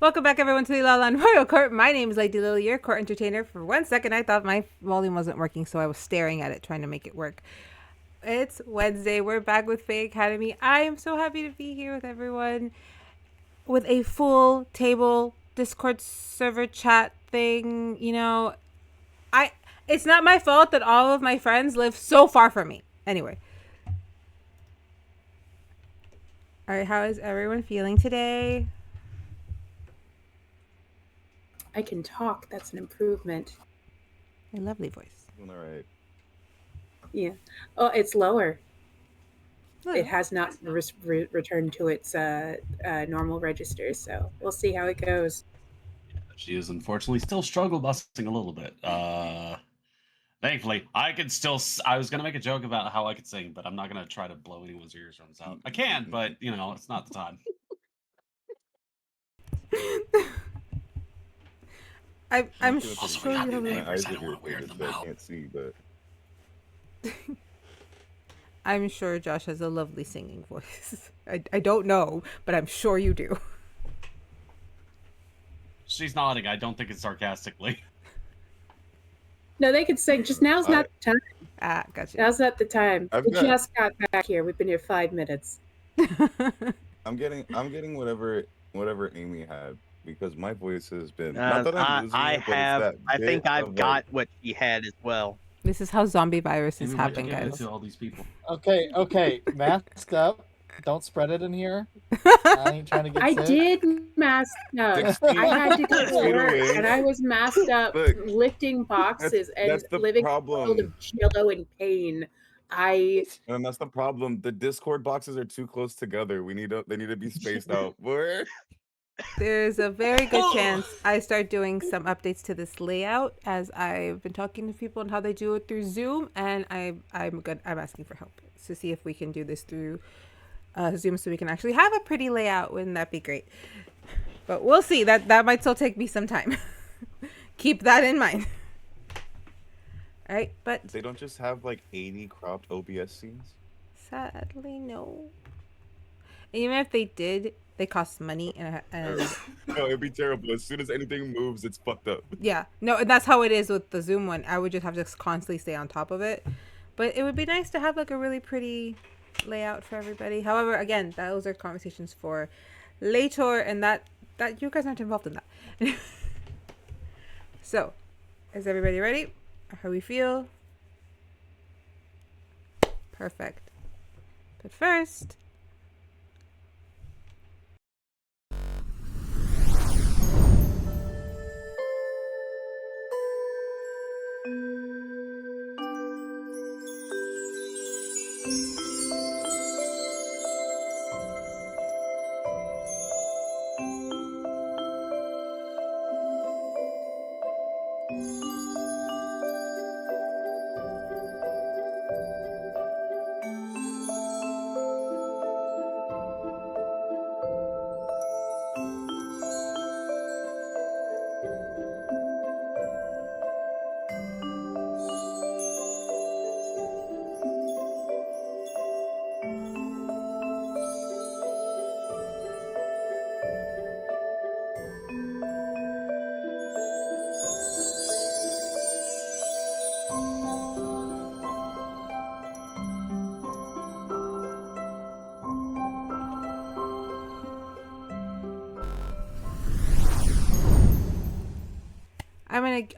Welcome back, everyone, to the Lala Land Royal Court. My name is Lady Lily, your court entertainer. For 1 second, I thought my volume wasn't working, so I was staring at it, trying to make it work. It's Wednesday. We're back with Fae Academy. I am so happy to be here with everyone with a full table Discord server chat thing. You know, it's not my fault that all of my friends live so far from me. Anyway. All right, how is everyone feeling today? I can talk. That's an improvement. A lovely voice. All right. Yeah. Oh, it's lower. Oh. It has not returned to its normal register, so we'll see how it goes. She is unfortunately still struggle busting a little bit. Thankfully, I can still. I was gonna make a joke about how I could sing, but I'm not gonna try to blow anyone's eardrums out. I can, but you know, it's not the time. I'm sure you have my eyes are here, so I can't see, but I'm sure Josh has a lovely singing voice. I don't know, but I'm sure you do. She's nodding. I don't think it's sarcastically. No, they could sing. Just now's not the time. Ah, gotcha. Now's not the time. We just got back here. We've been here 5 minutes. I'm getting whatever Amy had, because my voice has been. I think I've got what she had as well. This is how zombie viruses happen, guys. To all these people. Okay, mask up. Don't spread it in here. I ain't trying to get sick. I did mask up. I had to go to work, and I was masked up, lifting boxes and living a world of jello and pain. And that's the problem. The Discord boxes are too close together. They need to be spaced out. There's a very good chance I start doing some updates to this layout, as I've been talking to people on how they do it through Zoom, and I'm asking for help to see if we can do this through Zoom, so we can actually have a pretty layout. Wouldn't that be great? But we'll see. That might still take me some time. Keep that in mind. All right, but they don't just have like 80 cropped OBS scenes. Sadly, no. And even if they did, they cost money, and no, it'd be terrible. As soon as anything moves, it's fucked up. Yeah, no, and that's how it is with the Zoom one. I would just have to constantly stay on top of it. But it would be nice to have like a really pretty layout for everybody. However, again, those are conversations for later, and that you guys aren't involved in that. So, is everybody ready? How we feel? Perfect. But first,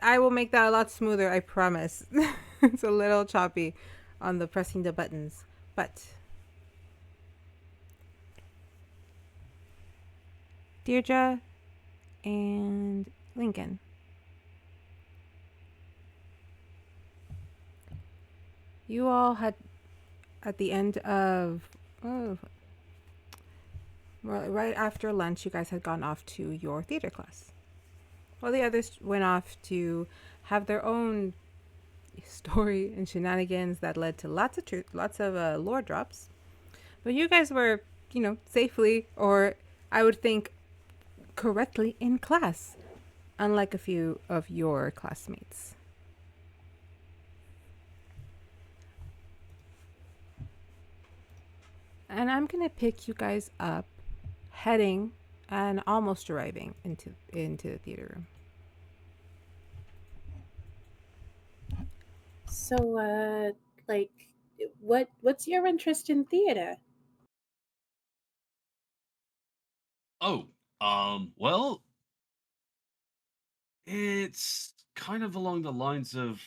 I will make that a lot smoother, I promise. It's a little choppy on the pressing the buttons, but Dierdra and Linkyn, you all had at the end of right after lunch, you guys had gone off to your theater class. While the others went off to have their own story and shenanigans that led to lots of lore drops. But you guys were, safely, or I would think correctly, in class, unlike a few of your classmates. And I'm going to pick you guys up heading and almost arriving into the theater room. So, like, what's your interest in theater? Oh, well, it's kind of along the lines of,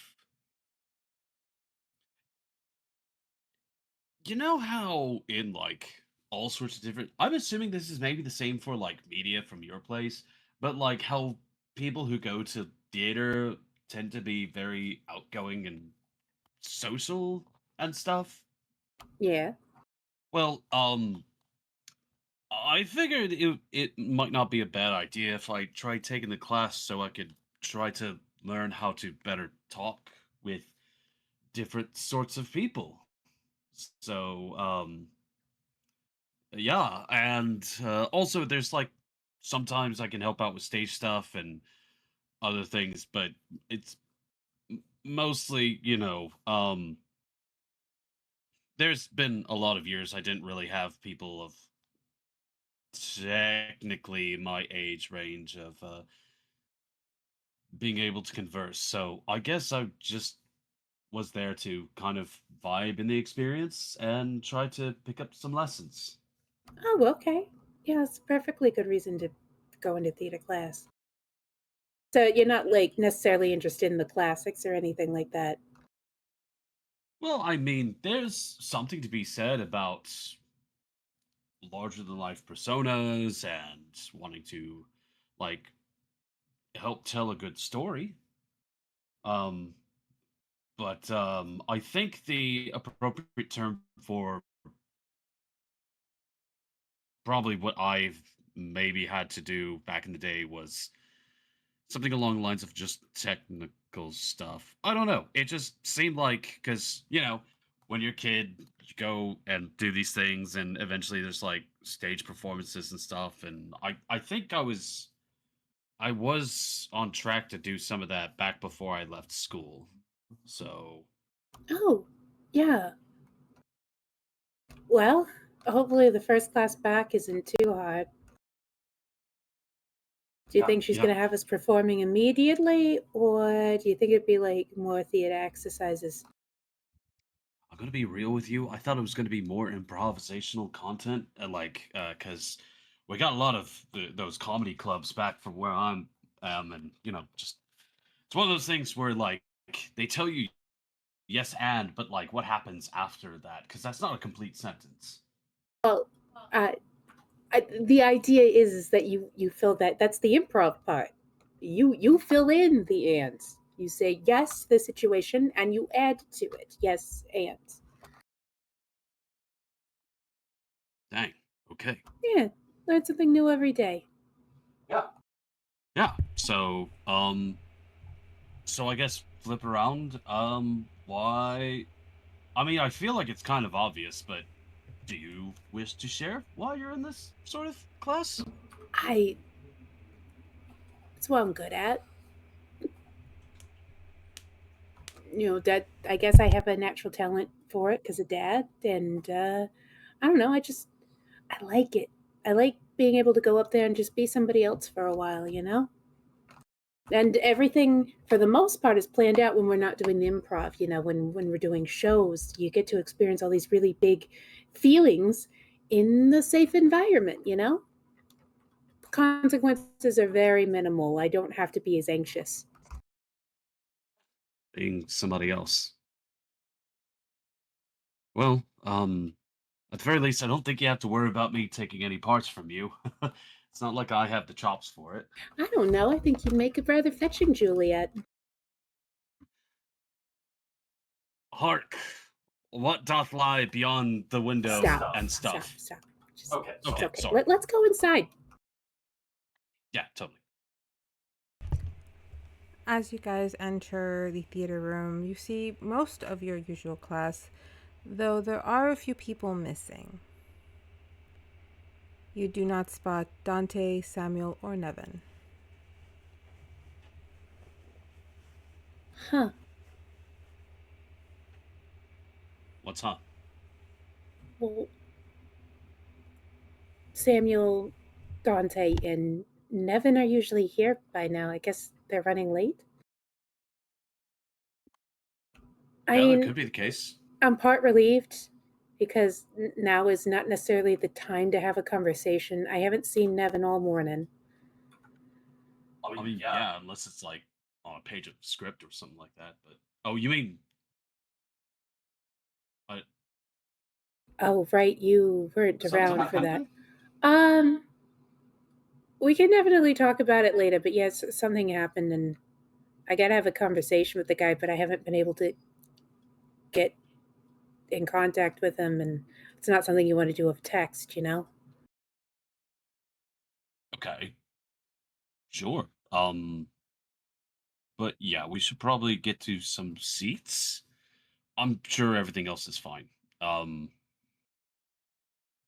you know how in like all sorts of different, I'm assuming this is maybe the same for like media from your place, but like how people who go to theater tend to be very outgoing and social and stuff. Yeah. Well, I figured it might not be a bad idea if I tried taking the class so I could try to learn how to better talk with different sorts of people. So, yeah, and also there's like sometimes I can help out with stage stuff and other things, but it's mostly, there's been a lot of years I didn't really have people of technically my age range of being able to converse. So I guess I just was there to kind of vibe in the experience and try to pick up some lessons. Oh, okay. Yeah, it's a perfectly good reason to go into theater class. So you're not like necessarily interested in the classics or anything like that. Well, I mean, there's something to be said about larger than life personas and wanting to like help tell a good story. Um but I think the appropriate term for probably what I've maybe had to do back in the day was something along the lines of just technical stuff. I don't know. It just seemed like because when you're a kid, you go and do these things, and eventually there's like stage performances and stuff. And I think I was on track to do some of that back before I left school. So Oh, yeah. Well, hopefully the first class back isn't too hard. Do you yeah, think she's yeah. going to have us performing immediately, or do you think it'd be like more theater exercises? I'm gonna be real with you. I thought it was gonna be more improvisational content, because we got a lot of those comedy clubs back from where I'm, and just it's one of those things where like they tell you yes and, but like what happens after that? Because that's not a complete sentence. Well, uh, the idea is that you fill that's the improv part. You fill in the ands. You say yes the situation and you add to it. Yes and. Dang. Okay. Yeah, learn something new every day. Yeah. Yeah. So I guess flip around. Why? I mean, I feel like it's kind of obvious, but do you wish to share why you're in this sort of class? I It's what I'm good at. That I guess I have a natural talent for it because of dad, and I don't know. I like it. I like being able to go up there and just be somebody else for a while. And everything for the most part is planned out when we're not doing the improv. When we're doing shows, you get to experience all these really big feelings in the safe environment. Consequences are very minimal. I don't have to be as anxious. Being somebody else. Well, at the very least, I don't think you have to worry about me taking any parts from you. It's not like I have the chops for it. I don't know. I think you'd make a rather fetching Juliet. Hark! What doth lie beyond the window Stop. and Stop. stuff? Stop. Just, Okay, it's okay, okay. sorry. Let's go inside. Yeah, totally. As you guys enter the theater room, you see most of your usual class, though there are a few people missing. You do not spot Dante, Samuel, or Nevin. Huh. What's up? Well, Samuel, Dante and Nevin are usually here by now. I guess they're running late. I Yeah, mean, that could be the case. I'm part relieved because now is not necessarily the time to have a conversation. I haven't seen Nevin all morning. I mean, yeah, unless it's like on a page of script or something like that. But oh, you mean? Oh, right, you weren't around for that. Happened? We can definitely talk about it later. But yes, something happened, and I gotta have a conversation with the guy, but I haven't been able to get in contact with him, and it's not something you want to do with text, you know? Okay. Sure. But yeah, we should probably get to some seats. I'm sure everything else is fine.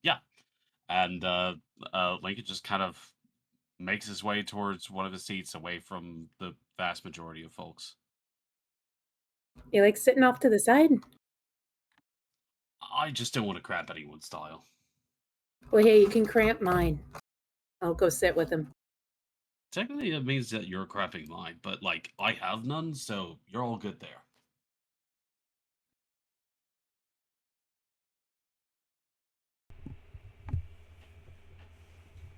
Yeah. And Linkyn just kind of makes his way towards one of the seats away from the vast majority of folks. You like sitting off to the side? I just don't want to crap anyone's style. Well, hey, you can cramp mine. I'll go sit with him. Technically, that means that you're crapping mine, but like I have none, so you're all good there.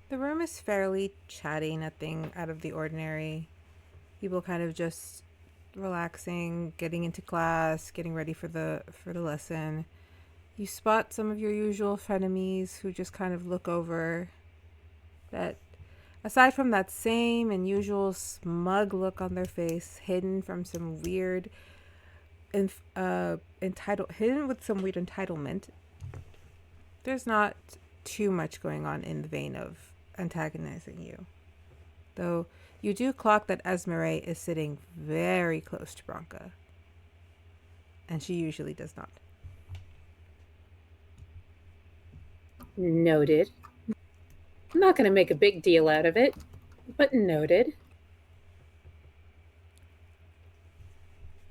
The room is fairly chatty, nothing out of the ordinary. People kind of just relaxing, getting into class, getting ready for the lesson. You spot some of your usual frenemies who just kind of look over. That aside from that same and usual smug look on their face, hidden from some weird hidden with some weird entitlement, there's not too much going on in the vein of antagonizing you. Though you do clock that Esmeralda is sitting very close to Bronca. And she usually does not. Noted. I'm not going to make a big deal out of it, but noted.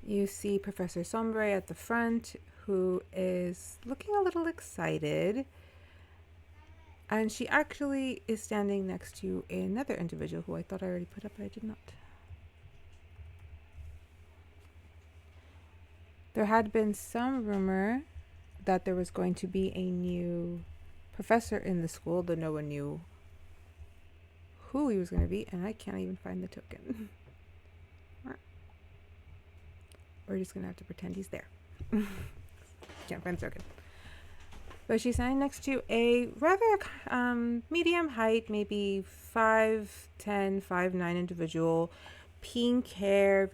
You see Professor Sombre at the front, who is looking a little excited. And she actually is standing next to another individual who I thought I already put up, but I did not. There had been some rumor that there was going to be a new professor in the school, though no one knew who he was going to be, and I can't even find the token. We're just going to have to pretend he's there. Can't find the token. But she's standing next to a rather medium height, maybe 5'10", 5'9" individual, pink hair,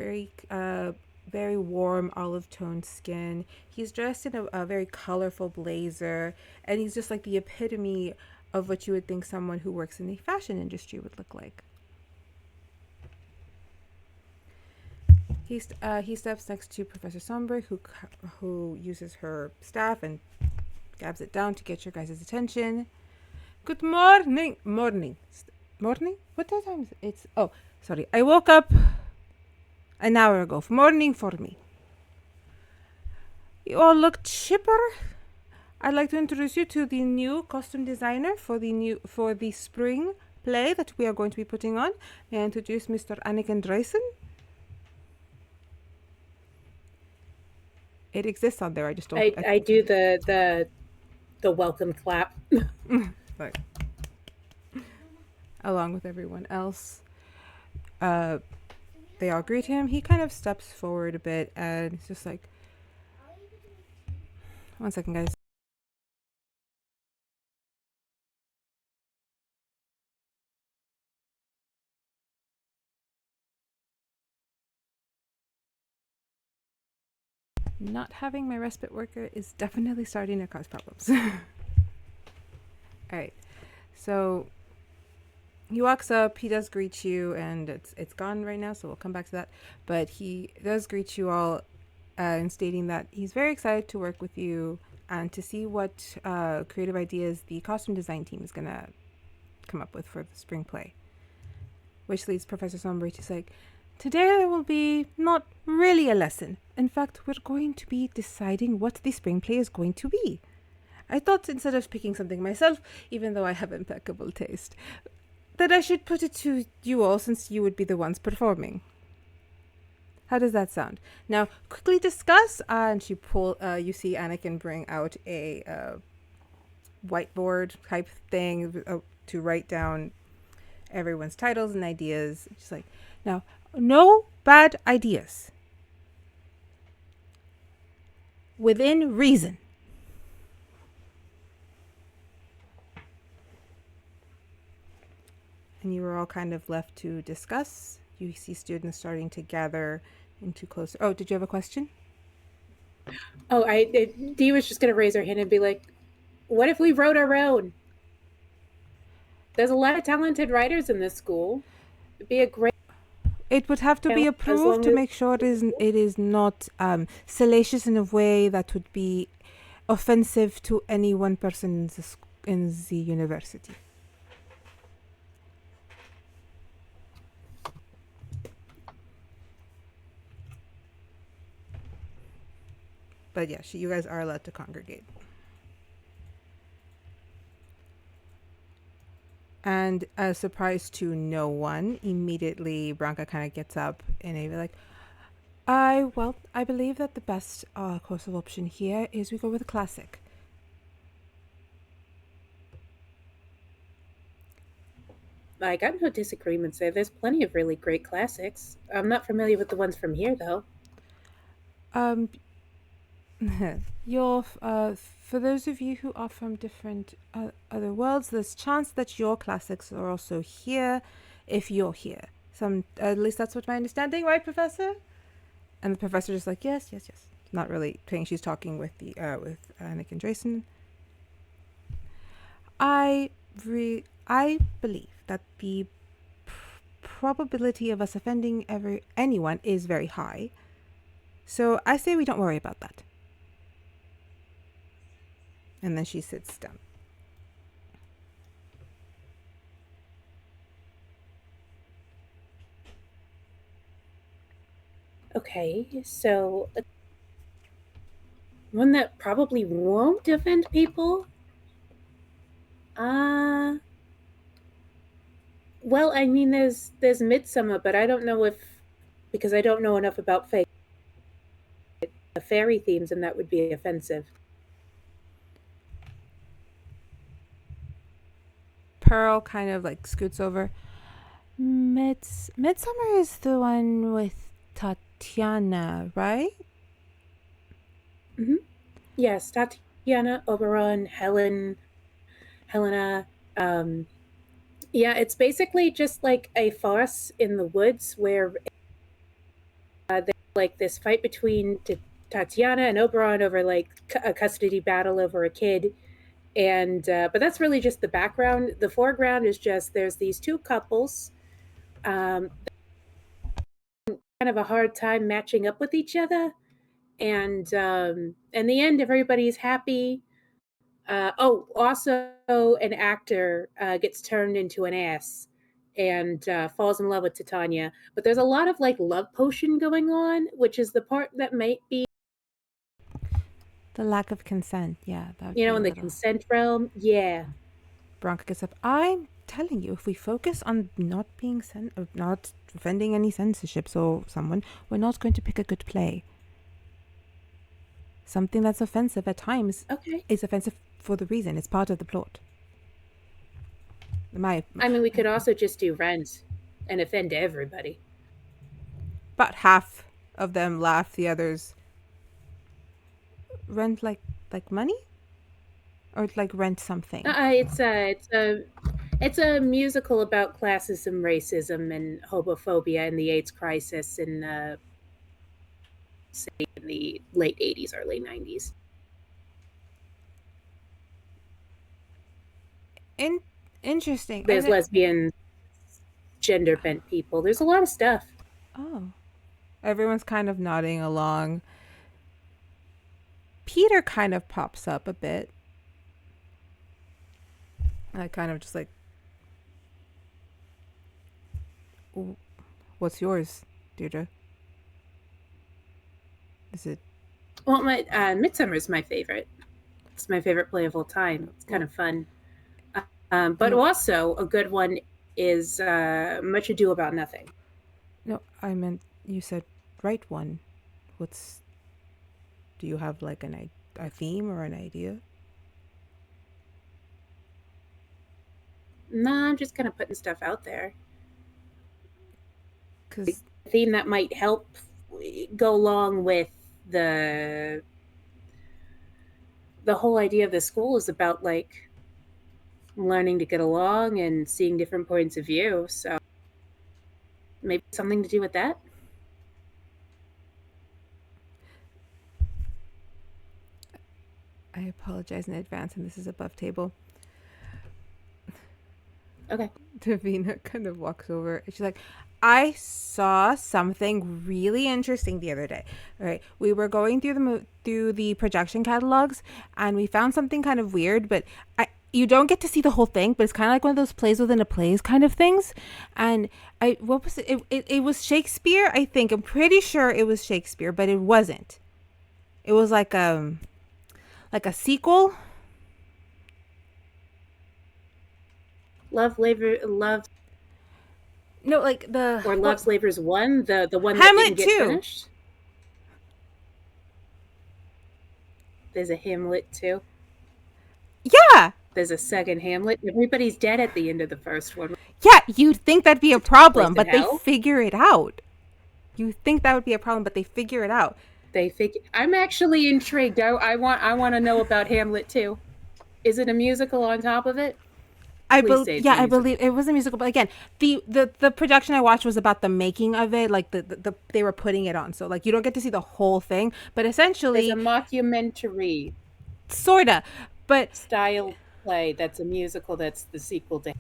very warm olive toned skin. He's dressed in a very colorful blazer, and he's just like the epitome of what you would think someone who works in the fashion industry would look like. He steps next to Professor Sombre, who uses her staff and gabs it down to get your guys' attention. Good morning. Morning? What time is it? It's... Oh, sorry. I woke up an hour ago. Morning for me. You all look chipper. I'd like to introduce you to the new costume designer for the spring play that we are going to be putting on. May I introduce Mr. Anakin Drayson? It exists on there. I just don't. I do the welcome clap. Right. Along with everyone else, they all greet him. He kind of steps forward a bit, and it's just like, one second, guys. Not having my respite worker is definitely starting to cause problems. Alright, so he walks up, he does greet you, and it's gone right now, so we'll come back to that. But he does greet you all in stating that he's very excited to work with you and to see what creative ideas the costume design team is going to come up with for the spring play. Which leads Professor Sombre to say, today there will be not really a lesson. In fact, we're going to be deciding what the spring play is going to be. I thought instead of picking something myself, even though I have impeccable taste, that I should put it to you all, since you would be the ones performing. How does that sound? Now, quickly discuss. And you see Anakin bring out a whiteboard type thing to write down everyone's titles and ideas. Just like, now, no bad ideas. Within reason. And you were all kind of left to discuss. You see students starting to gather into closer. Oh, did you have a question? Oh, Dee was just going to raise her hand and be like, what if we wrote our own? There's a lot of talented writers in this school. It'd be a great... It would have to be approved to make sure it is not salacious in a way that would be offensive to any one person in the university. But yeah, you guys are allowed to congregate. And a surprise to no one, immediately Branka kind of gets up and they're like, I believe that the best course of option here is we go with a classic. I got no disagreements there. There's plenty of really great classics. I'm not familiar with the ones from here, though. For those of you who are from different other worlds, there's chance that your classics are also here if you're here. At least that's what my understanding, right, Professor? And the professor just like, yes. Not really saying she's talking with with Anakin Drayson. I believe that the probability of us offending anyone is very high. So I say we don't worry about that. And then she sits down. Okay, so one that probably won't offend people? Well, I mean, there's Midsummer, but I don't know because I don't know enough about Fae. The fairy themes, and that would be offensive. Pearl kind of like scoots over. Midsummer is the one with Tatiana, right? Mm-hmm. Yes, Tatiana, Oberon, Helena. Yeah, it's basically just like a farce in the woods where there's like this fight between Tatiana and Oberon over like a custody battle over a kid. And but that's really just the background. The foreground is just there's these two couples kind of a hard time matching up with each other, and in the end everybody's happy. Also an actor gets turned into an ass and falls in love with Titania, but there's a lot of like love potion going on, which is the part that might be the lack of consent. Yeah, that in the consent realm. Yeah. Branka gets up. I'm telling you, if we focus on not offending any censorships or someone, we're not going to pick a good play. Something that's offensive at times is offensive for the reason. It's part of the plot. I mean, we could also just do Rent and offend everybody. About half of them laugh. The others rent like money, or like rent something. It's a musical about classism, racism, and homophobia in the AIDS crisis in the late 80s, early 90s. Interesting. There's lesbian, gender bent people. There's a lot of stuff. Oh, everyone's kind of nodding along. Peter kind of pops up a bit. I kind of just like, what's yours, Dierdra? Is it? Well, my Midsummer is my favorite. It's my favorite play of all time. It's kind of fun. But also a good one is Much Ado About Nothing. No, I meant you said write one. Do you have like a theme or an idea? Nah, I'm just kind of putting stuff out there. Because A theme that might help go along with the whole idea of the school is about like learning to get along and seeing different points of view. So maybe something to do with that. I apologize in advance, and this is above table. Okay. Davina kind of walks over and she's like, I saw something really interesting the other day. All right, we were going through the projection catalogs, and we found something kind of weird, but you don't get to see the whole thing, but it's kind of like one of those plays within a plays kind of things. And what was it? It was Shakespeare, I think. I'm pretty sure it was Shakespeare, but it wasn't. It was like a sequel. Love. No, like the Or Love Slavers 1, the one Hamlet that didn't get 2. finished. There's a Hamlet 2. Yeah. There's a second Hamlet. Everybody's dead at the end of the first one. Yeah, you'd think that'd be a problem, but they hell? figure it out. You think that would be a problem, but they figure it out. I'm actually intrigued. I want to know about Hamlet 2. Is it a musical on top of it? I believe it was a musical, but again, the production I watched was about the making of it, like the they were putting it on, so like you don't get to see the whole thing, but essentially there's a mockumentary sorta, but style play that's a musical that's the sequel to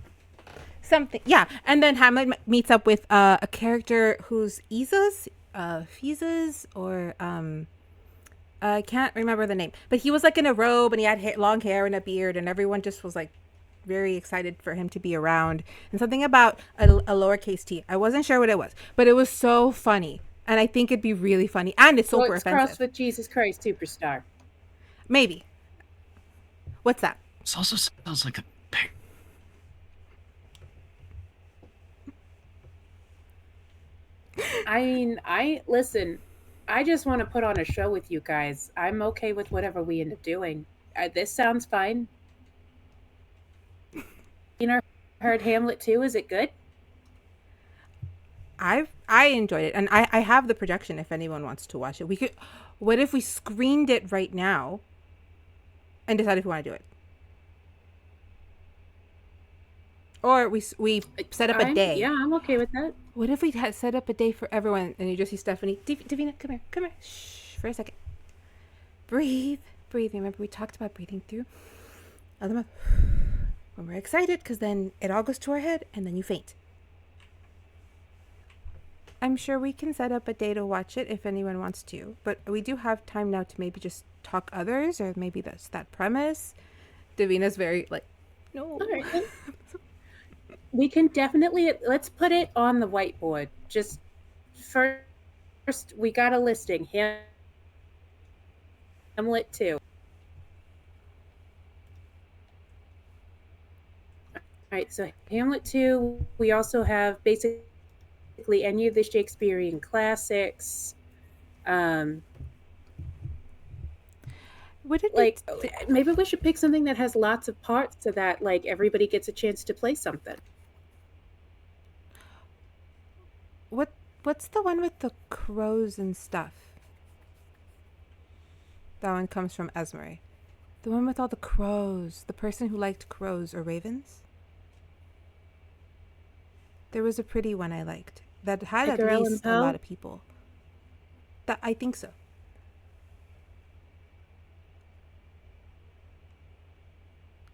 something, yeah. And then Hamlet meets up with a character who's Fizes, or I can't remember the name, but he was like in a robe and he had long hair and a beard, and everyone just was like very excited for him to be around, and something about a lowercase t. I wasn't sure what it was, but it was so funny, and I think it'd be really funny, and it's super offensive. Crossed with Jesus Christ Superstar. Maybe. What's that? This also sounds like a pig. I mean, listen. I just want to put on a show with you guys. I'm okay with whatever we end up doing. This sounds fine. Heard Hamlet 2. Is it good? I enjoyed it, and I have the projection if anyone wants to watch it. What if we screened it right now and decide if we want to do it? Or we set up a day. Yeah, I'm okay with that. What if we had set up a day for everyone and you just see Stephanie? Davina, come here. Shh, for a second. Breathe. Remember we talked about breathing through other mouth when we're excited, because then it all goes to our head and then you faint. I'm sure we can set up a day to watch it if anyone wants to, but we do have time now to maybe just talk others, or maybe that's that premise. Davina's very like, no. All right. We can definitely, let's put it on the whiteboard. Just first, we got a listing. Hamlet 2. All right, so Hamlet 2, we also have basically any of the Shakespearean classics. Maybe we should pick something that has lots of parts so that like everybody gets a chance to play something. What's the one with the crows and stuff? That one comes from Esmery. The one with all the crows. The person who liked crows or ravens. There was a pretty one I liked that had Edgar at Allan least Poe? a lot of people. That I think so.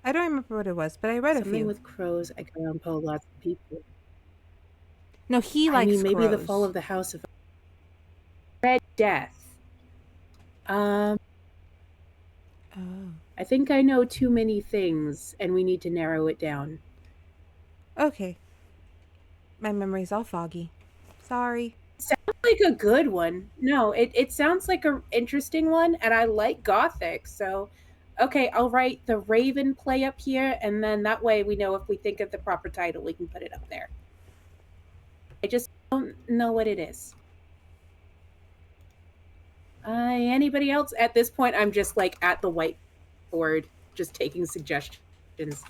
I don't remember what it was, but I read Something a few. with crows, Edgar Allan Poe, lots of people. No, he likes maybe crows. The Fall of the House of Red Death. Oh. I think I know too many things, and we need to narrow it down. Okay. My memory's all foggy. Sorry. Sounds like a good one. No, it sounds like an interesting one, and I like Gothic, so okay, I'll write the Raven play up here, and then that way we know if we think of the proper title, we can put it up there. I just don't know what it is. Anybody else? At this point, I'm just like at the whiteboard, just taking suggestions.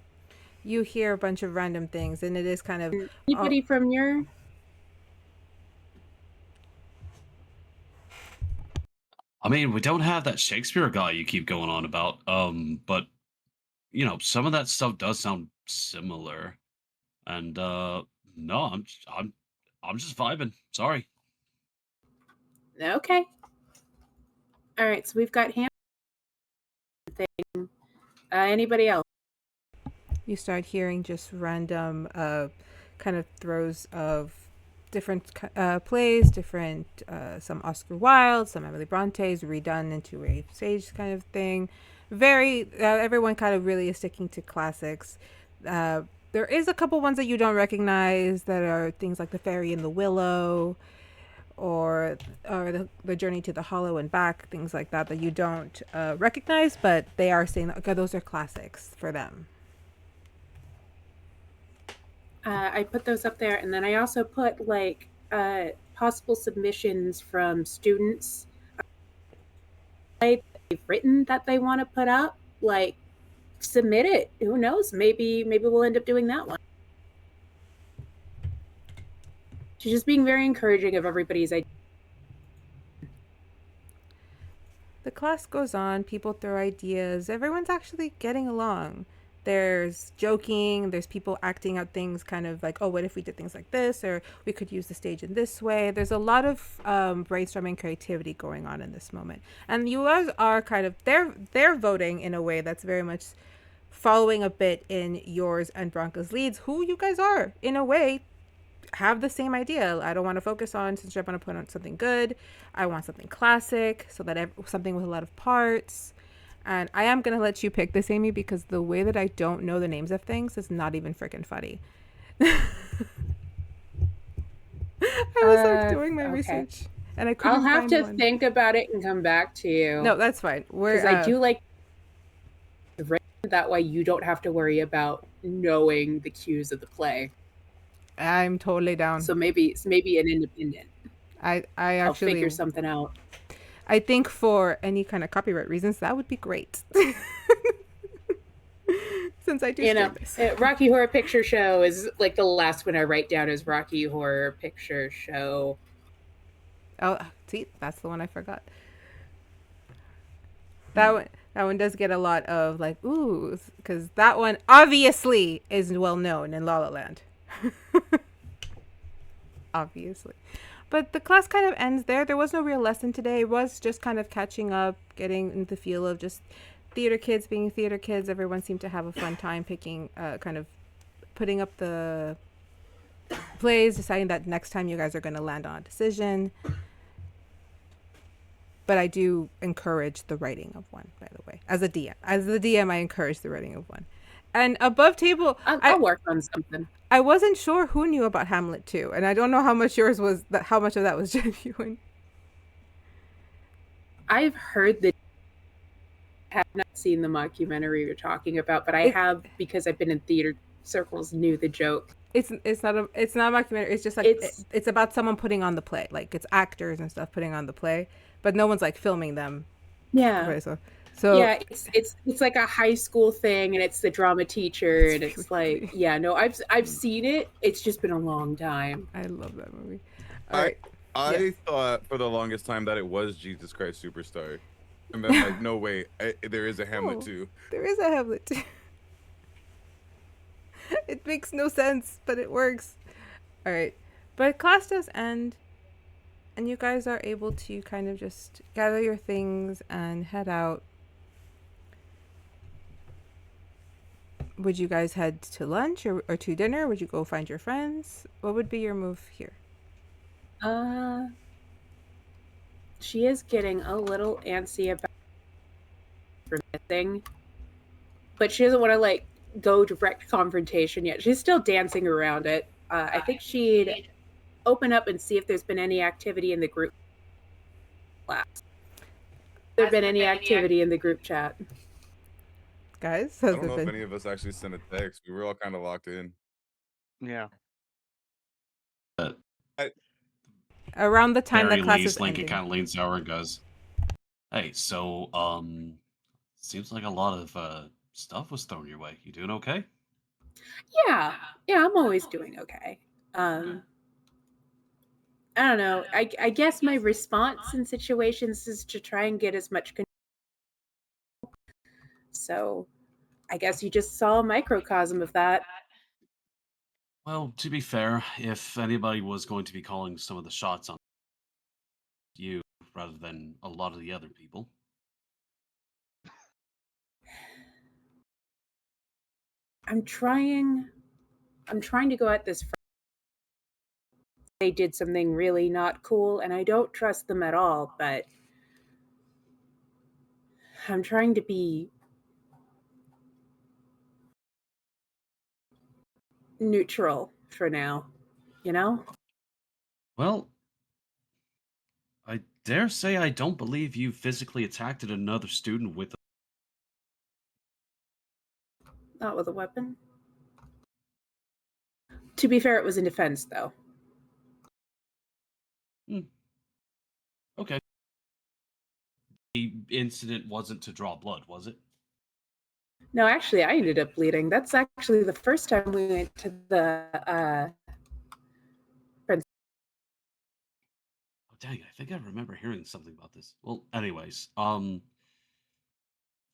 You hear a bunch of random things, and it is kind of anybody from your. I mean, we don't have that Shakespeare guy you keep going on about, but you know, some of that stuff does sound similar, and no, I'm just vibing. Sorry. Okay. All right, so we've got Ham thing. Anybody else? You start hearing just random kind of throws of different plays, different some Oscar Wilde, some Emily Bronte's redone into a stage kind of thing. Very everyone kind of really is sticking to classics. There is a couple ones that you don't recognize that are things like The Fairy in the Willow, or the Journey to the Hollow and Back, things like that you don't recognize, but they are saying that, okay, those are classics for them. I put those up there, and then I also put like possible submissions from students they've written that they want to put up. Like, submit it. Who knows? Maybe we'll end up doing that one. She's just being very encouraging of everybody's ideas. The class goes on. People throw ideas. Everyone's actually getting along. There's joking, there's people acting out things kind of like, oh, what if we did things like this, or we could use the stage in this way. There's a lot of brainstorming creativity going on in this moment. And you guys are kind of, they're voting in a way that's very much following a bit in yours and Bronca's leads, who you guys are, in a way, have the same idea. I don't want to focus on, since you're going to put on something good, I want something classic, so that something with a lot of parts. And I am going to let you pick this, Amy, because the way that I don't know the names of things is not even freaking funny. I was like doing my research, and I couldn't I'll have find to one. think about it and come back to you. No, that's fine. Because I do like that way you don't have to worry about knowing the cues of the play. I'm totally down. So maybe an independent. I actually I'll figure something out. I think for any kind of copyright reasons, that would be great. Since I do, this. Rocky Horror Picture Show is like the last one I write down is Rocky Horror Picture Show. Oh, see, that's the one I forgot. That one does get a lot of like ooh, because that one obviously is well known in Lala Land. Obviously. But the class kind of ends there. There was no real lesson today. It was just kind of catching up, getting into the feel of just theater kids being theater kids. Everyone seemed to have a fun time picking, kind of putting up the plays, deciding that next time you guys are going to land on a decision. But I do encourage the writing of one, by the way. As the DM, I encourage the writing of one. And above table, I'll work on something. I wasn't sure who knew about Hamlet too, and I don't know how much yours was. How much of that was genuine? I've heard that. I have not seen the mockumentary you're talking about, but I have, because I've been in theater circles, knew the joke. It's not a mockumentary. It's just like it's about someone putting on the play. Like it's actors and stuff putting on the play, but no one's like filming them. Yeah. So yeah, it's like a high school thing, and it's the drama teacher, and it's like, yeah, no, I've seen it. It's just been a long time. I love that movie. I thought for the longest time that it was Jesus Christ Superstar, and then like, no way, there is a Hamlet too. There is a Hamlet too. It makes no sense, but it works. All right, but class does end, and you guys are able to kind of just gather your things and head out. Would you guys head to lunch or to dinner? Would you go find your friends? What would be your move here? She is getting a little antsy about missing, but she doesn't want to like go direct confrontation yet. She's still dancing around it. I think she'd open up and see if there's been any activity in the group class. Has there been any activity in the group chat? guys? I Has don't it know if been any of us actually sent a text. We were all kind of locked in. Yeah. around the time that Very class is least, Linkyn ending? kind of leans over and goes, "Hey, so seems like a lot of stuff was thrown your way. You doing okay?" Yeah, I'm always doing okay. I don't know. I guess my response in situations is to try and get as much control. So I guess you just saw a microcosm of that. Well, to be fair, if anybody was going to be calling some of the shots on you rather than a lot of the other people. I'm trying to go at this. They did something really not cool, and I don't trust them at all, but I'm trying to be neutral for now, you know? Well, I dare say I don't believe you physically attacked another student with Not with a weapon. To be fair, it was in defense, though. Okay. The incident wasn't to draw blood, was it? No, actually, I ended up bleeding. That's actually the first time we went to the Oh, dang, I think I remember hearing something about this. Well, anyways,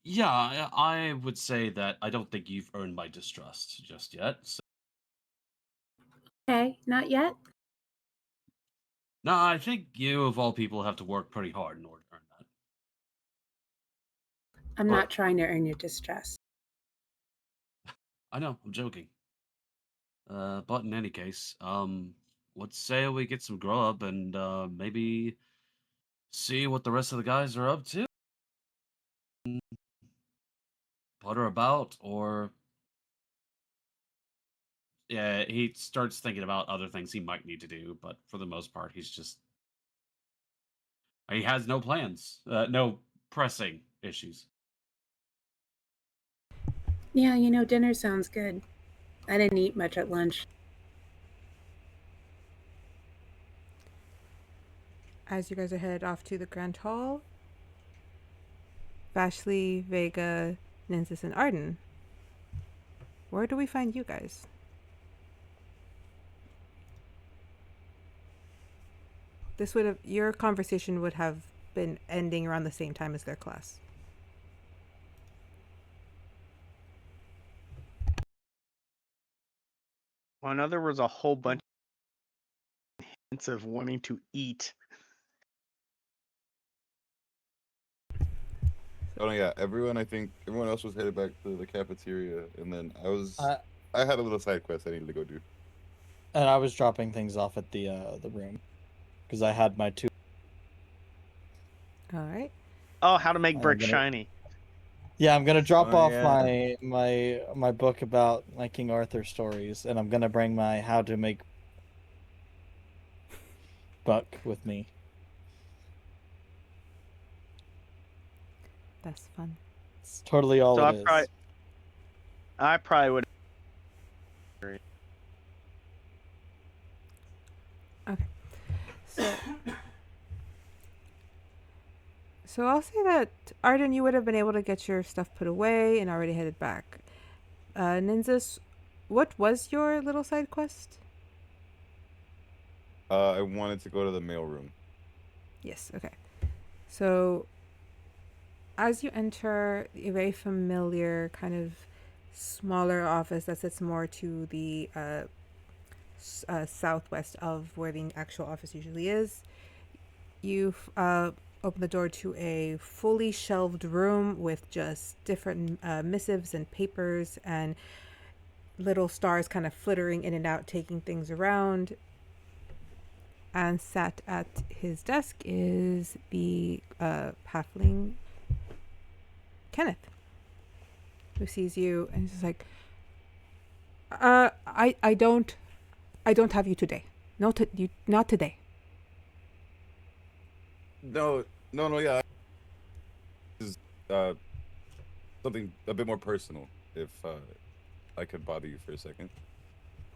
yeah, I would say that I don't think you've earned my distrust just yet. So. Okay, not yet. No, I think you, of all people, have to work pretty hard in order to earn that. I'm not trying to earn your distrust. I know, I'm joking. But in any case, let's say we get some grow up and maybe see what the rest of the guys are up to. Putter about, or yeah, he starts thinking about other things he might need to do, but for the most part, he has no plans, no pressing issues. Yeah, dinner sounds good. I didn't eat much at lunch. As you guys are headed off to the Grand Hall, Vashley, Vega, Nynzus, and Ardyn, where do we find you guys? Your conversation would have been ending around the same time as their class. Well, I know there was a whole bunch of hints of wanting to eat. Oh yeah, everyone else was headed back to the cafeteria, and then I had a little side quest I needed to go do. And I was dropping things off at the room because I had my two. All right. Oh, how to make bricks shiny. Yeah, I'm gonna drop off my book about my King Arthur stories, and I'm gonna bring my how to make book with me. That's fun. It's totally all it is. I probably would. Okay. So I'll say that, Ardyn, you would have been able to get your stuff put away and already headed back. Nynzus, what was your little side quest? I wanted to go to the mailroom. Yes, okay. So as you enter a very familiar kind of smaller office that sits more to the southwest of where the actual office usually is, you open the door to a fully shelved room with just different missives and papers and little stars kind of flittering in and out, taking things around. And sat at his desk is the halfling Kenneth, who sees you and is just like, I don't have you today. Not today. No, yeah. something a bit more personal, if I could bother you for a second.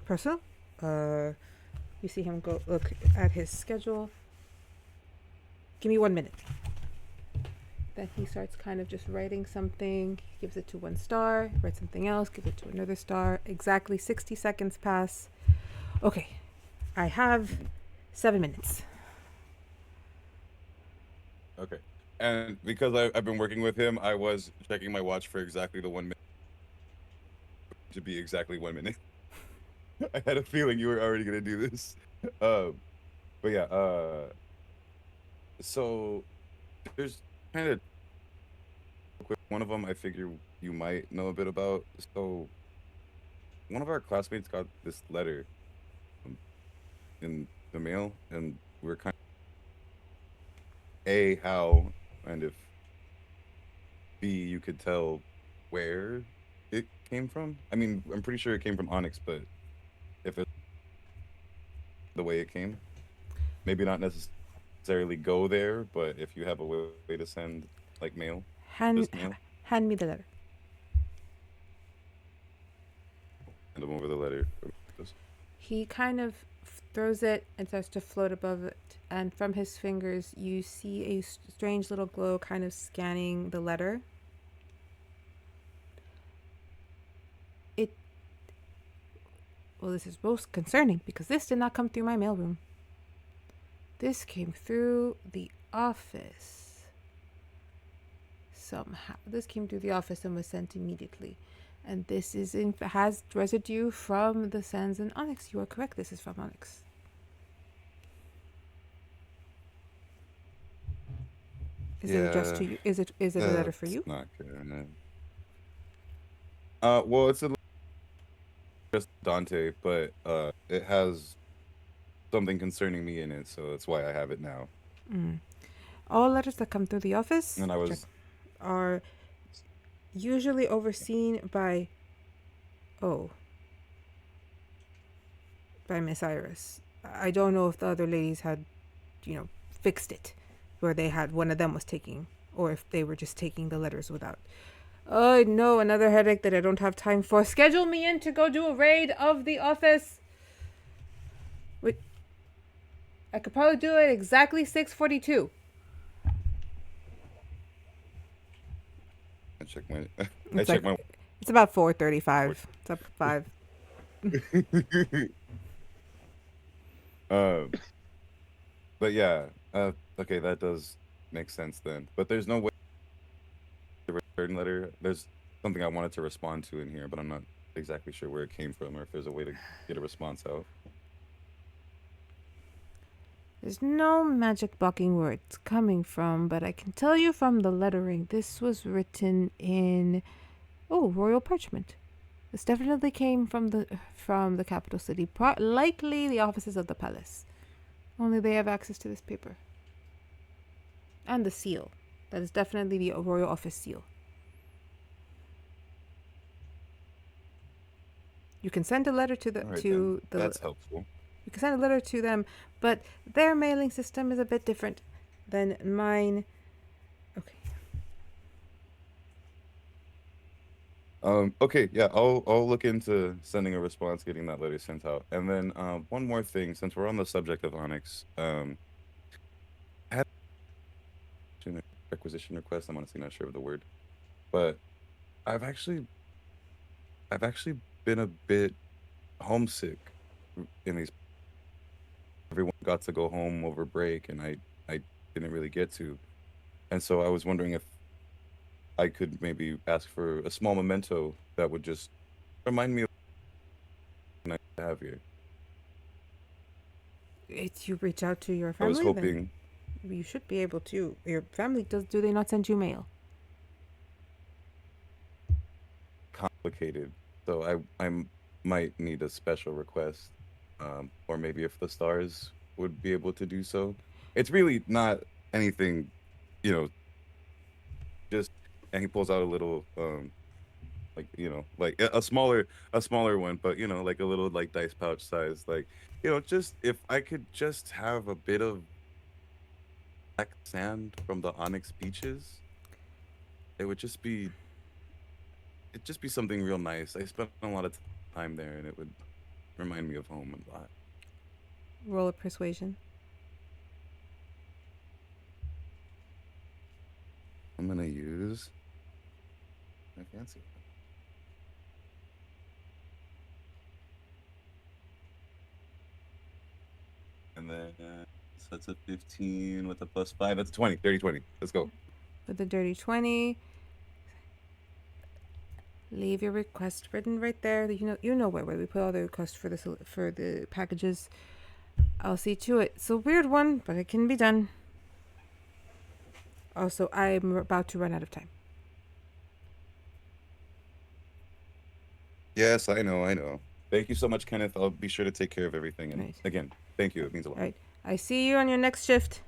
Personal? You see him go look at his schedule. Give me 1 minute. Then he starts kind of just writing something. He gives it to 1 star, writes something else, gives it to another star. Exactly 60 seconds pass. Okay, I have 7 minutes. Okay. And because I've been working with him, I was checking my watch for exactly the 1 minute. To be exactly 1 minute. I had a feeling you were already gonna do this. But yeah, so there's kind of one of them I figure you might know a bit about. So one of our classmates got this letter in the mail, and we're kind of how, and if B, you could tell where it came from. I mean, I'm pretty sure it came from Onyx, but if it's the way it came, maybe not necessarily go there, but if you have a way to send like mail, Hand mail, me the letter. hand them over the letter. He kind of throws it and starts to float above it, and from his fingers you see a strange little glow kind of scanning the letter. Well, this is most concerning because this did not come through my mailroom. This came through the office. Somehow. This came through the office and was sent immediately. And this has residue from the sands in Onyx. You are correct. This is from Onyx. Is it addressed to you? Is it a letter for you? Not good. Well, it's just Dante, but it has something concerning me in it, so that's why I have it now. All letters that come through the office And I was are usually overseen by Miss Iris. I don't know if the other ladies had, fixed it, where they had one of them was taking, or if they were just taking the letters without. Oh no, another headache that I don't have time for. Schedule me in to go do a raid of the office. Wait, I could probably do it exactly 6:42. I check my. It's about 4:35. It's up 5. But yeah, okay, that does make sense then. But there's no way to return letter. There's something I wanted to respond to in here, but I'm not exactly sure where it came from or if there's a way to get a response out. There's no magic blocking where it's coming from, but I can tell you from the lettering, this was written in royal parchment. This definitely came from the capital city, likely the offices of the palace. Only they have access to this paper. And the seal. That is definitely the royal office seal. You can send a letter to the that's helpful. You can send a letter to them, but their mailing system is a bit different than mine. Okay. Okay, yeah, I'll look into sending a response, getting that letter sent out. And then one more thing, since we're on the subject of Onyx, I had a requisition request. I'm honestly not sure of the word, but I've actually been a bit homesick in these. Everyone got to go home over break, and I didn't really get to, and so I was wondering if I could maybe ask for a small memento that would just remind me of what I have here. If you reach out to your family, I was hoping then you should be able to. Your family do they not send you mail? complicated, so I might need a special request, or maybe if the stars would be able to do so. It's really not anything, just. And he pulls out a little, like a smaller one, but like a little like dice pouch size, like just if I could just have a bit of black sand from the Onyx beaches, it would just be it'd just be something real nice. I spent a lot of time there, and it would remind me of home a lot. Roll of persuasion. I'm gonna use my fancy. And then so that's a 15 with a +5. That's a 20. 30, 20. Let's go. With the dirty 20. Leave your request written right there. You know where we put all the requests for the packages. I'll see to it. It's a weird one, but it can be done. Also, I'm about to run out of time. Yes, I know. Thank you so much, Kenneth. I'll be sure to take care of everything. And Right. again, thank you. It means a lot. All right. I see you on your next shift.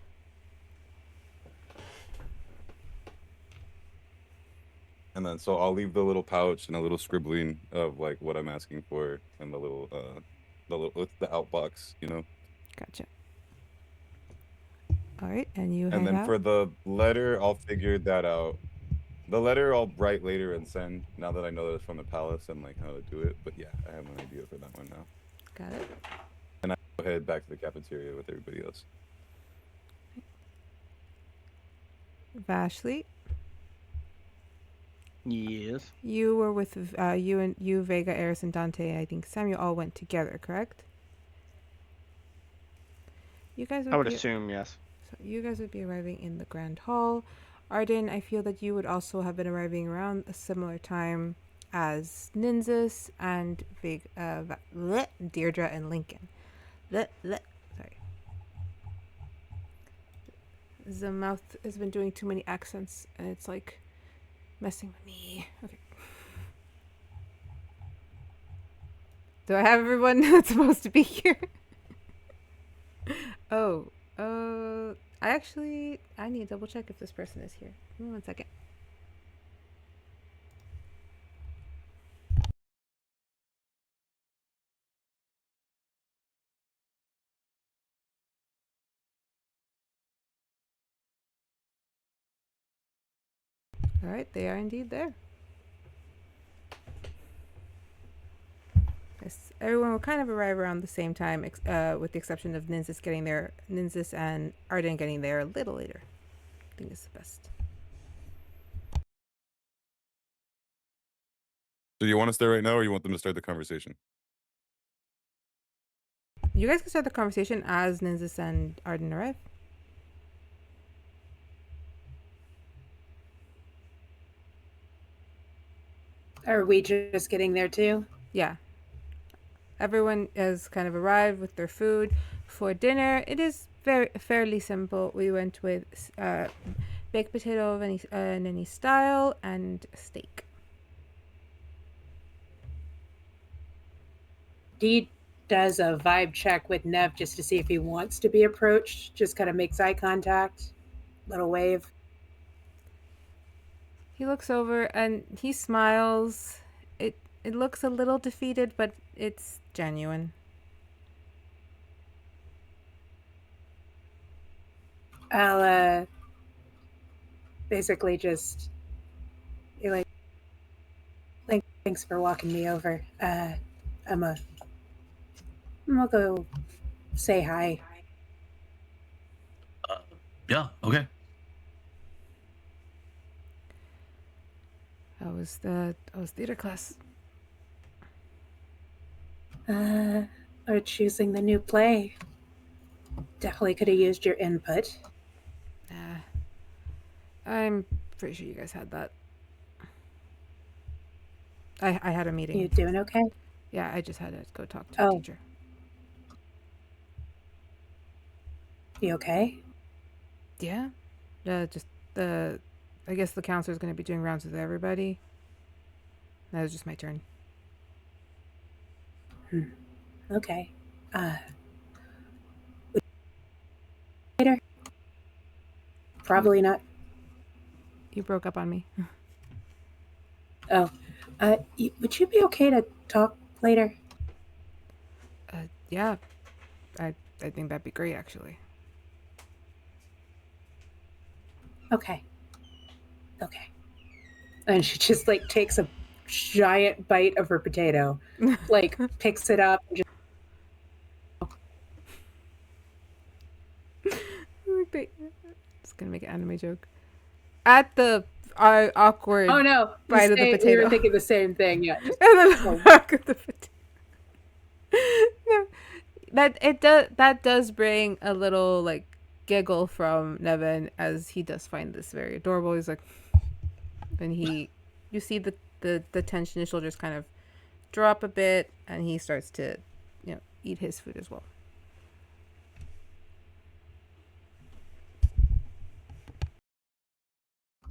And then so I'll leave the little pouch and a little scribbling of like what I'm asking for, and the little the outbox, you know. Gotcha. All right, and you And head then out. for the letter, I'll figure that out. The letter I'll write later and send, now that I know that it's from the palace and like how to do it. But yeah, I have an idea for that one now. Got it. And I go head back to the cafeteria with everybody else. Vashley, Yes. you were with you, Vega, Eris, and Dante. I think Samuel all went together, correct? You guys I would be, assume yes. So you guys would be arriving in the Grand Hall. Ardyn, I feel that you would also have been arriving around a similar time as Nynzus and Dierdra and Linkyn. Sorry. The mouth has been doing too many accents, and it's like messing with me. Okay. Do I have everyone that's supposed to be here? I need to double check if this person is here. Give me 1 second. All right, they are indeed there. Yes, everyone will kind of arrive around the same time, with the exception of Nynzus and Ardyn getting there a little later. I think it's the best. So you want to start right now, or you want them to start the conversation? You guys can start the conversation as Nynzus and Ardyn arrive. Are we just getting there too? Yeah. Everyone has kind of arrived with their food for dinner. It is fairly simple. We went with baked potato of any style and steak. Dee does a vibe check with Nev just to see if he wants to be approached. Just kind of makes eye contact, little wave. He looks over and he smiles. It looks a little defeated, but it's genuine. I'll basically just be like, thanks for walking me over. I'm gonna go say hi. Yeah, okay. How was theater class? Or choosing the new play. Definitely could have used your input. I'm pretty sure you guys had that. I had a meeting. You doing okay? Yeah, I just had to go talk to a teacher. You okay? Yeah. I guess the counselor's going to be doing rounds with everybody. That was just my turn. Okay. Later? Probably not. You broke up on me. Oh. Would you be okay to talk later? Yeah. I think that'd be great, actually. Okay. And she just like takes a giant bite of her potato, like picks it up and just It's gonna make an anime joke. At the awkward oh no, bite of the we potato. were thinking the same thing. Yeah, just, And then oh. the back of the potato. No, that does bring a little like giggle from Nevin as he does find this very adorable. He's like, and you see the tension in his shoulders kind of drop a bit, and he starts to, eat his food as well.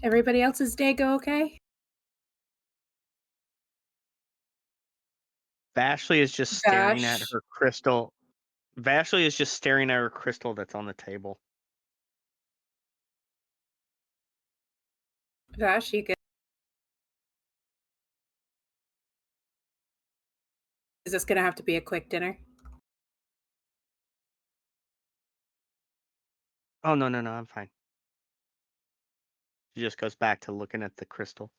Everybody else's day go okay? Vashley is just staring at Vash. her crystal. Vashley is just staring at her crystal that's on the table. Vash, you good? Is this gonna have to be a quick dinner? Oh, no, I'm fine. She just goes back to looking at the crystal.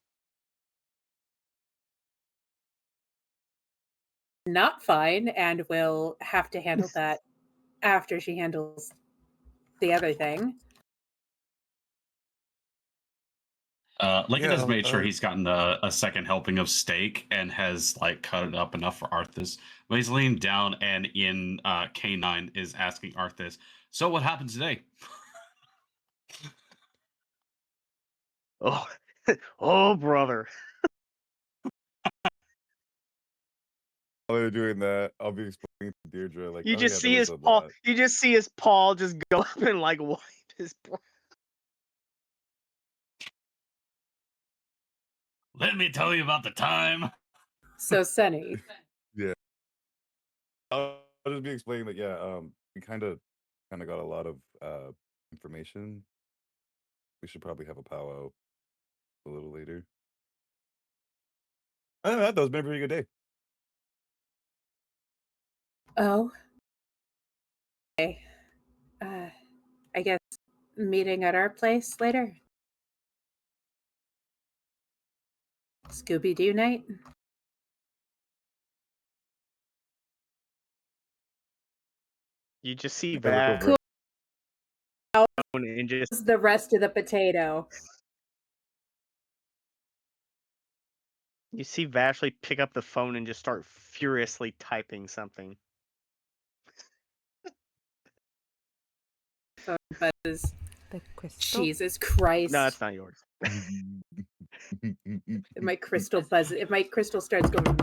Not fine, and will have to handle that after she handles the other thing. Linkyn Yeah, has made sure he's gotten a second helping of steak and has like cut it up enough for Arthas. But he's leaning down and in K9 is asking Arthas, "So what happened today?" Oh, oh, brother. While they're doing that, I'll be explaining to Dierdra like, You oh, just yeah, see there his was a paw. lot. You just see his paw just go up and like wipe his brow. Let me tell you about the time. So, Sunny, Yeah, I'll just be explaining that. Yeah, we kind of got a lot of information. We should probably have a powwow a little later. I don't know, that was been a pretty good day. oh, okay. I guess meeting at our place later. Scooby-Doo night. You just see I look Vash over. and just The rest of the potato. you see Vashley pick up the phone and just start furiously typing something. Phone buzzes. The crystal. Jesus Christ! No, that's not yours. If my crystal buzz, if my crystal starts going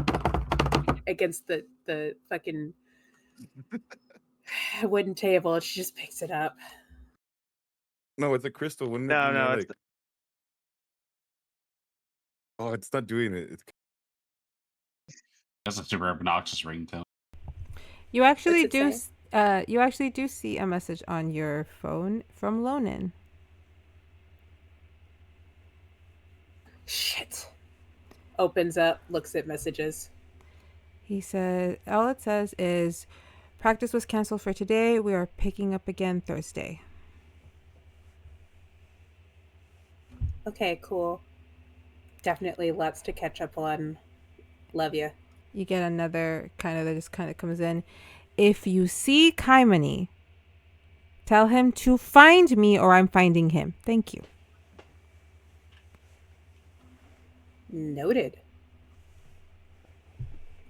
against the fucking wooden table, she just picks it up. No, it's a crystal. Wouldn't it No, be more it's like? Oh, it's not doing it. It's That's a super obnoxious ringtone. You actually What's it do. You actually do see a message on your phone from Lonin. Shit. Opens up, looks at messages. He said, all it says is, practice was canceled for today. We are picking up again Thursday. Okay, cool. Definitely lots to catch up on. Love you. You get another that just kind of comes in. If you see Kaimani, tell him to find me or I'm finding him. Thank you. Noted.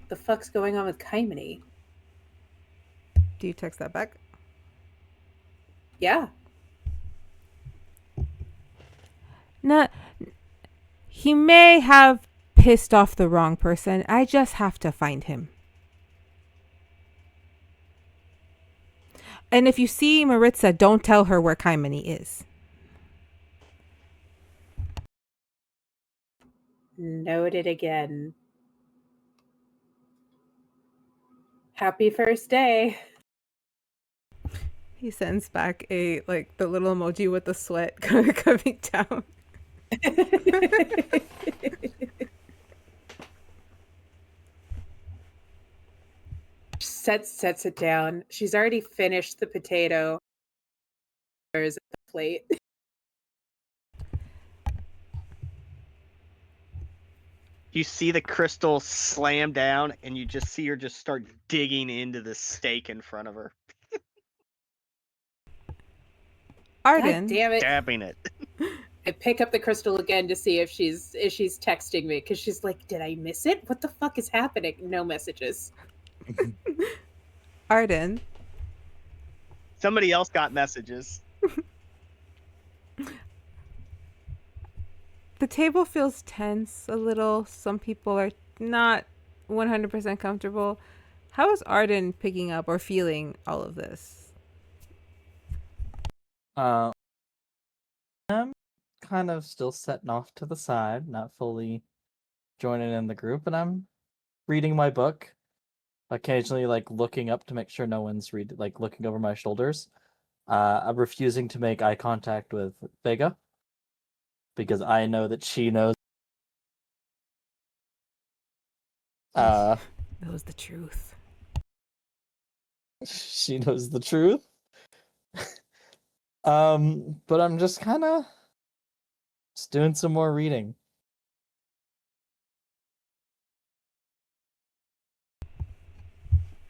The fuck's going on with Kaimani? Do you text that back? Yeah. No, he may have pissed off the wrong person. I just have to find him. And if you see Maritza, don't tell her where Kaimani is. Noted again. Happy first day. He sends back the little emoji with the sweat kind of coming down. Sets it down. She's already finished the potato. There's the plate. You see the crystal slam down, and you just see her just start digging into the stake in front of her, God Ardyn, damn it! dabbing it. I pick up the crystal again to see if she's texting me because she's like, "Did I miss it? What the fuck is happening?" No messages. Ardyn, Somebody else got messages. the table feels tense a little. Some people are not 100% comfortable. How is Ardyn picking up or feeling all of this? I'm kind of still setting off to the side, not fully joining in the group, and I'm reading my book, occasionally like looking up to make sure no one's looking over my shoulders. I'm refusing to make eye contact with Vega because I know that she knows. Knows the truth. She knows the truth. But I'm just kind of doing some more reading.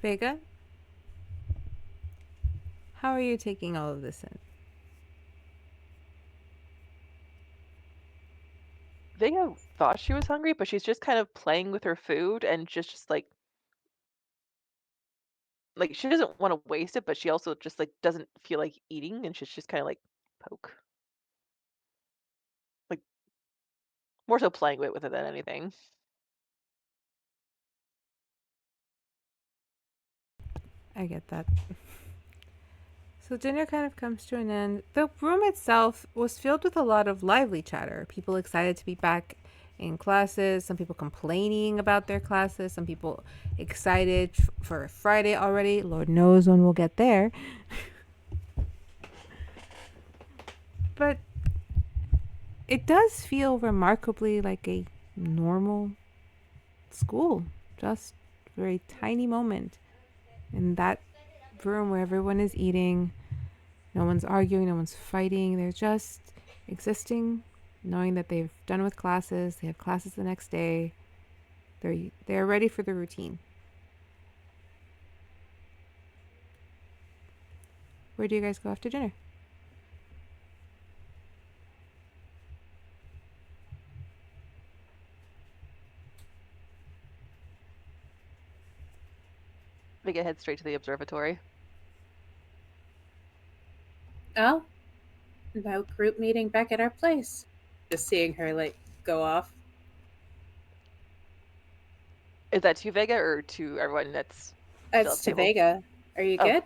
Vega, how are you taking all of this in? Vega thought she was hungry, but she's just kind of playing with her food and just like she doesn't want to waste it, but she also just like doesn't feel like eating, and she's just kind of like poke, like more so playing with it than anything. I get that. So dinner kind of comes to an end. The room itself was filled with a lot of lively chatter. People excited to be back in classes, some people complaining about their classes, some people excited for Friday already. Lord knows when we'll get there. But it does feel remarkably like a normal school. Just a very tiny moment in that room where everyone is eating. No one's arguing, no one's fighting. They're just existing, knowing that they've done with classes. They have classes the next day. They're ready for the routine. Where do you guys go after dinner? Vega heads straight to the observatory. Oh, no group meeting back at our place. Just seeing her like go off. Is that to Vega or to everyone that's still at That's the to table? Vega. Are you Oh. good?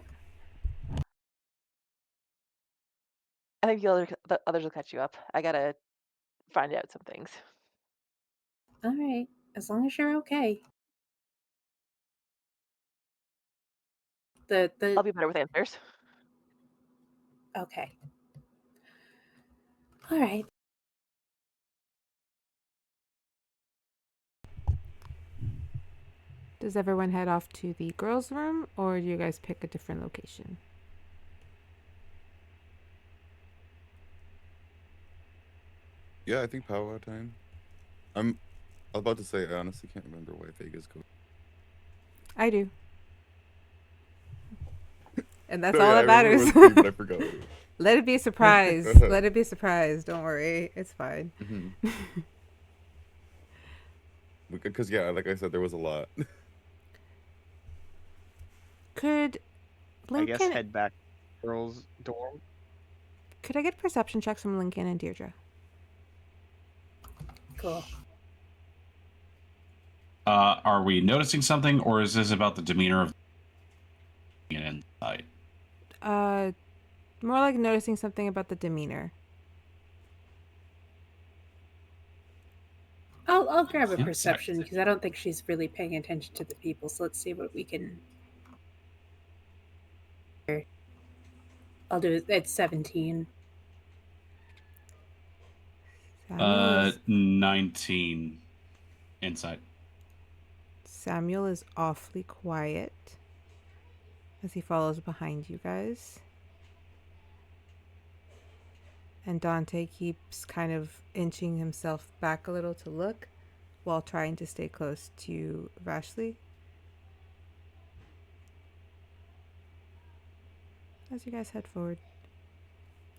I think the others will catch you up. I gotta find out some things. All right, as long as you're okay. I'll be better with answers. Okay. All right. Does everyone head off to the girls' room, or do you guys pick a different location? Yeah, I think powwow time. I was about to say I honestly can't remember why Vega's going. I do. And that's No, all yeah, that I remember matters. what Steve, but I forgot. Let it be a surprise. Let it be a surprise. Don't worry. It's fine. Because yeah, like I said, there was a lot. Could I guess Linkyn... head back to girls' dorm. Could I get perception checks from Linkyn and Dierdra? Cool. Are we noticing something, or is this about the demeanor of an insight? More like noticing something about the demeanor. I'll grab a Yeah, perception sorry. because I don't think she's really paying attention to the people. So let's see what we can. I'll do it. It's 17. 19 insight. Samuel is awfully quiet as he follows behind you guys. And Dante keeps kind of inching himself back a little to look. while trying to stay close to Vashley. As you guys head forward.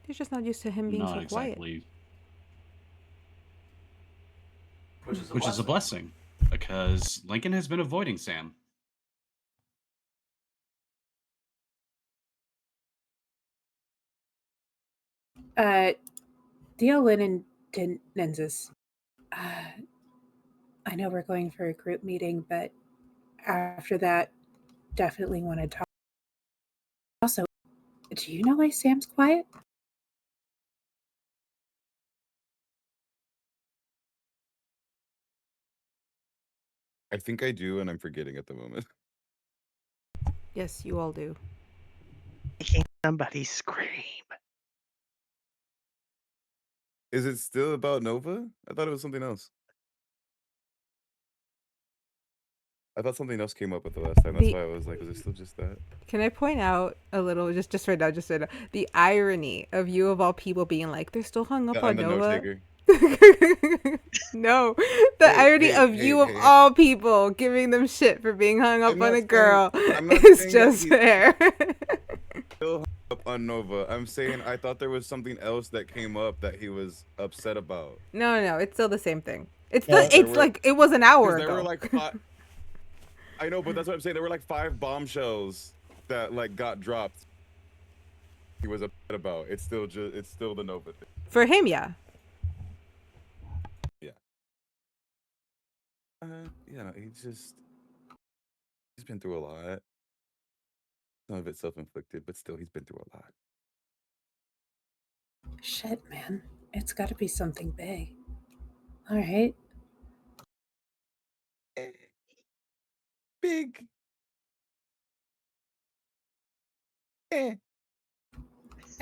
You're just not used to him being Not so quiet. exactly. Which is a blessing, because Linkyn has been avoiding Sam. Deal Lynn and Nynzus. I know we're going for a group meeting, but after that, definitely want to talk. Also, do you know why Sam's quiet? I think I do, and I'm forgetting at the moment. Yes, you all do. Making somebody scream. Is it still about Nova? I thought it was something else. I thought something else came up with the last time. That's why I was like, was it still just that? Can I point out a little, just right now, the irony of you of all people being like, they're still hung up Yeah, on I'm the note Nova? taker. No, the irony hey, of hey, you of hey. all people giving them shit for being hung up I'm on not a saying- girl I'm not is saying that just he's- fair. Still hung up on Nova. I'm saying I thought there was something else that came up that he was upset about. No, it's still the same thing. It's Yeah, the, it's like it was an hour There ago. were like I know, but that's what I'm saying. There were like 5 bombshells that like got dropped. He was upset about. It's still the Nova thing. For him, yeah. Yeah, he's been through a lot. Some of it self-inflicted, but still, he's been through a lot. Shit, man. It's got to be something big. All right. Big.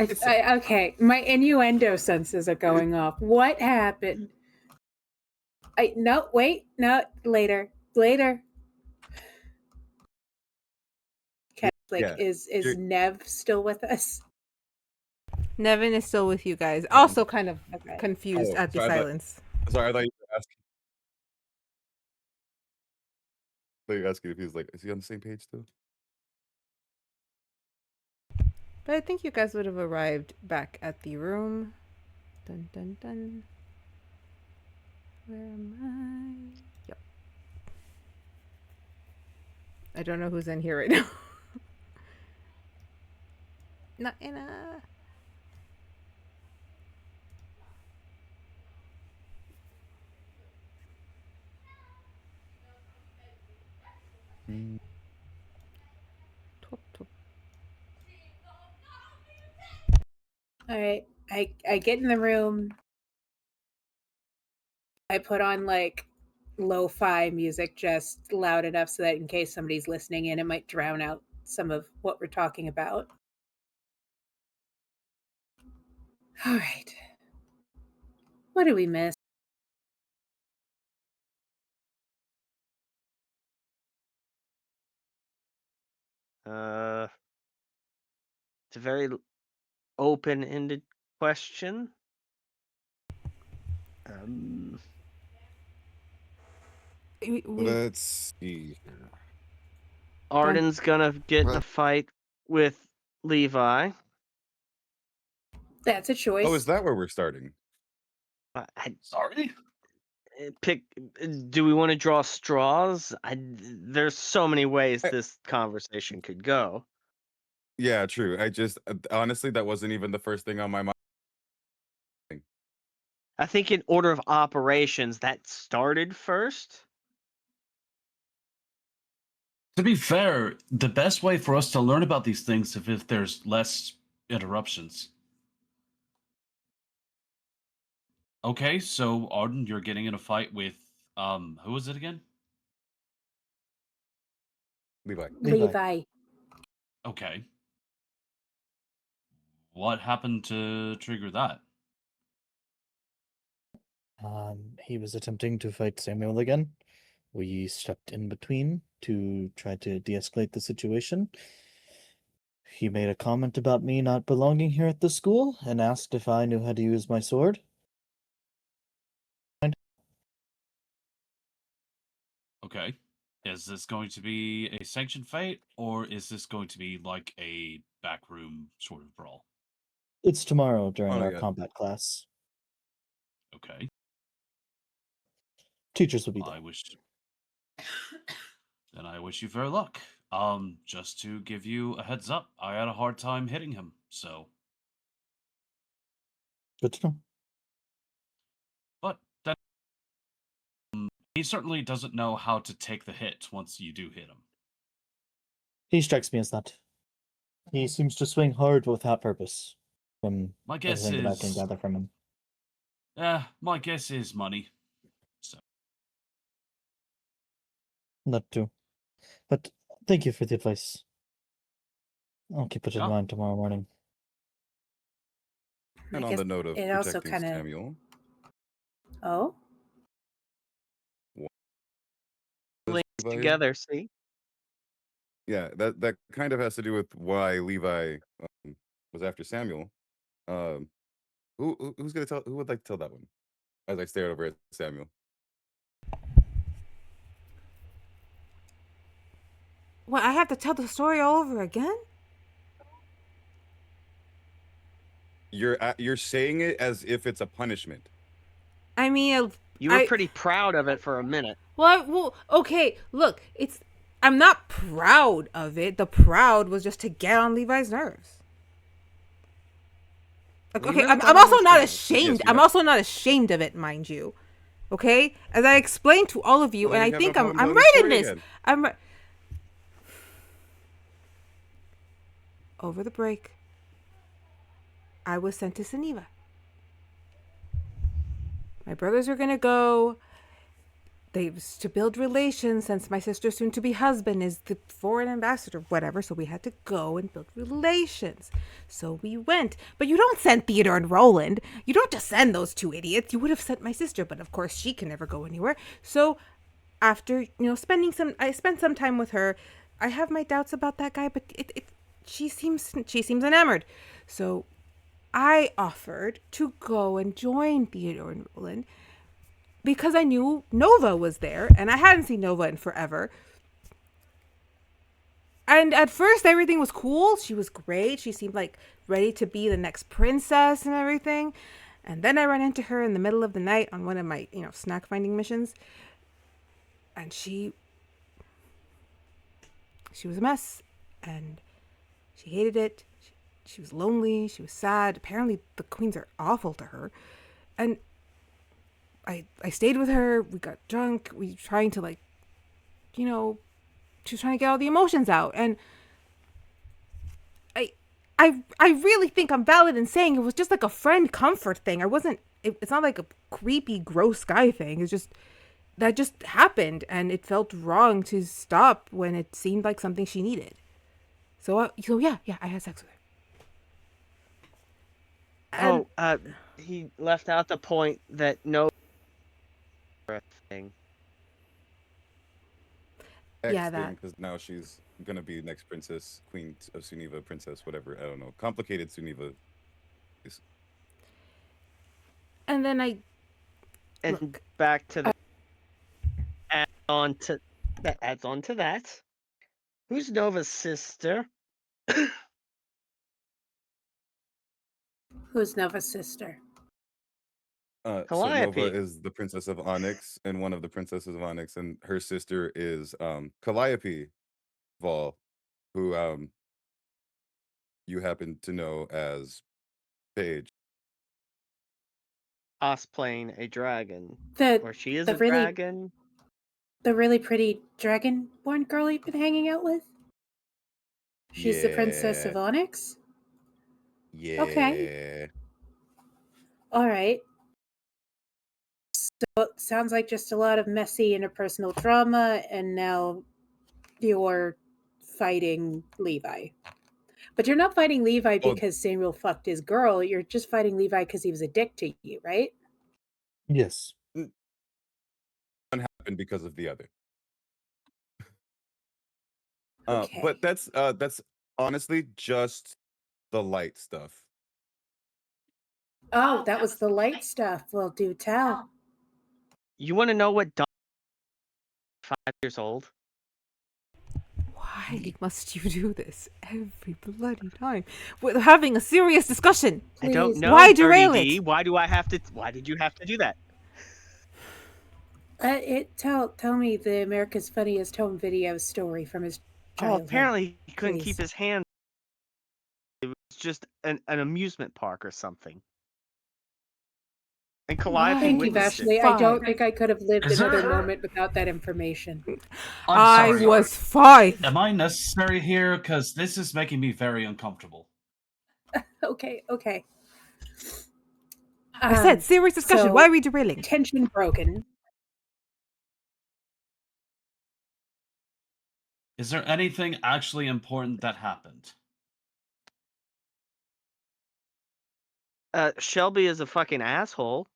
Okay, my innuendo senses are going off. What happened? No, later. Okay, like, Yeah. is You're- Nev still with us? Nevin is still with you guys. Also kind of Okay. confused at the so I thought- silence. Sorry, I thought you were asking. You were asking if he was like, is he on the same page still? But I think you guys would have arrived back at the room. Dun dun dun. Where am I? Yep. I don't know who's in here right now. Not in a. All right. I get in the room. I put on like lo-fi music just loud enough so that in case somebody's listening in, it might drown out some of what we're talking about. All right. What did we miss? It's a very open-ended question. Let's see here. Ardyn's gonna get in a fight with Levi. That's a choice. Oh, is that where we're starting? Sorry? Pick. Do we want to draw straws? There's so many ways this conversation could go. Yeah, true. I just honestly, that wasn't even the first thing on my mind. I think in order of operations, that started first. To be fair, the best way for us to learn about these things is if there's less interruptions. Okay, so Ardyn, you're getting in a fight with who was it again? Levi. Okay. What happened to trigger that? He was attempting to fight Samuel again. We stepped in between to try to de-escalate the situation. He made a comment about me not belonging here at the school and asked if I knew how to use my sword. Okay. Is this going to be a sanctioned fight, or is this going to be like a backroom sort of brawl? It's tomorrow during Oh, our yeah. combat class. Okay. Teachers will be I there. wish. Then I wish you fair luck. Just to give you a heads up, I had a hard time hitting him, so. Good to know. But that he certainly doesn't know how to take the hit once you do hit him. He strikes me as that. He seems to swing hard without purpose, from My guess everything that I can is, gather from him. my guess is money. So That too. But thank you for the advice. I'll keep it in Yeah. mind tomorrow morning. And I on guess the note of it also protecting kind of. Samuel, Oh, Linked Levi here? together, see? Yeah, that kind of has to do with why Levi was after Samuel. Who's gonna tell? Who would like to tell that one? As I stared over at Samuel. What, I have to tell the story all over again? You're saying it as if it's a punishment. I mean, You were pretty proud of it for a minute. well, okay, look, I'm not proud of it. The proud was just to get on Levi's nerves. Like, Well, okay, you never I'm thought I also was not proud. ashamed. Yes, you I'm have. also not ashamed of it, mind you. Okay, as I explained to all of you, Well, and then I you have no think problem I'm telling the right in story this. again. Over the break, I was sent to Geneva. My brothers were gonna go. They was to build relations since my sister's soon-to-be husband is the foreign ambassador, whatever. So we had to go and build relations. So we went. But you don't send Theodore and Roland. You don't just send those two idiots. You would have sent my sister, but of course she can never go anywhere. So after I spent some time with her. I have my doubts about that guy, but she seems enamored. So I offered to go and join Theodore and Roland because I knew Nova was there, and I hadn't seen Nova in forever. And at first, everything was cool. She was great. She seemed like ready to be the next princess and everything. And then I ran into her in the middle of the night on one of my, snack finding missions. And she was a mess. And she hated it. She was lonely. She was sad. Apparently, the queens are awful to her. And I stayed with her. We got drunk. We were trying to she was trying to get all the emotions out. And I really think I'm valid in saying it was just like a friend comfort thing. It's not like a creepy, gross guy thing. It's just, that just happened. And it felt wrong to stop when it seemed like something she needed. So yeah, I had sex with her. And He left out the point that no thing. Yeah, that. Because now she's gonna be next princess, queen of Suniva, princess, whatever. I don't know. Complicated Suniva. And then And back to the adds on to that. Who's Nova's sister? who's Nova's sister? So Nova Calliope. is the princess of Onyx, and one of the princesses of Onyx, and her sister is Calliope Vol, who you happen to know as Paige. Us playing a dragon. The Or she is the a really dragon. the really pretty dragonborn girl you've been hanging out with. She's the princess of Onyx. Yeah. Okay. All right. So it sounds like just a lot of messy interpersonal drama, and now you're fighting Levi. But you're not fighting Levi because Samuel fucked his girl. You're just fighting Levi because he was a dick to you, right? Yes. One happened because of the other. Okay. But that's honestly just the light stuff. Oh, that was the light stuff. Well, do tell. You want to know what 5 years old. Why must you do this every bloody time? We're having a serious discussion. I don't Please. know. Why derail 30D. it? Why did you have to do that? Tell me the America's Funniest Home Video story from his Oh, childhood. apparently he couldn't please. keep his hand. It was just an amusement park or something. And Calliope Thank you, witnessed it. Vashley. I don't Fine. think I could have lived Is another there- moment without that information. I'm I sorry. was 5. Am I necessary here? Because this is making me very uncomfortable. Okay. I said serious discussion. so- Why are we derailing? Tension broken. Is there anything actually important that happened? Shelby is a fucking asshole.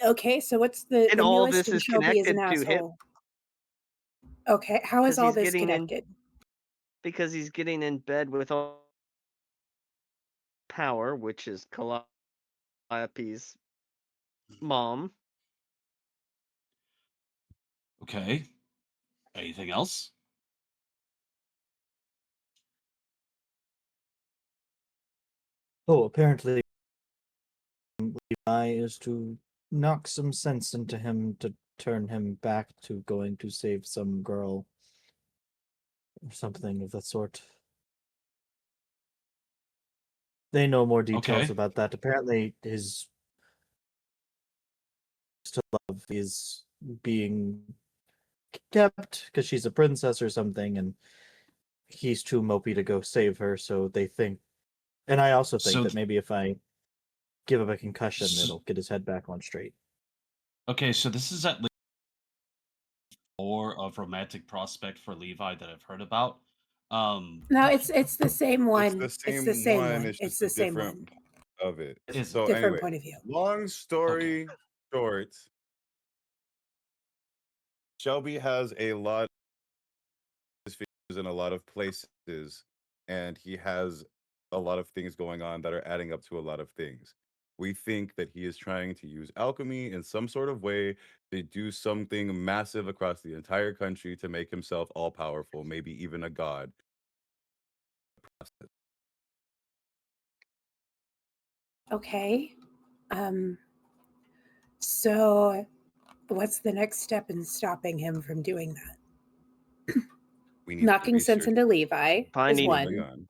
Okay, so what's the And all newest this in is Shelby is an connected to him. asshole? Okay, how is 'Cause all he's this getting in- connected? Because he's getting in bed with all power, which is Calliope's mom. Okay. Anything else? Oh, apparently Levi is to knock some sense into him to turn him back to going to save some girl or something of that sort. They know more details Okay. about that. Apparently his love is being kept because she's a princess or something, and he's too mopey to go save her, so they think. And I also think So- that maybe if I give him a concussion, S- it'll get his head back on straight. Okay, so this is at least more of romantic prospect for Levi that I've heard about. No, it's the same one. It's the same one. It's It's just the a same different one. part of it. Is So Different anyway, point of view. long story short, Shelby has a lot of figures in a lot of places, and he has a lot of things going on that are adding up to a lot of things. We think that he is trying to use alchemy in some sort of way to do something massive across the entire country to make himself all powerful, maybe even a god. Okay. So what's the next step in stopping him from doing that? We need Knocking to sense research into Levi is Finding- what's going one. on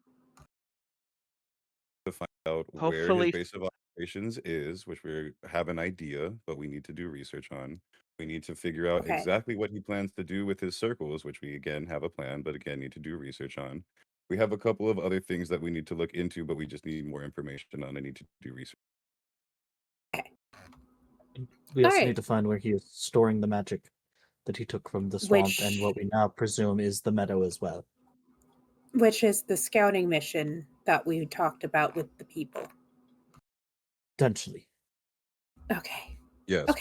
to find out where Hopefully- his base of operations is, which we have an idea, but we need to do research on. We need to figure out Okay. exactly what he plans to do with his circles, which we again have a plan, but again need to do research on. We have a couple of other things that we need to look into, but we just need more information on and need to do research. We also Alright. need to find where he is storing the magic that he took from the swamp and what we now presume is the meadow as well. Which is the scouting mission that we talked about with the people. Potentially. Okay. Yes. Okay.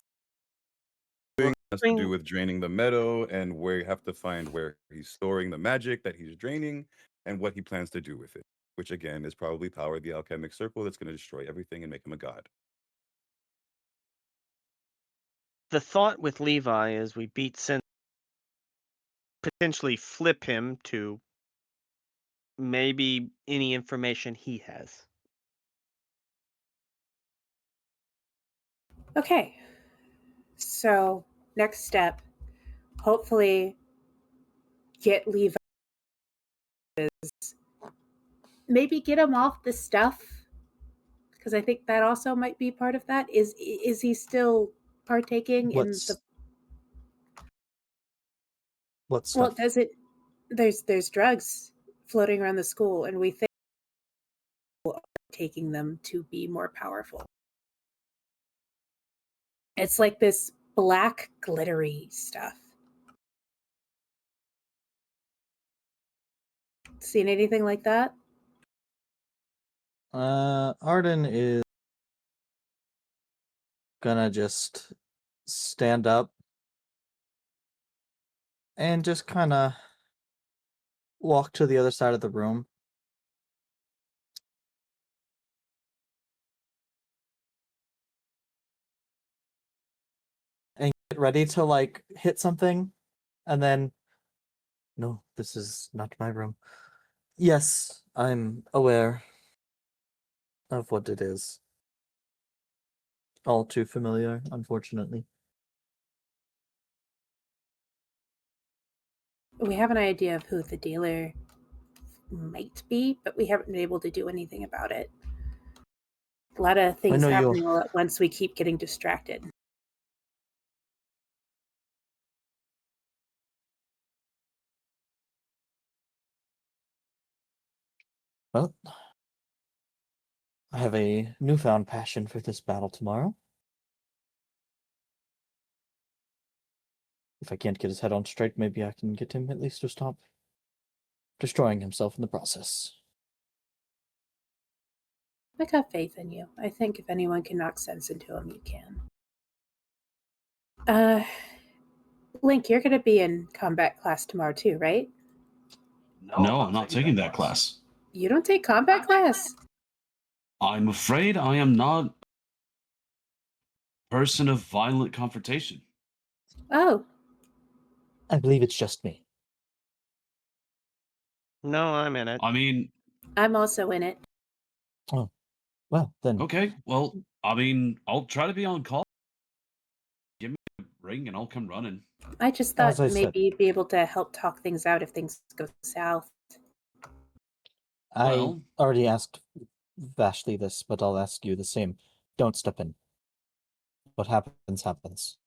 Thing has to do Bring- with draining the meadow, and where you have to find where he's storing the magic that he's draining and what he plans to do with it, which again is probably power the alchemic circle that's going to destroy everything and make him a god. The thought with Levi is we beat Sin, potentially flip him to maybe any information he has. Okay. So next step, hopefully get Levi, maybe get him off the stuff, because I think that also might be part of that. Is he still partaking in the What stuff? Well, there's drugs floating around the school, and we think people are taking them to be more powerful. It's like this black glittery stuff. Seen anything like that? Ardyn is gonna just stand up and just kind of walk to the other side of the room. And get ready to like hit something, and then, no, this is not my room. Yes, I'm aware of what it is. All too familiar, unfortunately. We have an idea of who the dealer might be, but we haven't been able to do anything about it. A lot of things know you'll- happening all at once. We keep getting distracted. Well, I have a newfound passion for this battle tomorrow. If I can't get his head on straight, maybe I can get him at least to stop destroying himself in the process. I got faith in you. I think if anyone can knock sense into him, you can. Link, you're going to be in combat class tomorrow too, right? No, I'm not taking that class. You don't take combat class? I'm afraid I am not a person of violent confrontation. Oh, I believe it's just me. No, I'm in it. I mean, I'm also in it. Well, then, okay, well, I mean, I'll try to be on call. Give me a ring and I'll come running. I just As thought I said. maybe you'd be able to help talk things out if things go south. I Well- already asked Vashley this, but I'll ask you the same. Don't step in. What happens, happens.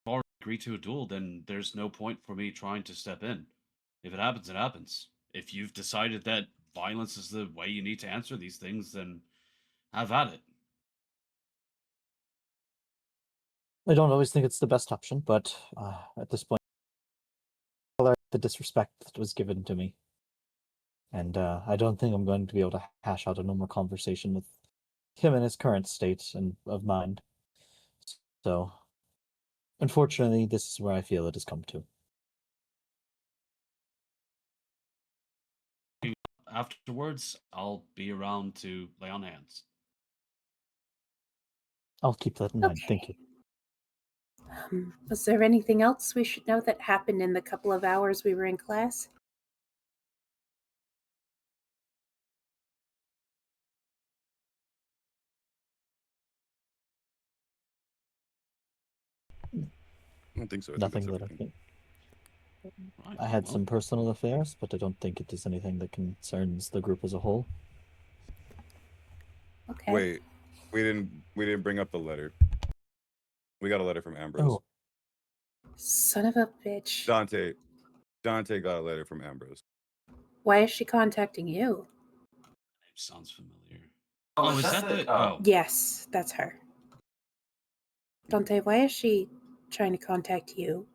If I agree to a duel, then there's no point for me trying to step in. If it happens, it happens. If you've decided that violence is the way you need to answer these things, then have at it. I don't always think it's the best option, but at this point, the disrespect that was given to me. And I don't think I'm going to be able to hash out a normal conversation with him in his current state and of mind. So, unfortunately, this is where I feel it has come to. Afterwards, I'll be around to lay on hands. I'll keep that in mind. Thank you. Was there anything else we should know that happened in the couple of hours we were in class? I don't think so. I think Nothing that's that I everything. think. Right, I had well, some personal affairs, but I don't think it is anything that concerns the group as a whole. Okay. Wait, we didn't bring up the letter. We got a letter from Ambrose. Oh, Son of a bitch. Dante got a letter from Ambrose. Why is she contacting you? name sounds familiar. Oh, is that the? Oh, Yes, that's her. Dante, why is she trying to contact you?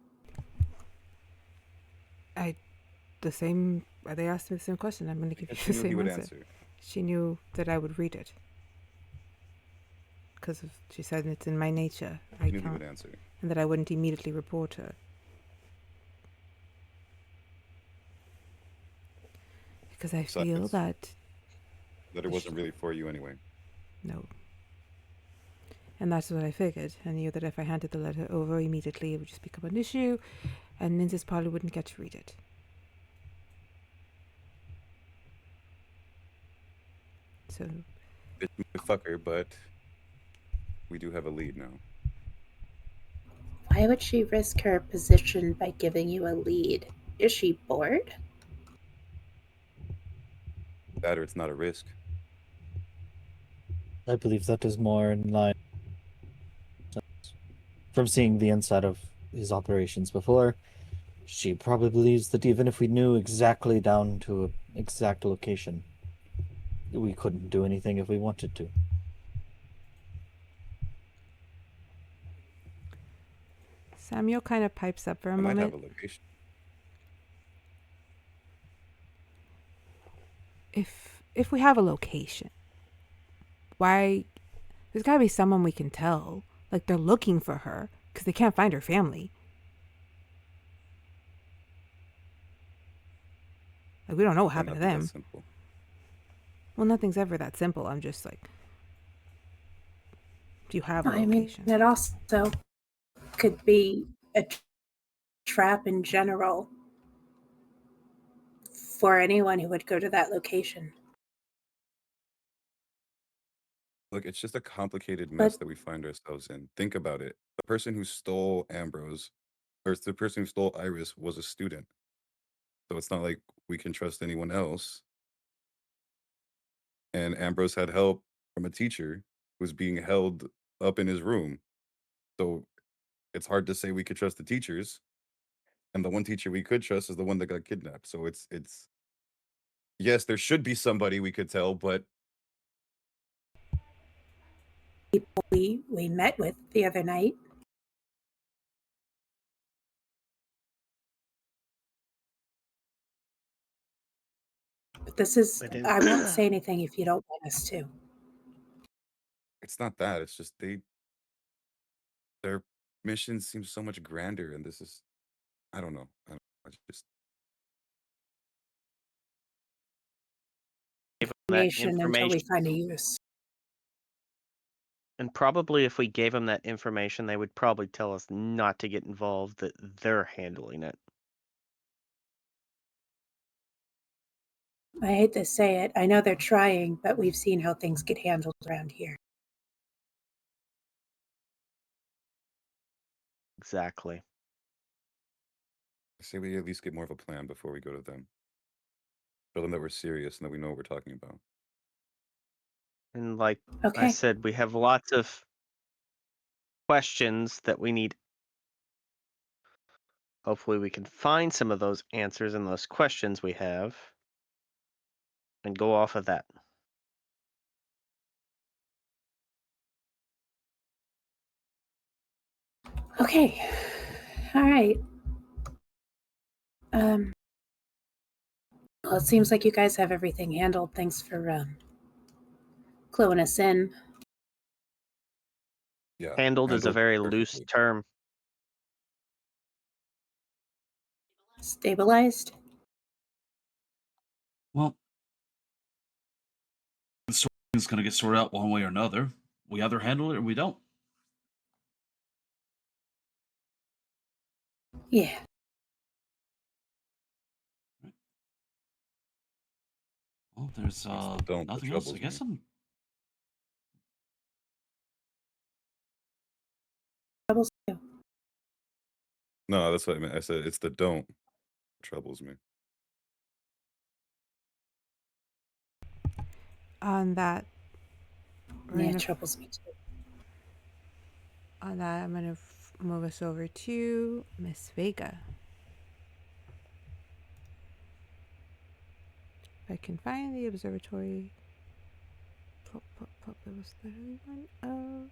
They asked me the same question. I'm going to give Because you she the knew he same would answer. answer. She knew that I would read it. Because she said it's in my nature. She knew he can't, would answer. and that I wouldn't immediately report her. Because I feel Besides, that letter wasn't really for you anyway. no. And that's what I figured. I knew that if I handed the letter over immediately, it would just become an issue, and Nynzus probably wouldn't get to read it. So, Bitch, fucker, but we do have a lead now. Why would she risk her position by giving you a lead? Is she bored? That or it's not a risk. I believe that is more in line from seeing the inside of his operations before. She probably believes that even if we knew exactly down to an exact location, we couldn't do anything if we wanted to. Samuel kind of pipes up for a I might moment. have a location. If we have a location, why? There's got to be someone we can tell. Like they're looking for her because they can't find her family. Like we don't know what happened to Nothing that them. simple. Well, nothing's ever that simple. I'm just like, Do you have a I mean, location? it also could be a trap in general for anyone who would go to that location. Look, it's just a complicated But mess that we find ourselves in. Think about it. The person who stole Ambrose, or the person who stole Iris, was a student. So it's not like we can trust anyone else. And Ambrose had help from a teacher who was being held up in his room. So it's hard to say we could trust the teachers. And the one teacher we could trust is the one that got kidnapped. So it's yes, there should be somebody we could tell, but people we met with the other night. But this is, It is- I won't say anything if you don't want us to. it's not that. It's just their mission seems so much grander, and this is I don't know. I just Give 'em that Information until we information. find a use. And probably if we gave them that information, they would probably tell us not to get involved, that they're handling it. I hate to say it. I know they're trying, but we've seen how things get handled around here. Exactly. I say we at least get more of a plan before we go to them. Show them that we're serious and that we know what we're talking about. And like I Okay. said, we have lots of questions that we need. Hopefully we can find some of those answers in those questions we have and go off of that. Okay. All right. Well, it seems like you guys have everything handled. Thanks for cluing us in. Yeah. Handled is a very loose perfectly. term. Stabilized? Well, the story is going to get sorted out one way or another. We either handle it or we don't. Yeah. Well, there's Don't that nothing else. I troubles guess me. I'm. Troubles too. No, that's what I meant. I said it's the don't troubles me. On that, we're Yeah, gonna it troubles me too. On that, I'm going to move us over to Miss Vega. If I can find the observatory. Plop, plop, plop. There was literally one of.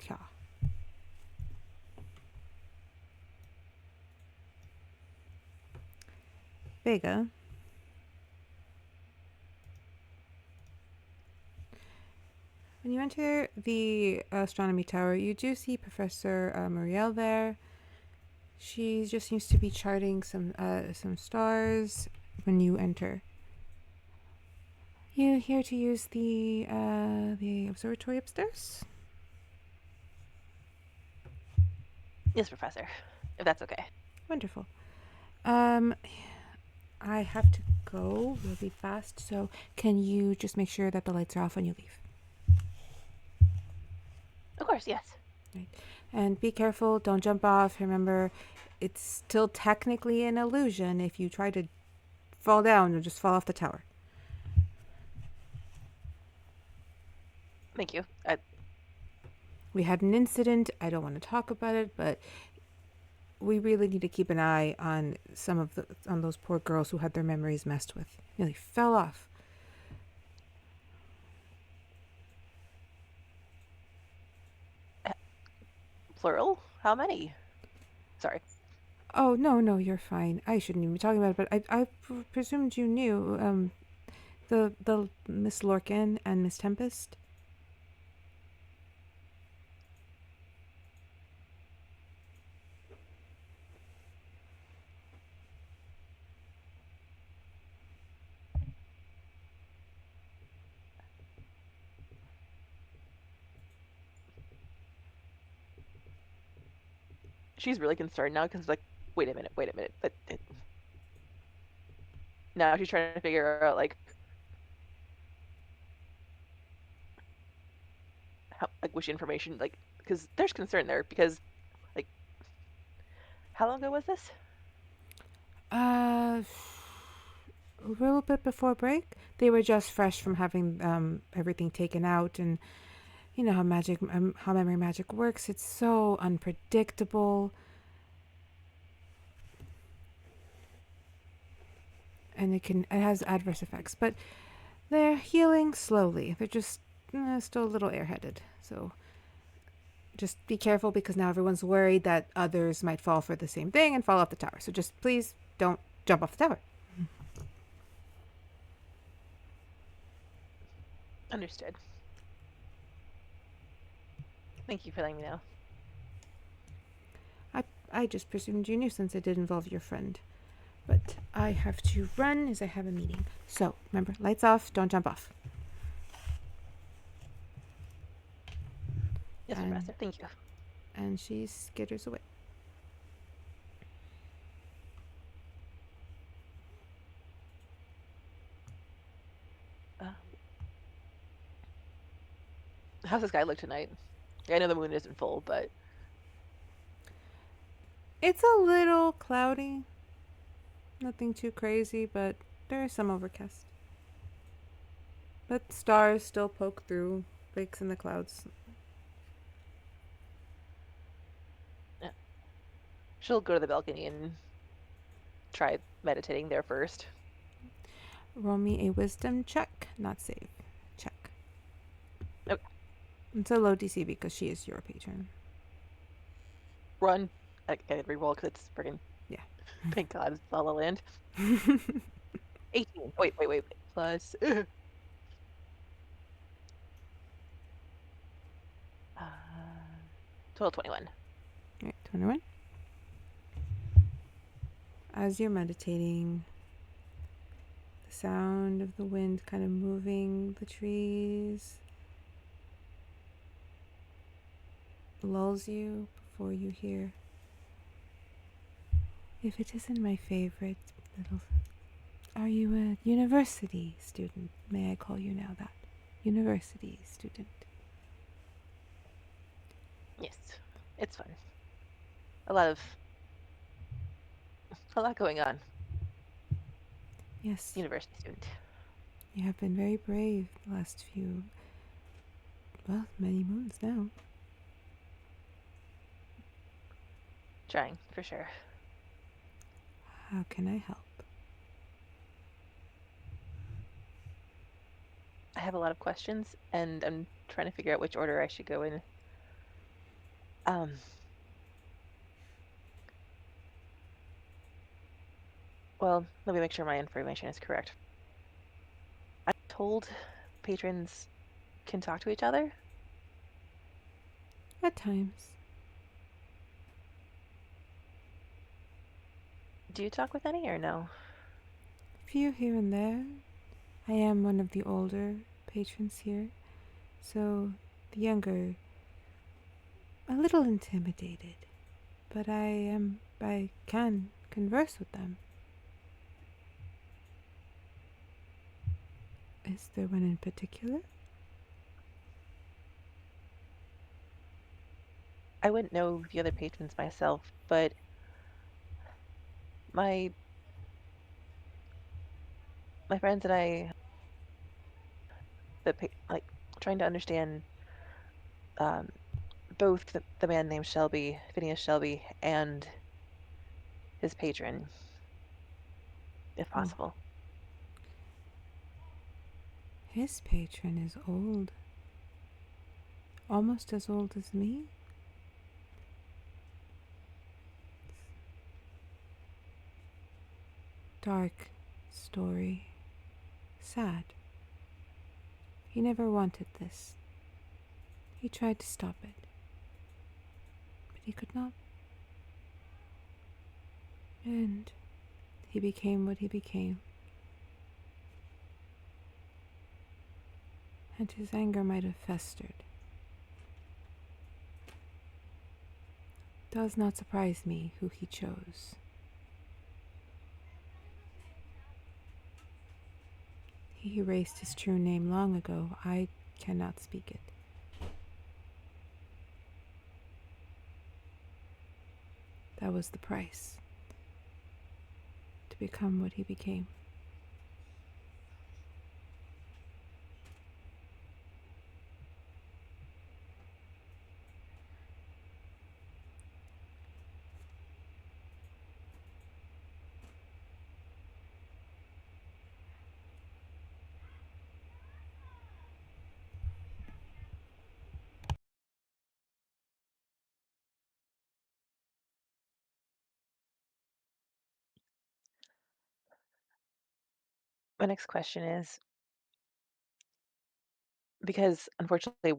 Yeah. Vega. When you enter the astronomy tower, you do see Professor Muriel there. She just seems to be charting some stars when you enter. You here to use the observatory upstairs? Yes, Professor. If that's okay. Wonderful. I have to go really fast, so can you just make sure that the lights are off when you leave? Of course, yes. Right. And be careful, don't jump off. Remember, it's still technically an illusion. If you try to fall down, you'll just fall off the tower. Thank you. We had an incident. I don't want to talk about it, but we really need to keep an eye on on those poor girls who had their memories messed with. Nearly fell off. Plural? How many? Sorry. Oh, no, you're fine. I shouldn't even be talking about it, but I presumed you knew. The Miss Lorcan and Miss Tempest. she's really concerned now because like, wait a minute, but now she's trying to figure out like how, like which information, like, because there's concern there because like, how long ago was this? A little bit before break. They were just fresh from having everything taken out, and you know how how memory magic works. It's so unpredictable, and it has adverse effects. But they're healing slowly. They're just still a little airheaded. So just be careful because now everyone's worried that others might fall for the same thing and fall off the tower. So just please don't jump off the tower. Understood. Thank you for letting me know. I just presumed you knew since it did involve your friend. But I have to run as I have a meeting. So remember, lights off, don't jump off. Yes, And- Master. Thank you. And she skitters away. How's the sky look tonight? I know the moon isn't full, but It's a little cloudy. Nothing too crazy, but there is some overcast. But stars still poke through breaks in the clouds. she'll go to the balcony and try meditating there first. Roll me a wisdom check, not save. Check. Okay. It's a low DC because she is your patron. Run. I can reroll because it's friggin'. Yeah. Thank God, it's Lala Land. 18. Wait. Plus. Total 21. Right, 21. As you're meditating, the sound of the wind kind of moving the trees lulls you before you hear, if it isn't my favorite little... Are you a university student? May I call you now that? University student. Yes, it's fun. A lot going on. Yes, University student. you have been very brave the last few, many moons now. Trying, for sure. How can I help? I have a lot of questions, and I'm trying to figure out which order I should go in. Well, let me make sure my information is correct. I'm told patrons can talk to each other. At times. Do you talk with any or no? Few here and there. I am one of the older patrons here, so the younger, a little intimidated, but I can converse with them. Is there one in particular? I wouldn't know the other patrons myself, but my friends and I, like trying to understand both the man named Shelby, Phineas Shelby, and his patron, if Oh. possible. His patron is old. Almost as old as me. Dark story. Sad. He never wanted this. He tried to stop it, but he could not. And he became what he became. And his anger might have festered. does not surprise me who he chose. He erased his true name long ago. I cannot speak it. That was the price. To become what he became. My next question is, because unfortunately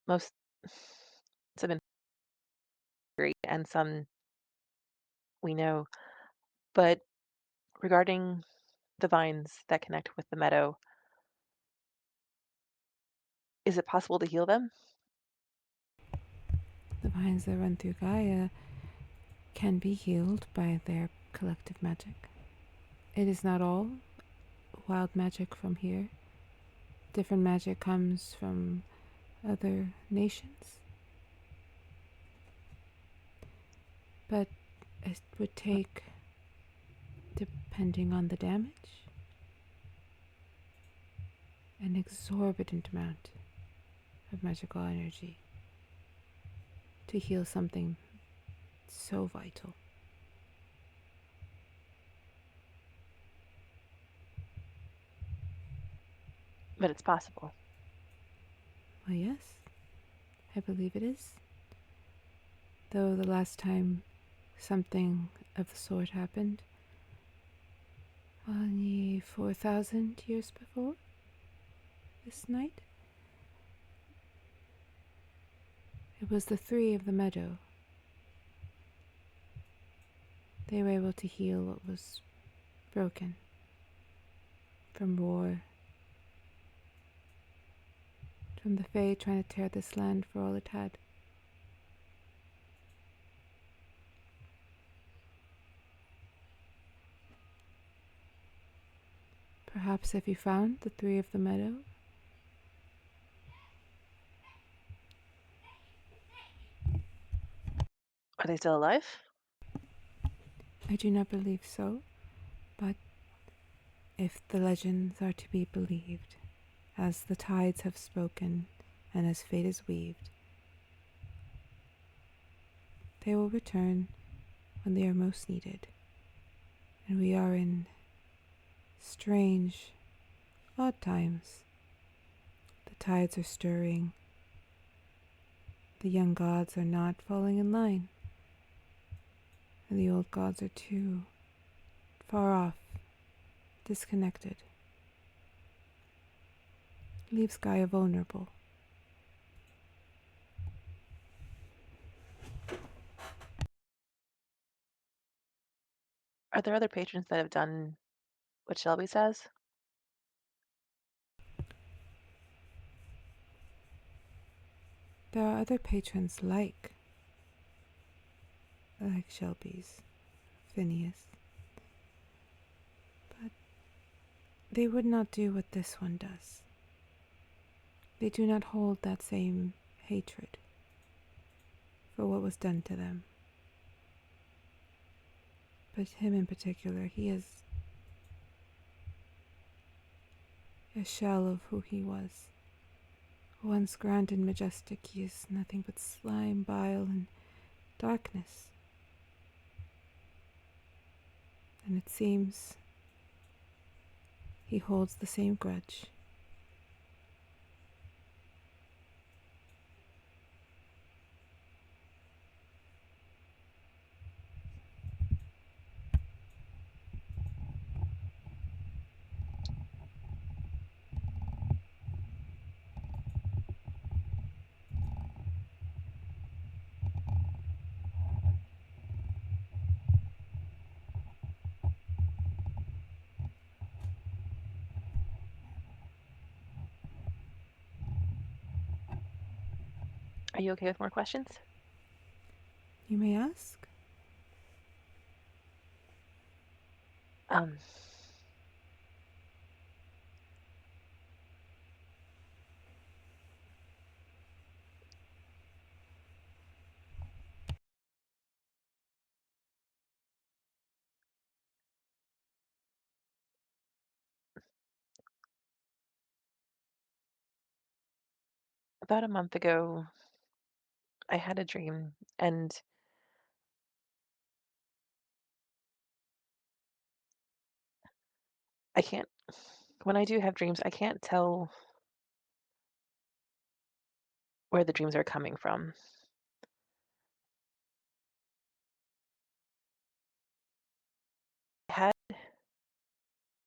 most have been great and some we know, but regarding the vines that connect with the meadow, is it possible to heal them? The vines that run through Gaia can be healed by their collective magic. It is not all wild magic from here. Different magic comes from other nations. But it would take, depending on the damage, an exorbitant amount of magical energy to heal something so vital. But it's possible. Well, yes, I believe it is. Though the last time something of the sort happened, only 4,000 years before this night, it was the three of the meadow. They were able to heal what was broken from war, from the Fae trying to tear this land for all it had. Perhaps if you found the three of the meadow, Are they still alive? I do not believe so, but if the legends are to be believed, as the tides have spoken and as fate is weaved, they will return when they are most needed. And we are in strange, odd times. The tides are stirring. The young gods are not falling in line. And the old gods are too far off, disconnected. Leaves Gaia vulnerable. Are there other patrons that have done what Shelby says? There are other patrons like Shelby's, Phineas, but they would not do what this one does. They do not hold that same hatred for what was done to them. But him in particular, he is a shell of who he was. Once grand and majestic, he is nothing but slime, bile, and darkness. And it seems he holds the same grudge. Are you okay with more questions? You may ask. Um, about a month ago, I had a dream, and I can't, when I do have dreams, I can't tell where the dreams are coming from. I had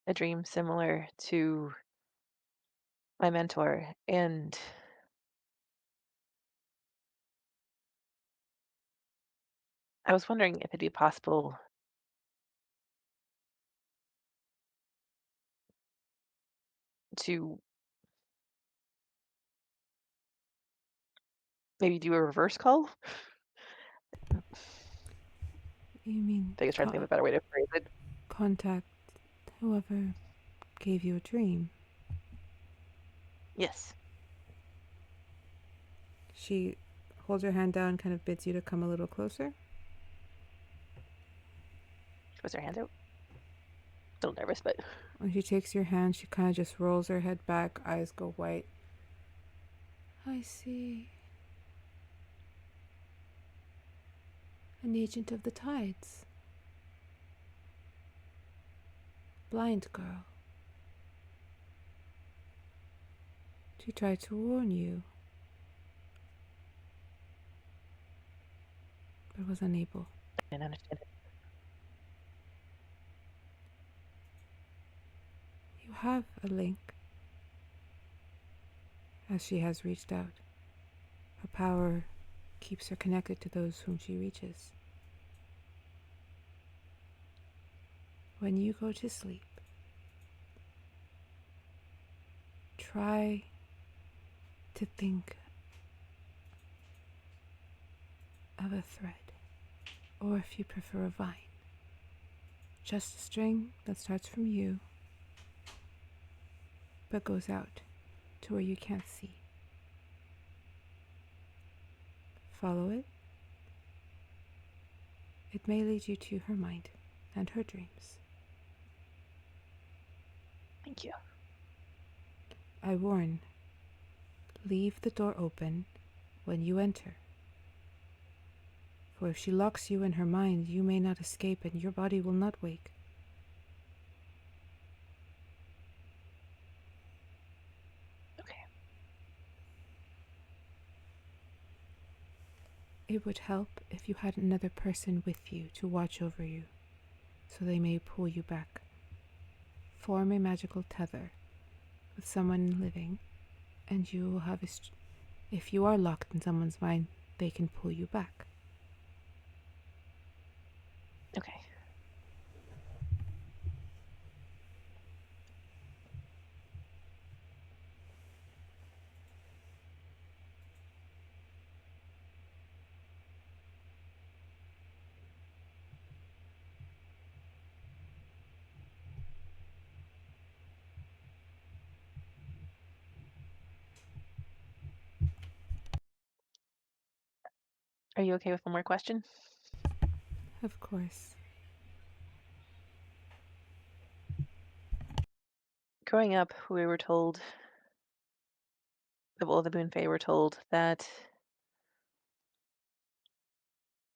a dream similar to my mentor, and I was wondering if it'd be possible to maybe do a reverse call. You mean I think I was trying to think of a better way to phrase it. contact whoever gave you a dream. Yes. She holds her hand down, kind of bids you to come a little closer. Was her hand out? A little nervous, but When she takes your hand, she kind of just rolls her head back, eyes go white. I see. An agent of the tides. Blind girl. She tried to warn you, but was unable. I didn't understand it. You have a link, as she has reached out. Her power keeps her connected to those whom she reaches. When you go to sleep, try to think of a thread, or if you prefer a vine. Just a string that starts from you, but goes out to where you can't see. Follow it. It may lead you to her mind and her dreams. Thank you. I warn, leave the door open when you enter. For if she locks you in her mind, you may not escape and your body will not wake. Okay. It would help if you had another person with you to watch over you, so they may pull you back. Form a magical tether with someone living, and you will have if you are locked in someone's mind, they can pull you back. Okay. Are you okay with one more question? Of course. Growing up, we were told, the Moon Fae were told that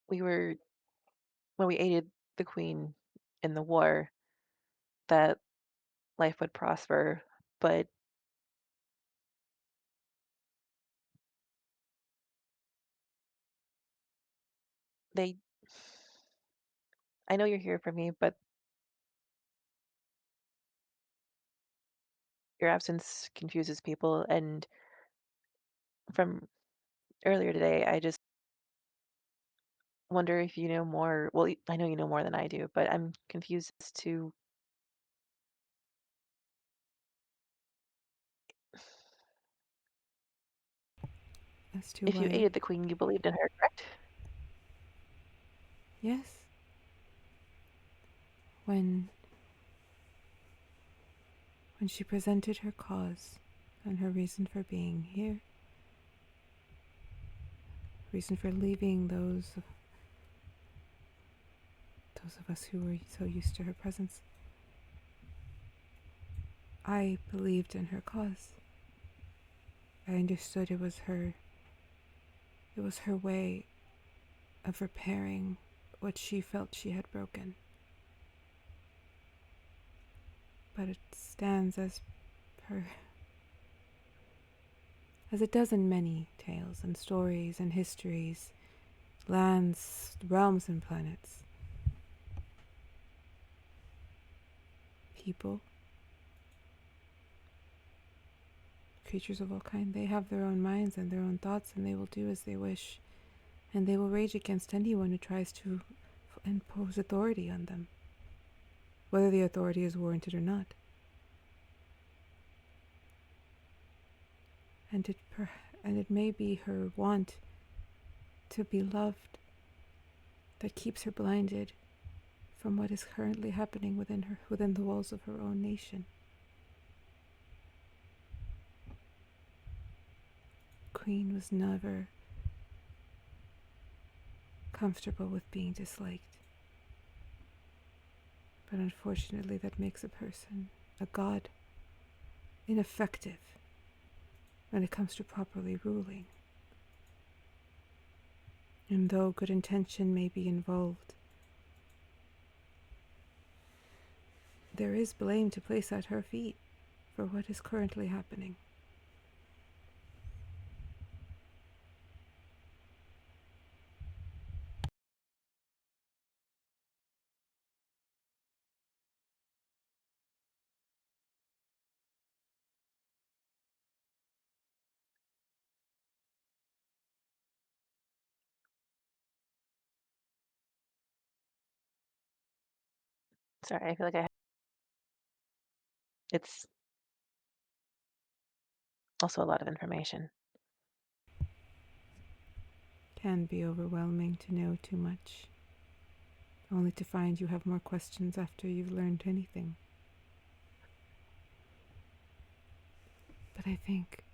when we aided the Queen in the war, that life would prosper, but they, I know you're here for me, but your absence confuses people, and from earlier today, I just wonder if you know more. Well, I know you know more than I do, but I'm confused as to As to if you why, aided the Queen, you believed in her, correct? Yes. When she presented her cause and her reason for being here, reason for leaving those of us who were so used to her presence, I believed in her cause. I understood it was her way of repairing what she felt she had broken. But it stands as it does in many tales and stories and histories, lands, realms, and planets. People, creatures of all kind, they have their own minds and their own thoughts, and they will do as they wish, and they will rage against anyone who tries to impose authority on them, whether the authority is warranted or not. And it may be her want to be loved that keeps her blinded from what is currently happening within the walls of her own nation. Queen was never comfortable with being disliked. But unfortunately, that makes a person, a god, ineffective when it comes to properly ruling. And though good intention may be involved, there is blame to place at her feet for what is currently happening. Sorry, I feel like it's also a lot of information. Can be overwhelming to know too much, only to find you have more questions after you've learned anything. But I think,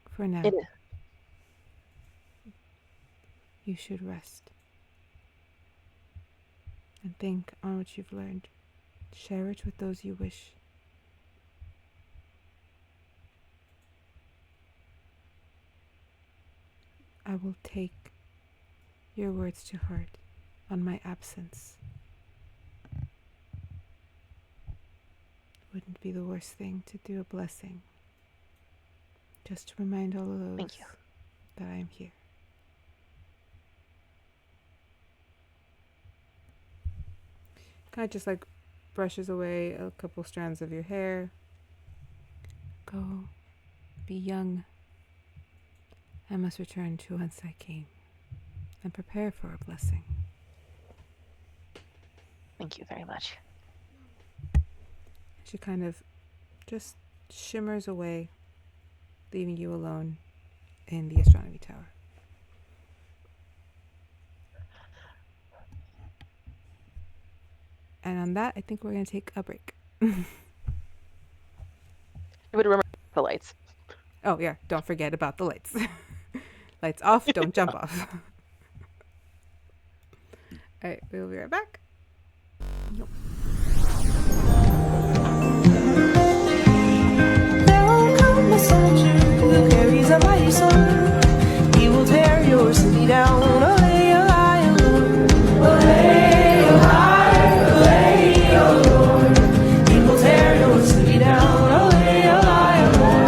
for now, you should rest and think on what you've learned. Share it with those you wish. I will take your words to heart on my absence. Wouldn't be the worst thing to do a blessing, just to remind all of those that I am here. Kind of just like brushes away a couple strands of your hair. Go, be young. I must return to whence I came and prepare for a blessing. Thank you very much. She kind of just shimmers away, leaving you alone in the astronomy tower. And on that, I think we're going to take a break. You would remember the lights. Oh, yeah, don't forget about the lights. Lights off, don't jump off. All right, we'll be right back. Nope. A soldier who carries a mighty sword. He will tear your city down. Olay, olay, Lord. Olay, olay, olay, Lord. He will tear your city down. Olay, olay, Lord.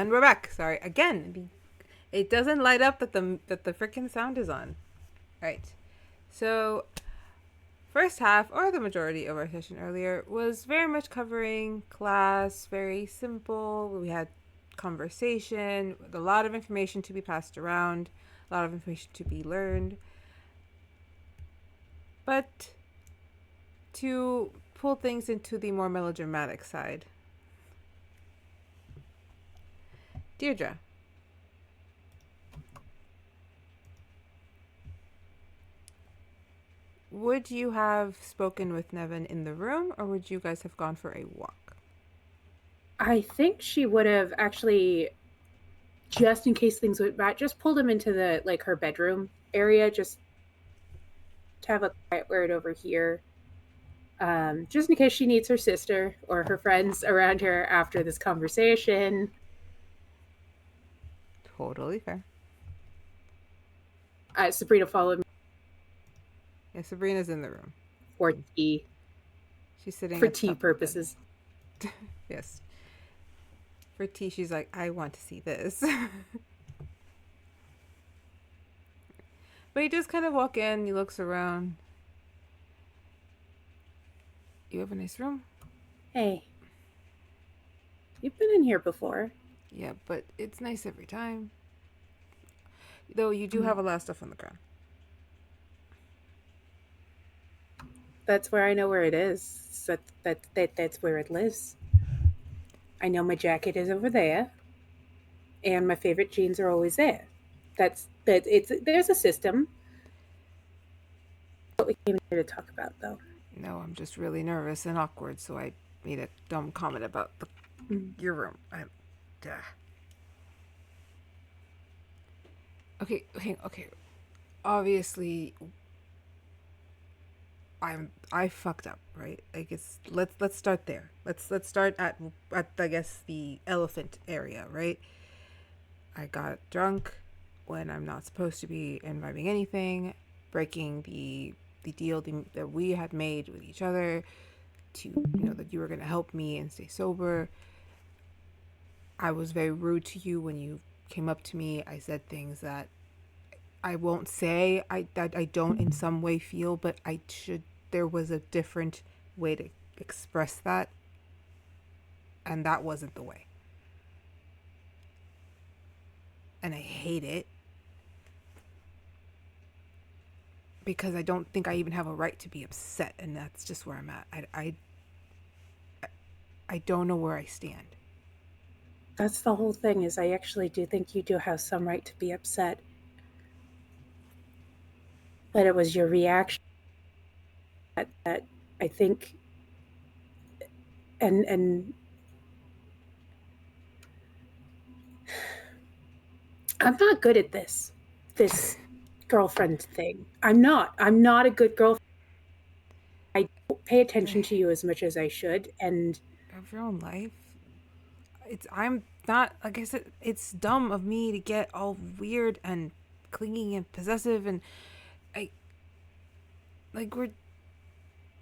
And we're back. Sorry again. It doesn't light up that the freaking sound is on. Right. So, first half, or the majority of our session earlier, was very much covering class, very simple. We had conversation, with a lot of information to be passed around, a lot of information to be learned. But to pull things into the more melodramatic side. Dierdra. Would you have spoken with Nevin in the room, or would you guys have gone for a walk? I think she would have actually, just in case things went bad, just pulled him into the her bedroom area, just to have a quiet word over here. Just in case she needs her sister or her friends around her after this conversation. Totally fair. Sabrina followed me Yeah, Sabrina's in the room. for tea. She's sitting For at the tea top of the bed. purposes. Yes. For tea, she's like, I want to see this. But he just kind of walk in, he looks around. You have a nice room? Hey. You've been in here before. Yeah, but it's nice every time. Though you do have a lot of stuff on the ground. That's where I know where it is. So that's where it lives. I know my jacket is over there. And my favorite jeans are always there. There's a system. What we came here to talk about, though. No, I'm just really nervous and awkward, so I made a dumb comment about your room. Okay. Obviously, I fucked up, right? Let's start there. Let's start at I guess the elephant area, right? I got drunk when I'm not supposed to be imbibing anything, breaking the deal that we had made with each other to that you were going to help me and stay sober. I was very rude to you when you came up to me. I said things that I won't say that I don't in some way feel, but there was a different way to express that, and that wasn't the way. And I hate it because I don't think I even have a right to be upset, and that's just where I'm at. I don't know where I stand. That's the whole thing, is I actually do think you do have some right to be upset. But it was your reaction that I think, and I'm not good at this girlfriend thing. I'm not a good girlfriend. I don't pay attention to you as much as I should, and Of your own life. I'm not, like I said, it's dumb of me to get all weird and clingy and possessive, and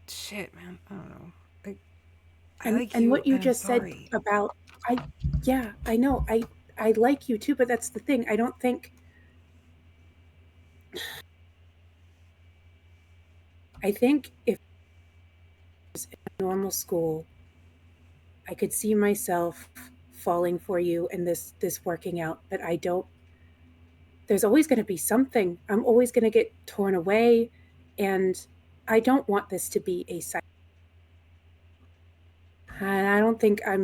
shit, man. I don't know. and what you and I'm just said sorry. about I know I like you too, but that's the thing. I don't think if it was in a normal school, I could see myself falling for you and this working out, but I don't. There's always going to be something. I'm always going to get torn away, and I don't want this to be a cycle. And I don't think I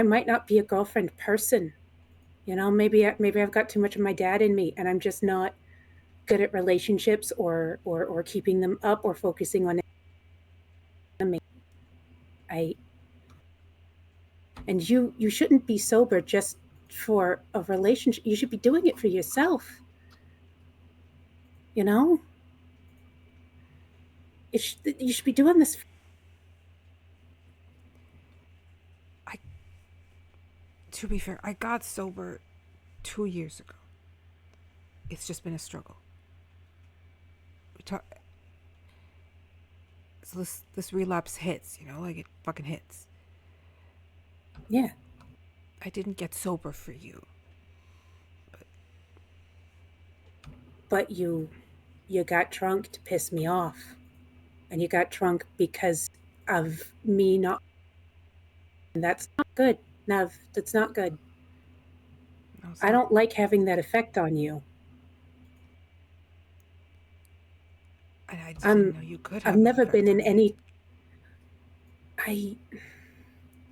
might not be a girlfriend person. Maybe I've got too much of my dad in me, and I'm just not good at relationships or keeping them up or focusing on me. And you shouldn't be sober just for a relationship. You should be doing it for yourself. You should be doing this. To be fair, I got sober 2 years ago. It's just been a struggle. So this relapse hits, it fucking hits. Yeah. I didn't get sober for you. But you got drunk to piss me off. And you got drunk because of me not. And that's not good, Nev. That's not good. No, it's I not. don't like having that effect on you. And I just didn't know you could have I've that never effect been in on me. any.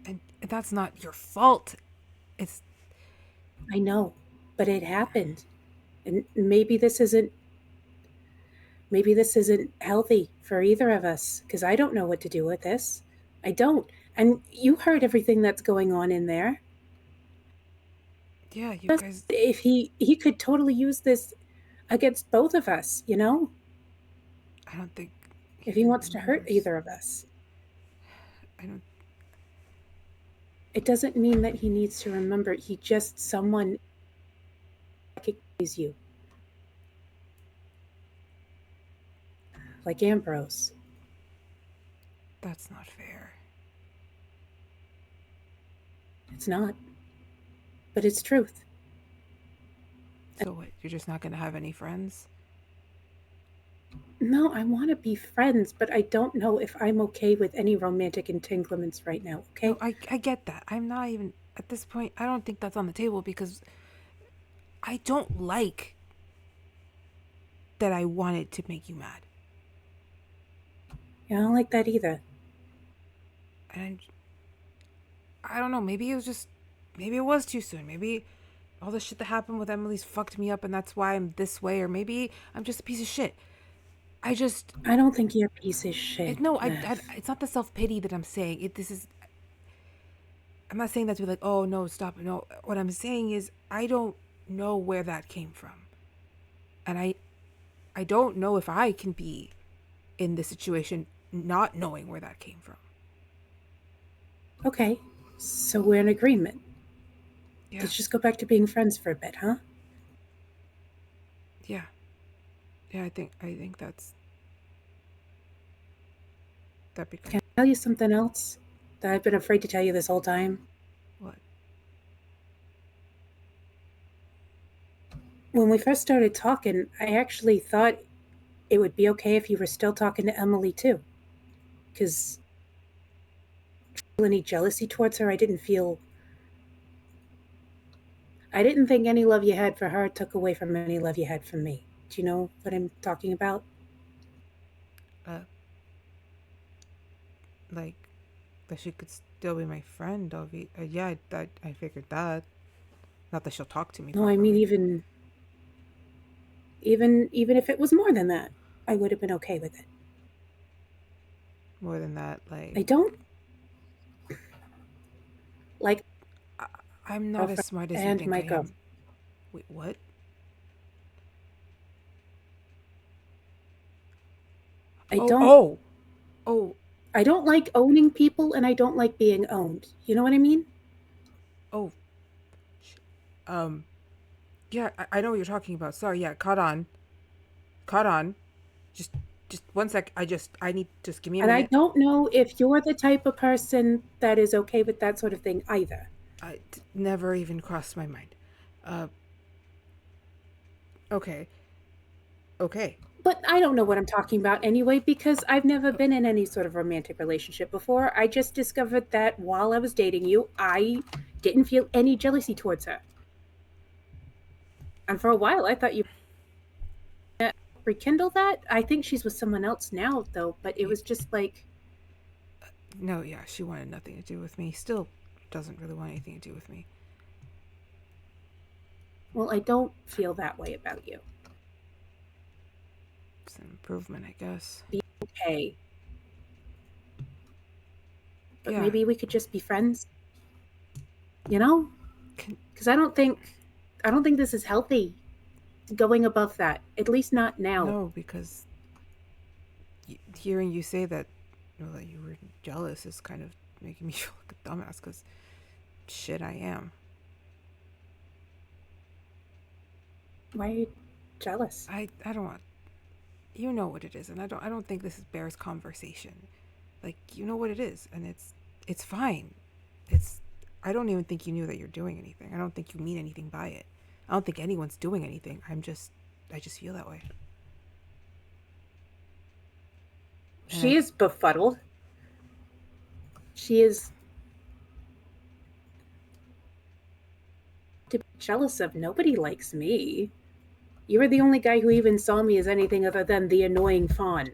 And that's not your fault. I know, but it happened. And maybe this isn't healthy for either of us, because I don't know what to do with this. I don't. And you heard everything that's going on in there. Yeah, you guys. If he could totally use this against both of us, you know? I don't think. If he wants to hurt either of us. I don't. It doesn't mean that he needs to remember. He just someone recognizes you. Like Ambrose. That's not fair. It's not. But it's truth. So what? You're just not going to have any friends? No, I want to be friends, but I don't know if I'm okay with any romantic entanglements right now, okay? No, I get that. I'm not even, at this point, I don't think that's on the table because I don't like that I wanted to make you mad. Yeah, I don't like that either. And I don't know, maybe it was too soon. Maybe all the shit that happened with Emily's fucked me up and that's why I'm this way, or maybe I'm just a piece of shit. I don't think you're a piece of shit. It's not the self-pity that I'm saying. I'm not saying that to be like, oh no, stop. No, what I'm saying is I don't know where that came from. And I don't know if I can be in this situation not knowing where that came from. Okay, so we're in agreement. Yeah. Let's just go back to being friends for a bit, huh? Yeah. Yeah, I think that'd be good. Can I tell you something else that I've been afraid to tell you this whole time? What? When we first started talking, I actually thought it would be okay if you were still talking to Emily too. Because any jealousy towards her, I didn't think any love you had for her took away from any love you had for me. Do you know what I'm talking about? Like that she could still be my friend. Yeah, I figured that. Not that she'll talk to me. No, I mean even if it was more than that, I would have been okay with it. More than that, like I don't like. I'm not as smart as you think I am. Wait, what? Oh. I don't like owning people, and I don't like being owned. You know what I mean? Oh. Yeah, I know what you're talking about. Sorry, yeah, caught on. Just 1 sec. I need, just give me a minute. And I don't know if you're the type of person that is okay with that sort of thing either. It never even crossed my mind. Okay. But I don't know what I'm talking about anyway, because I've never been in any sort of romantic relationship before. I just discovered that while I was dating you, I didn't feel any jealousy towards her. And for a while, I thought you rekindle that. I think she's with someone else now, though, but it was just like... No, yeah, she wanted nothing to do with me. Still doesn't really want anything to do with me. Well, I don't feel that way about you. It's an improvement, I guess. Be okay. But Yeah. maybe we could just be friends. You know? Because I don't think this is healthy. Going above that, at least not now. No, because hearing you say that, that you were jealous is kind of making me feel like a dumbass. Because shit, I am. Why are you jealous? I don't want. You know what it is, and I don't think this bears conversation. Like, you know what it is, and it's fine. I don't even think you knew that you're doing anything. I don't think you mean anything by it. I don't think anyone's doing anything. I just feel that way. She is befuddled. She is to be jealous of. Nobody likes me. You were the only guy who even saw me as anything other than the annoying fawn.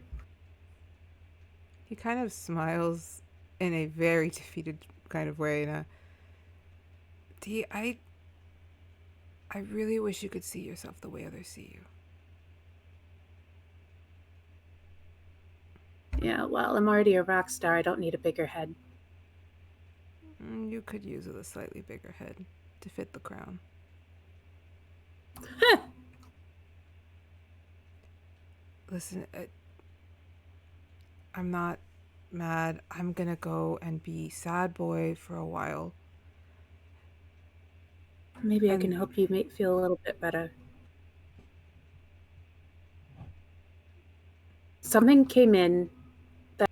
He kind of smiles in a very defeated kind of way. Dee, I really wish you could see yourself the way others see you. Yeah, well, I'm already a rock star. I don't need a bigger head. You could use a slightly bigger head to fit the crown. Listen, I'm not mad. I'm gonna go and be sad boy for a while. Maybe I can help you feel a little bit better. Something came in that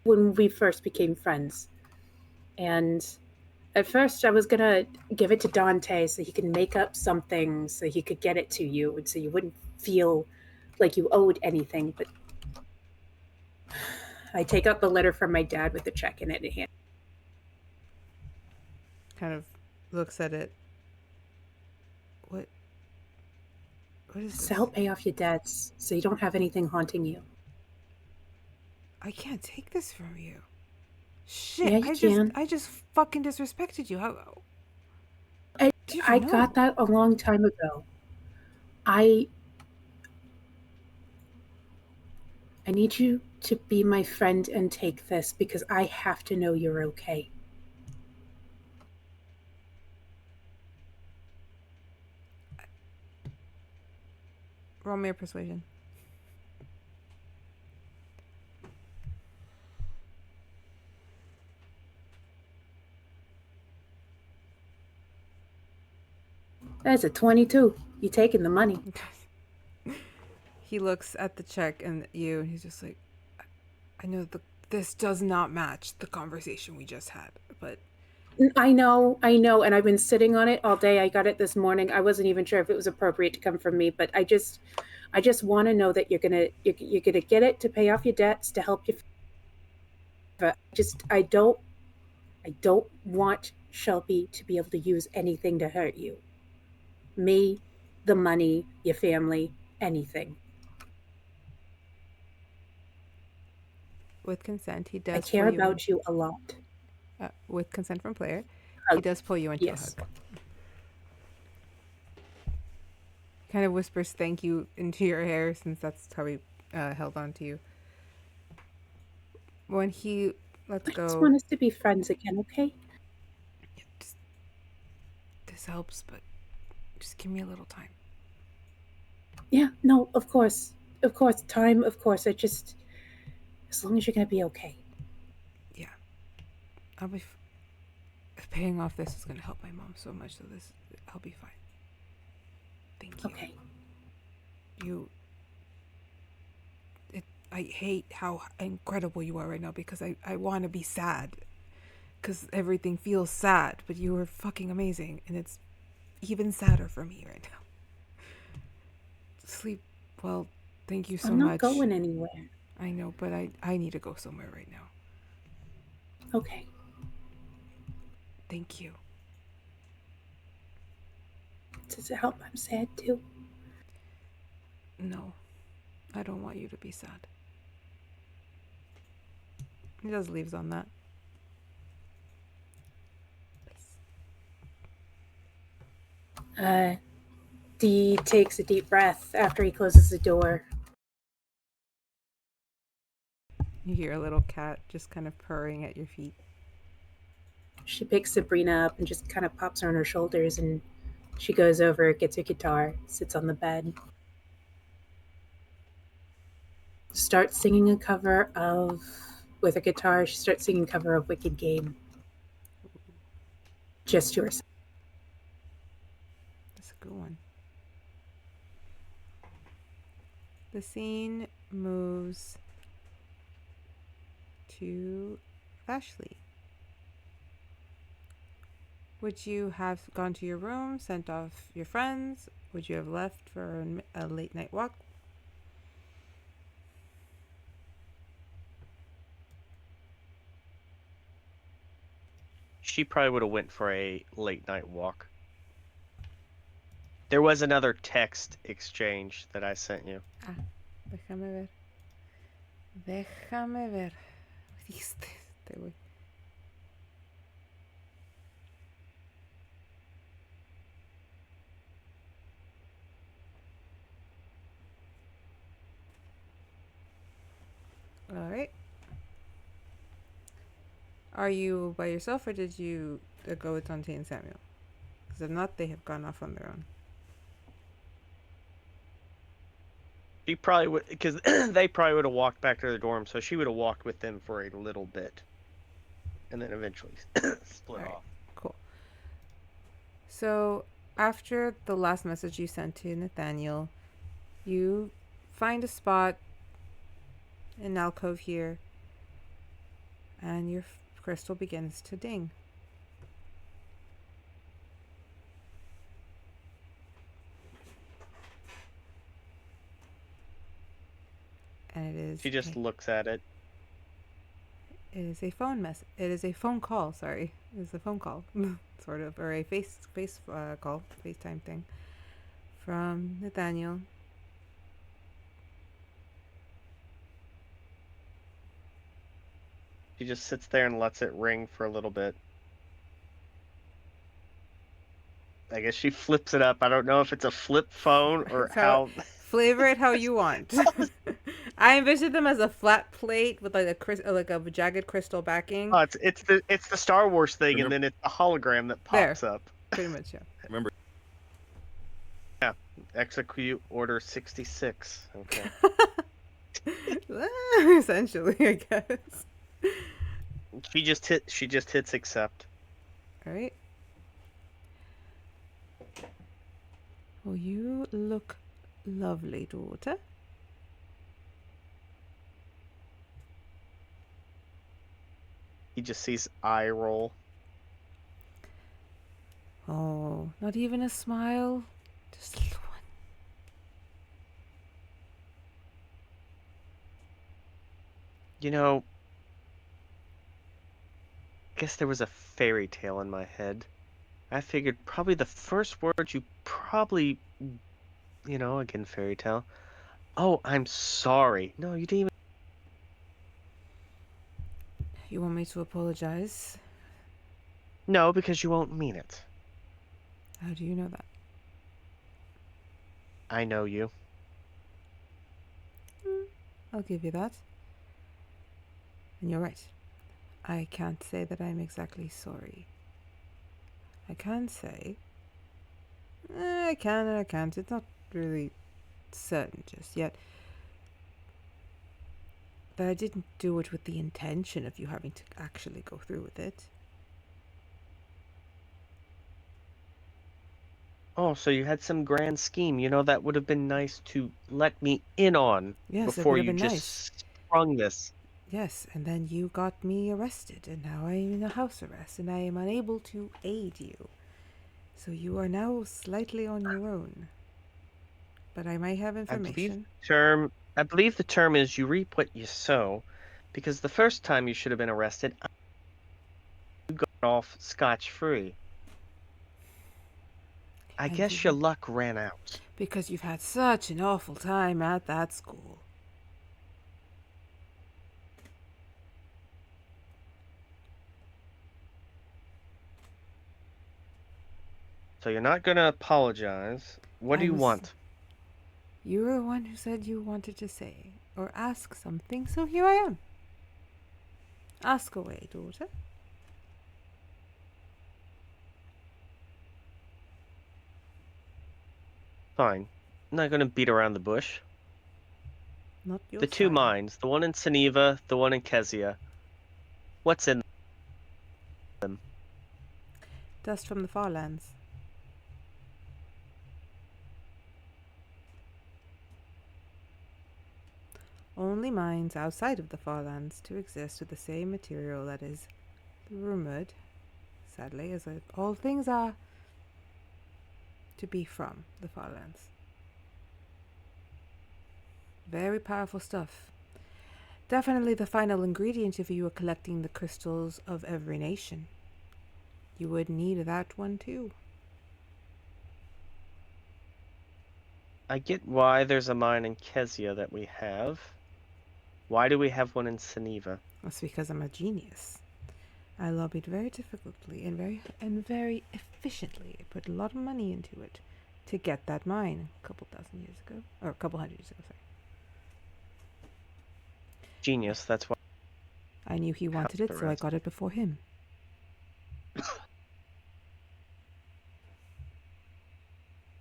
when we first became friends. And at first I was going to give it to Dante so he can make up something so he could get it to you and so you wouldn't feel like you owed anything. But I take out the letter from my dad with the check in it and hand. Kind of looks at it. What is this? To help pay off your debts so you don't have anything haunting you. I can't take this from you. Shit, Yeah, you can. I just fucking disrespected you. How? I got that a long time ago. I need you to be my friend and take this because I have to know you're okay. Roll me a persuasion. That's a 22. You taking the money. He looks at the check and you, and he's just like, I know this does not match the conversation we just had, but... I know, and I've been sitting on it all day. I got it this morning. I wasn't even sure if it was appropriate to come from me, but I just want to know that you're gonna get it to pay off your debts, to help you. But I don't want Shelby to be able to use anything to hurt you. Me, the money, your family, anything. With consent, he does. I care about you a lot. With consent from player, he does pull you into a hug. Kind of whispers thank you into your hair since that's how he held on to you. When he lets go... I just want us to be friends again, okay? Yeah, this helps, but just give me a little time. Yeah, no, of course. Of course, time, of course. As long as you're going to be okay. Yeah. I'll be... Paying off this is going to help my mom so much, so I'll be fine. Thank you. Okay. I hate how incredible you are right now because I want to be sad because everything feels sad, but you are fucking amazing and it's even sadder for me right now. Sleep well. Thank you so much. I'm not going anywhere. I know, but I need to go somewhere right now. Okay. Thank you. Does it help I'm sad too? No. I don't want you to be sad. He just leaves on that. Dee takes a deep breath after he closes the door. You hear a little cat just kind of purring at your feet. She picks Sabrina up and just kind of pops her on her shoulders, and she goes over, gets her guitar, sits on the bed, starts singing a cover of... With a guitar, she starts singing a cover of Wicked Game. Just to herself. That's a good one. The scene moves to Vashley. Would you have gone to your room, sent off your friends? Would you have left for a late night walk? She probably would have went for a late night walk. There was another text exchange that I sent you. Déjame ver. Déjame ver. Este güey. All right. Are you by yourself, or did you go with Dante and Samuel? Because if not, they have gone off on their own. She probably would, because they probably would have walked back to their dorm, so she would have walked with them for a little bit, and then eventually split Alright. off. Cool. So after the last message you sent to Nathaniel, you find a spot, an alcove here, and your crystal begins to ding. And it is. She just looks at it. It is a phone mess. It is a phone call. Sorry, it is a phone call, sort of, or a face call, FaceTime thing, from Nathaniel. She just sits there and lets it ring for a little bit. I guess she flips it up. I don't know if it's a flip phone or how. Flavor it how you want. I envisioned them as a flat plate with like a jagged crystal backing. Oh, it's the Star Wars thing, and then it's a hologram that pops up. Pretty much, yeah. Remember, Yeah, execute order 66. Okay. Essentially, I guess. She just hits accept. All right. Well, you look lovely, daughter. He just sees eye roll. Oh, not even a smile? Just a little one. You know, I guess there was a fairy tale in my head. I figured probably the first word you probably, again, fairy tale. Oh, I'm sorry. No, you didn't even. You want me to apologize? No, because you won't mean it. How do you know that? I know you. I'll give you that. And you're right. I can't say that I'm exactly sorry. I can say... I can and I can't. It's not really certain just yet. But I didn't do it with the intention of you having to actually go through with it. Oh, so you had some grand scheme. That would have been nice to let me in on Yes, before it would you have been just nice. sprung this. Yes, and then you got me arrested, and now I'm in a house arrest, and I am unable to aid you. So you are now slightly on your own. But I might have information. I believe the term is you reap what you sow, because the first time you should have been arrested, you got off scotch-free. I And guess you- your luck ran out. Because you've had such an awful time at that school. So you're not going to apologize. What do I you was- want? You were the one who said you wanted to say or ask something, so here I am. Ask away, daughter. Fine. I'm not going to beat around the bush. Not your The two style. mines, the one in Seneva, the one in Kezia. What's in them? Dust from the far lands. Only mines outside of the far lands to exist with the same material that is rumored, sadly, as all things are, to be from the Far Lands. Very powerful stuff. Definitely the final ingredient if you were collecting the crystals of every nation. You would need that one too. I get why there's a mine in Kezia that we have. Why do we have one in Seneva? That's because I'm a genius. I lobbied very difficultly and very efficiently. I put a lot of money into it to get that mine a couple thousand years ago. Or a couple hundred years ago, sorry. Genius, that's why. I knew he wanted it, so I got it before him.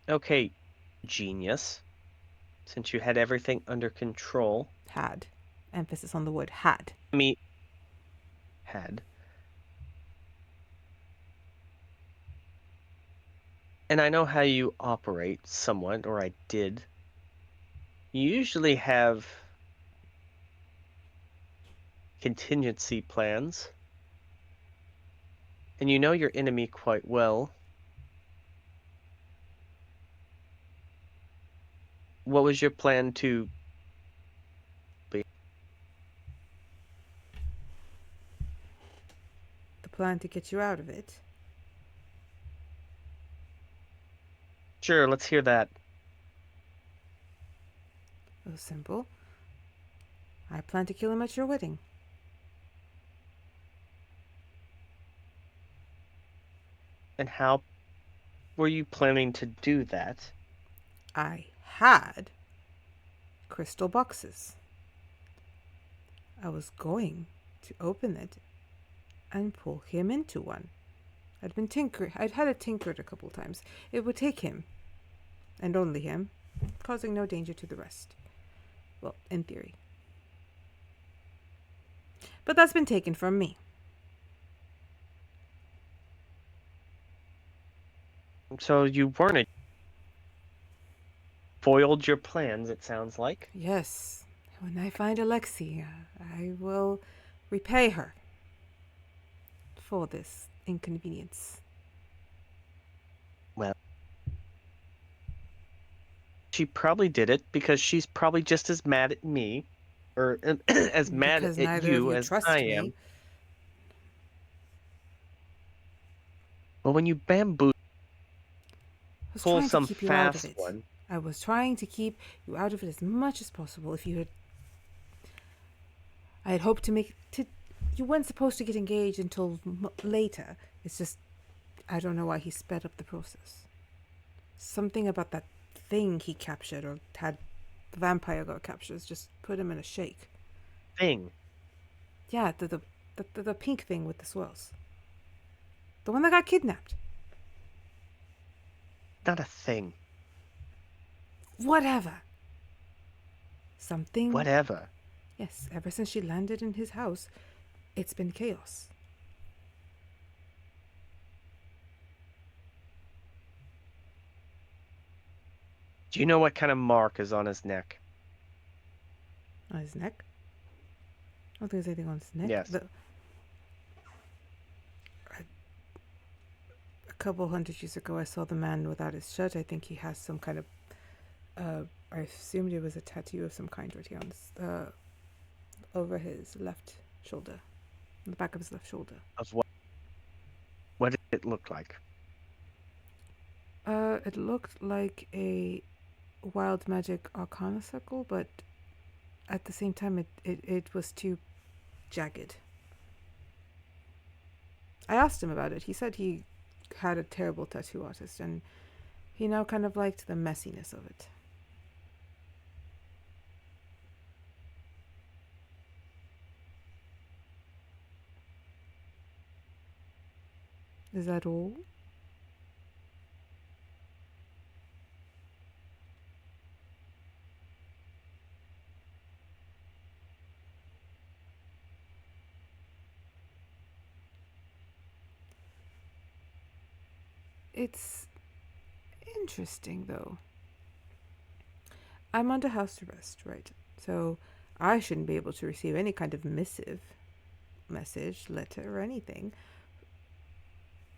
Okay, genius. Since you had everything under control. Had. Emphasis on the word had. Had. And I know how you operate somewhat, or I did. You usually have contingency plans. And you know your enemy quite well. What was your plan to be? The plan to get you out of it. Sure, let's hear that. It was simple. I plan to kill him at your wedding. And how were you planning to do that? I had crystal boxes. I was going to open it and pull him into one. I'd had it tinkered a couple times. It would take him, and only him, causing no danger to the rest. Well, in theory. But that's been taken from me. So you weren't foiled your plans, it sounds like. Yes. When I find Alexia, I will repay her for this inconvenience. Well, she probably did it because she's probably just as mad at me, or as mad Because at neither of you you as trust I me. am. Well, when you bamboo I was pull trying some to keep you out of fast it. one, I was trying to keep you out of it as much as possible. I had hoped to you weren't supposed to get engaged until later. It's just, I don't know why he sped up the process. Something about that thing he captured or had the vampire girl captures just put him in a shake. thing. Yeah, the pink thing with the swirls. The one that got kidnapped. Not a thing. Whatever. Something. Whatever. Yes, ever since she landed in his house, it's been chaos. Do you know what kind of mark is on his neck? On his neck? I don't think there's anything on his neck. Yes. A couple hundred years ago, I saw the man without his shirt. I think he has some kind of. I assumed it was a tattoo of some kind right here on his, over his left shoulder, on the back of his left shoulder. Of what? What did it look like? It looked like a wild magic arcana circle, but at the same time, it was too jagged. I asked him about it. He said he had a terrible tattoo artist, and he now kind of liked the messiness of it. Is that all? It's interesting, though. I'm under house arrest, right? So I shouldn't be able to receive any kind of message, letter, or anything.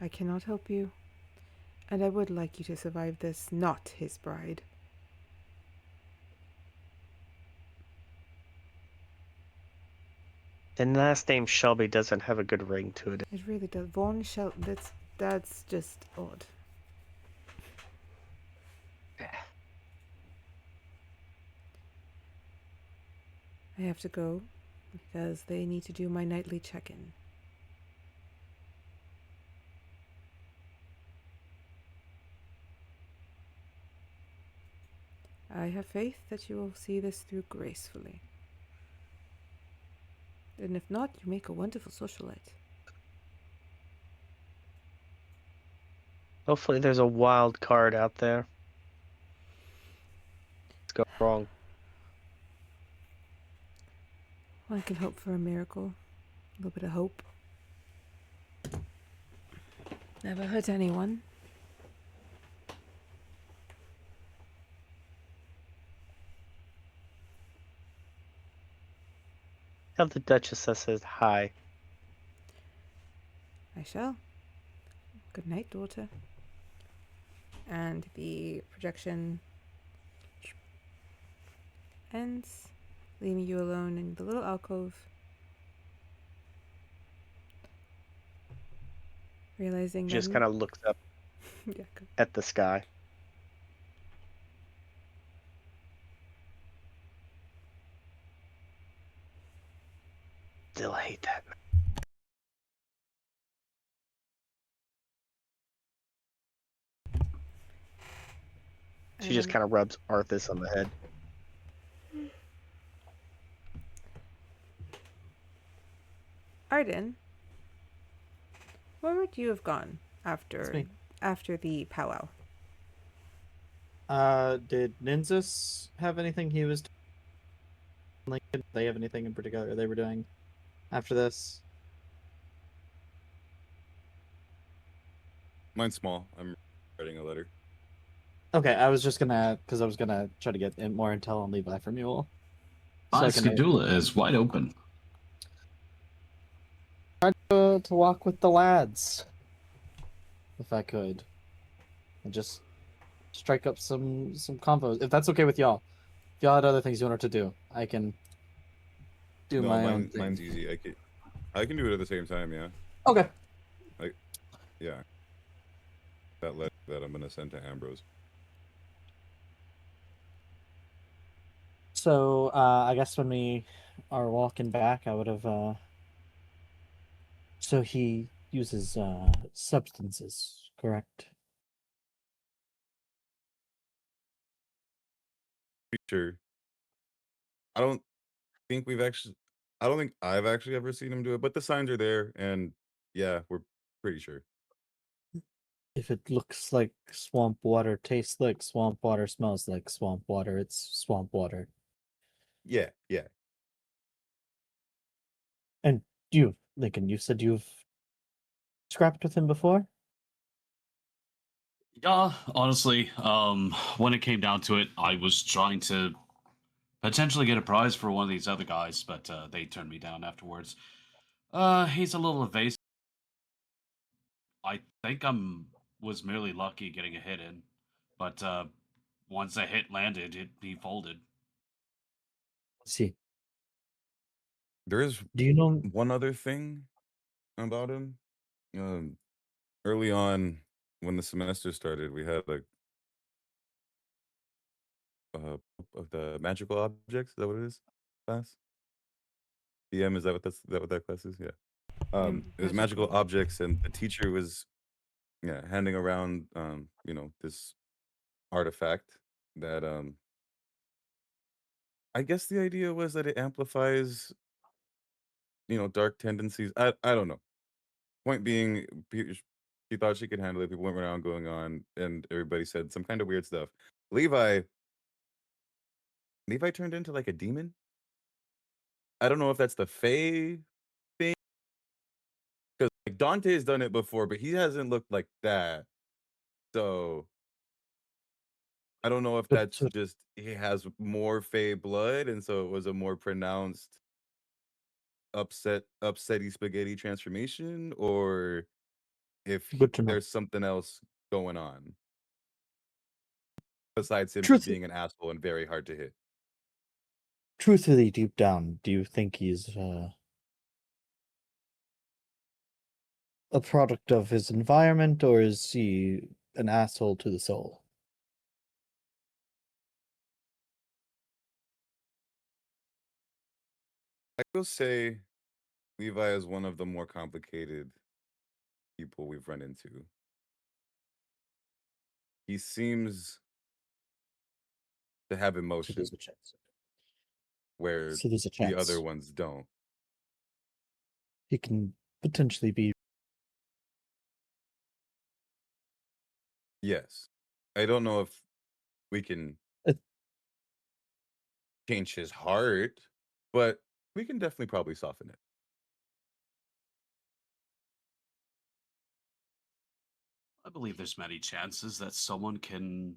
I cannot help you. And I would like you to survive this, not his bride. The last name Shelby doesn't have a good ring to it. It really does. Von Shel. That's just odd. I have to go because they need to do my nightly check-in. I have faith that you will see this through gracefully. And if not, you make a wonderful socialite. Hopefully there's a wild card out there. Let's go wrong. One can hope for a miracle. A little bit of hope. Never hurt anyone. Tell the Duchess I says hi. I shall. Good night, daughter. And the projection ends, leaving you alone in the little alcove. Realizing She just that kind of looks up yeah, go. at the sky. Still hate that. She just kind of rubs Arthas on the head. Ardyn, where would you have gone It's me. after the powwow? Did Nynzus have anything he was like? Did they have anything in particular they were doing after this? Mine's small. I'm writing a letter. Okay, I was gonna try to get more intel on Levi from you all. So I can Skadula is wide open. try to walk with the lads, if I could, and just strike up some combos, if that's okay with y'all. If y'all had other things you wanted to do, I can do my own thing. Mine's easy. I can do it at the same time. Yeah. Okay. Yeah. That letter that I'm gonna send to Ambrose. So I guess when we are walking back, I would have. So he uses substances, correct? Pretty sure. I don't think I've actually ever seen him do it, but the signs are there, and yeah, we're pretty sure. If it looks like swamp water, tastes like swamp water, smells like swamp water, it's swamp water. Yeah. And you, Linkyn, you said you've scrapped with him before? Yeah, honestly, when it came down to it, I was trying to potentially get a prize for one of these other guys, but they turned me down afterwards. He's a little evasive. I think was merely lucky getting a hit in, but once a hit landed, he folded. See. There is Do you know one other thing about him. Early on, when the semester started, we had like of the magical objects. Is that what it is? Class. DM, is that what that class is? Yeah. It was magical objects, and the teacher was handing around this artifact that I guess the idea was that it amplifies dark tendencies. I don't know. Point being, she thought she could handle it. People went around going on, and everybody said some kind of weird stuff. Levi turned into like a demon. I don't know if that's the Fae thing, because like Dante's done it before, but he hasn't looked like that. So I don't know if that's just he has more Fae blood, and so it was a more pronounced upsetty spaghetti transformation, or if Good to know. there's something else going on besides him just Truth- being an asshole and very hard to hit. Truthfully, deep down, do you think he's a product of his environment, or is he an asshole to the soul? I will say Levi is one of the more complicated people we've run into. He seems to have So emotion there's a chance. where So there's a the chance other ones don't. he can potentially be. Yes. I don't know if we can Uh, change his heart, but we can definitely probably soften it. I believe there's many chances that someone can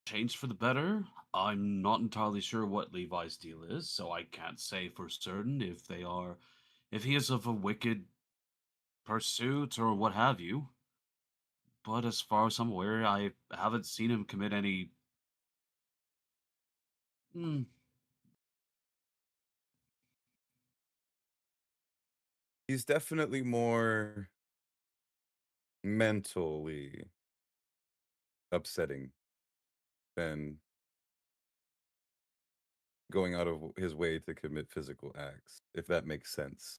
change for the better. I'm not entirely sure what Levi's deal is, so I can't say for certain if he is of a wicked pursuit or what have you. But as far as I'm aware, I haven't seen him commit any. Hmm, He's definitely more mentally upsetting than going out of his way to commit physical acts, if that makes sense.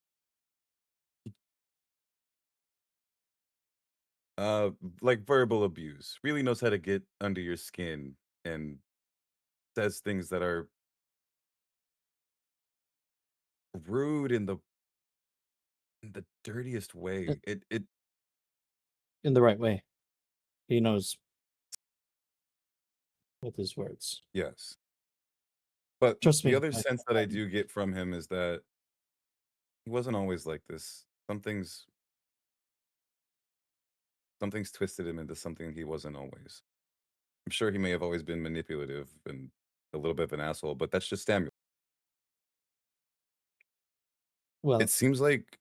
Like verbal abuse. Really knows how to get under your skin and says things that are rude in the dirtiest way. It In the right way. He knows with his words. yes. But Trust the me. other sense that I do get from him is that he wasn't always like this. Something's twisted him into something he wasn't always. I'm sure he may have always been manipulative and a little bit of an asshole, but that's just Samuel. Well, It seems like,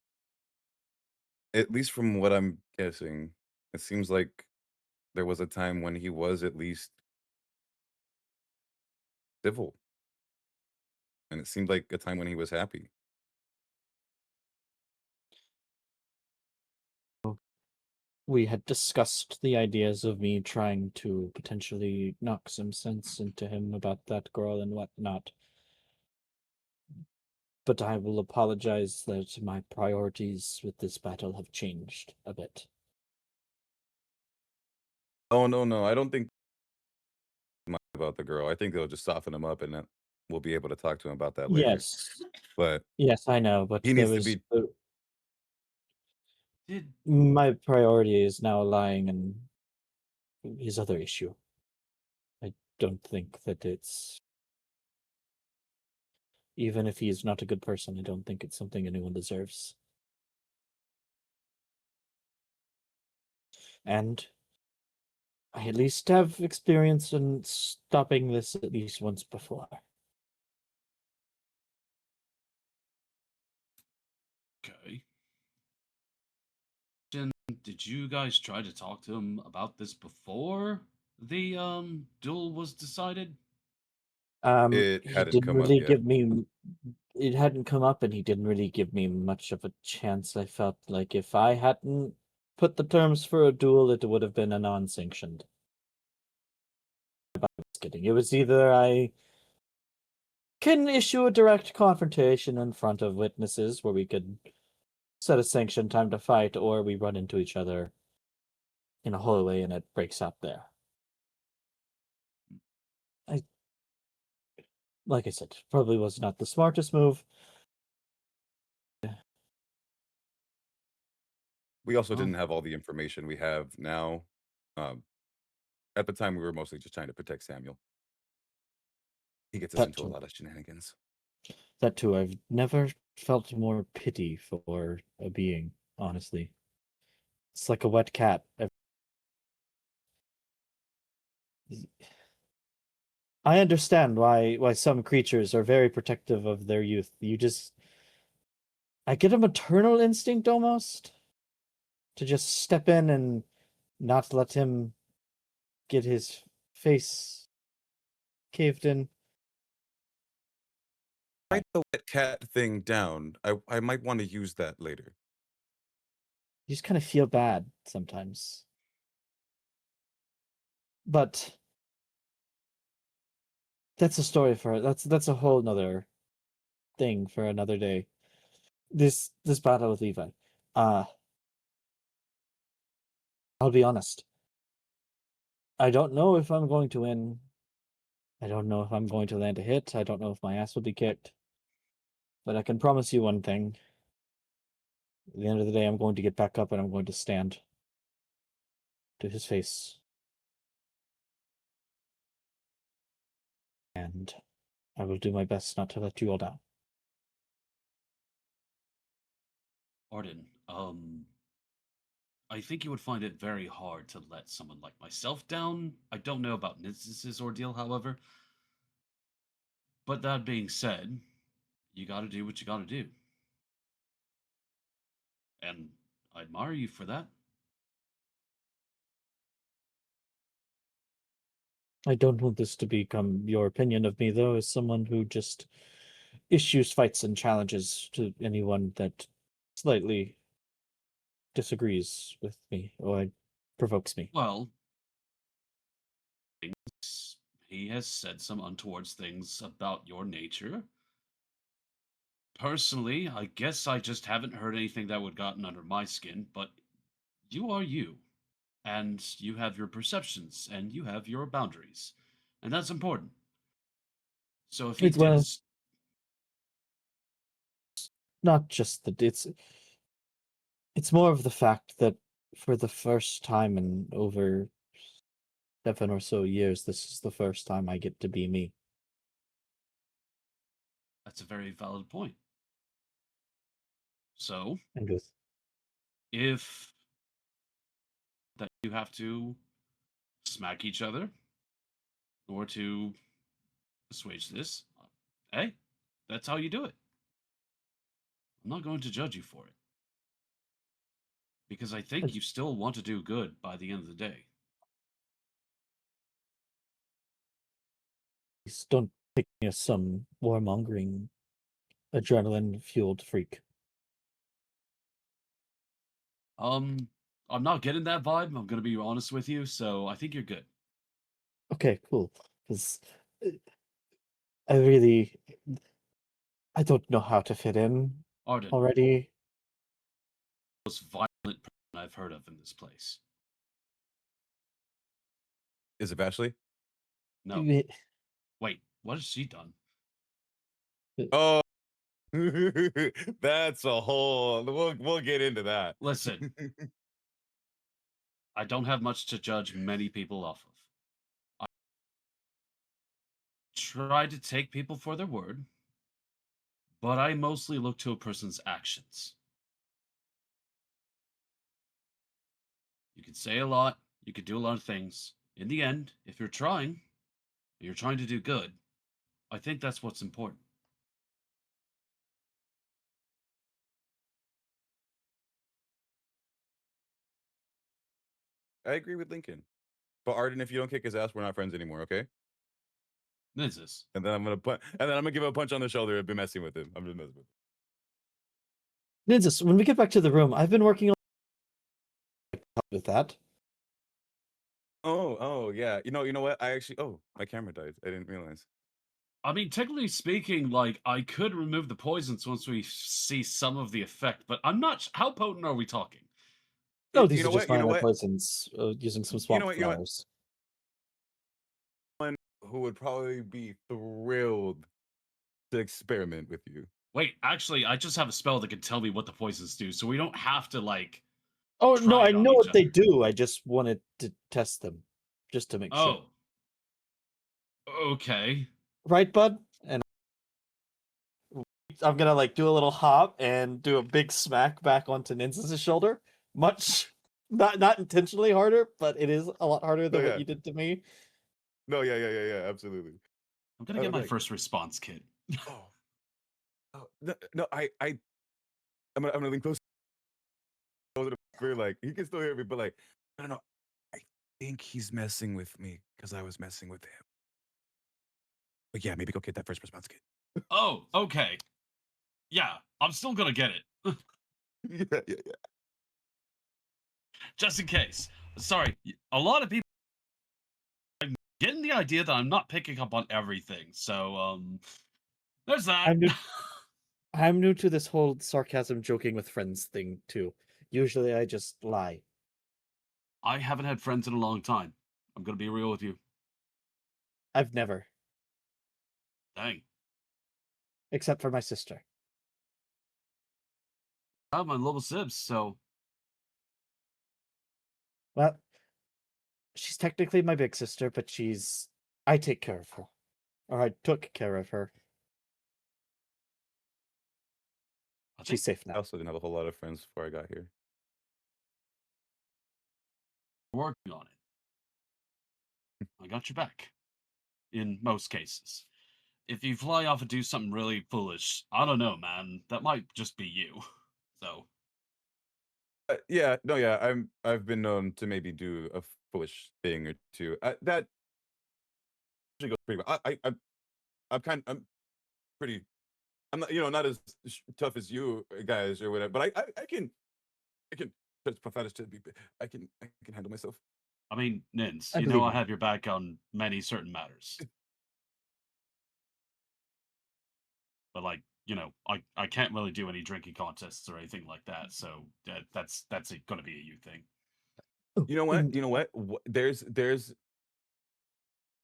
at least from what I'm guessing, it seems like there was a time when he was at least civil. And it seemed like a time when he was happy. we had discussed the ideas of me trying to potentially knock some sense into him about that girl and whatnot. But I will apologize that my priorities with this battle have changed a bit. Oh, no. I don't think much about the girl. I think they'll just soften him up and then we'll be able to talk to him about that later. Yes, But yes, I know, but he there needs to was be did my priority is now lying in his other issue. I don't think that it's, even if he's not a good person, I don't think it's something anyone deserves. And I at least have experience in stopping this at least once before. okay. Did you guys try to talk to him about this before the duel was decided? it He hadn't didn't come up really yet. give me. It hadn't come up, and he didn't really give me much of a chance. I felt like if I hadn't put the terms for a duel, it would have been a non-sanctioned. Just kidding. It was either I can issue a direct confrontation in front of witnesses where we could set a sanctioned time to fight, or we run into each other in a hallway and it breaks up there. Like I said, probably was not the smartest move. We also Oh. didn't have all the information we have now. At the time, we were mostly just trying to protect Samuel. He gets us That into a too. lot of shenanigans. That too, I've never felt more pity for a being, honestly. It's like a wet cat. I understand why some creatures are very protective of their youth. I get a maternal instinct almost. to just step in and not let him get his face caved in. Write the wet cat thing down. I might want to use that later. You just kind of feel bad sometimes. But that's a story for that's a whole nother thing for another day. This battle with Levi. I'll be honest. I don't know if I'm going to win. I don't know if I'm going to land a hit. I don't know if my ass will be kicked. But I can promise you one thing. At the end of the day, I'm going to get back up and I'm going to stand to his face. And I will do my best not to let you all down. Ardyn, I think you would find it very hard to let someone like myself down. I don't know about Nynzus' ordeal, however. But that being said, you gotta do what you gotta do. And I admire you for that. I don't want this to become your opinion of me, though, as someone who just issues fights and challenges to anyone that slightly disagrees with me or provokes me. Well, he has said some untoward things about your nature. Personally, I guess I just haven't heard anything that would gotten under my skin, but you are you. And you have your perceptions, and you have your boundaries. And that's important. So if he Well, does... not just that it's more of the fact that for the first time in over 7 or so years, this is the first time I get to be me. That's a very valid point. So, And with if that you have to smack each other or to assuage this, hey, that's how you do it. I'm not going to judge you for it. Because I think you still want to do good by the end of the day. please don't take me as some warmongering, adrenaline-fueled freak. I'm not getting that vibe. I'm gonna be honest with you, so I think you're good. Okay, cool. Because I don't know how to fit in Ardyn, already. most violent person I've heard of in this place. Is it Vashley? No. Wait, what has she done? Oh, that's a whole. We'll get into that. Listen, I don't have much to judge many people off of. I try to take people for their word, but I mostly look to a person's actions. You can say a lot, you can do a lot of things. In the end, if you're trying to do good, I think that's what's important. I agree with Linkyn. But Ardyn, if you don't kick his ass, we're not friends anymore, okay? Nynzus. And then I'm gonna give him a punch on the shoulder and be messing with him. I'm just messing with him. Nynzus, when we get back to the room, I've been working on with that. Oh yeah. You know what? My camera died. I didn't realize. I mean, technically speaking, like, I could remove the poisons once we see some of the effect, but I'm not... How potent are we talking? No, these are You just know minor what? poisons using some swamp You know what? flowers. One who would probably be thrilled to experiment with you. Wait, actually, I just have a spell that can tell me what the poisons do, so we don't have to, like... Oh, no, try I it on know each what they other. do. I just wanted to test them, just to make sure. Oh. Okay. Right, bud? And I'm gonna, like, do a little hop and do a big smack back onto Nynzus' shoulder. Much... Not intentionally harder, but it is a lot harder than what you did to me. No, yeah, absolutely. I'm gonna get my first response kit. No, I'm gonna lean close. whisper, like he can still hear me, but like, no. I think he's messing with me because I was messing with him. But yeah, maybe go get that first response kit. Oh, okay. Yeah, I'm still gonna get it. Yeah. Just in case. Sorry, a lot of people are getting the idea that I'm not picking up on everything. So, there's that. I'm new to this whole sarcasm joking with friends thing too. Usually I just lie. I haven't had friends in a long time. I'm gonna be real with you. I've never, Dang. except for my sister. I have my little sibs, so Well, she's technically my big sister, but I take care of her. Or I took care of her. I think She's safe I now. also didn't have a whole lot of friends before I got here. we're working on it. I got your back. In most cases. If you fly off and do something really foolish, I don't know, man. That might just be you. So, Yeah, I've been known to maybe do a foolish thing or two. That actually goes pretty well. I'm pretty. I'm not, not as tough as you guys or whatever. But I can just profanish to be. I can handle myself. I mean, Nins, I you know believe I you. have your back on many certain matters. But like, I can't really do any drinking contests or anything like that. So that's going to be a you thing. You know what? You know what? There's.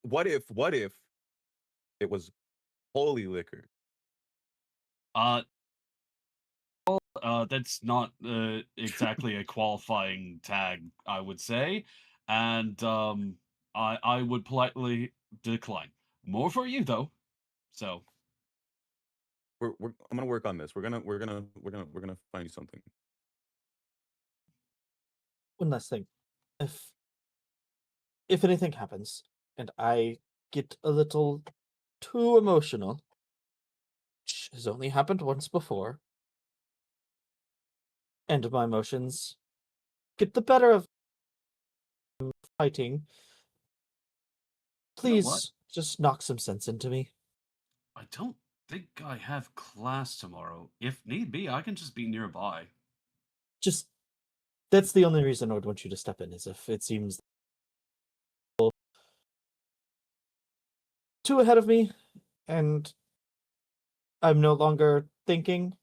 What if it was holy liquor? That's not exactly a qualifying tag, I would say, and I would politely decline. More for you though. So I'm gonna work on this. We're gonna find you something. One last thing. If anything happens and I get a little too emotional, which has only happened once before, and my emotions get the better of fighting, You know what? please just knock some sense into me. I don't think I have class tomorrow. If need be, I can just be nearby. Just that's the only reason I would want you to step in, is if it seems too ahead of me and I'm no longer thinking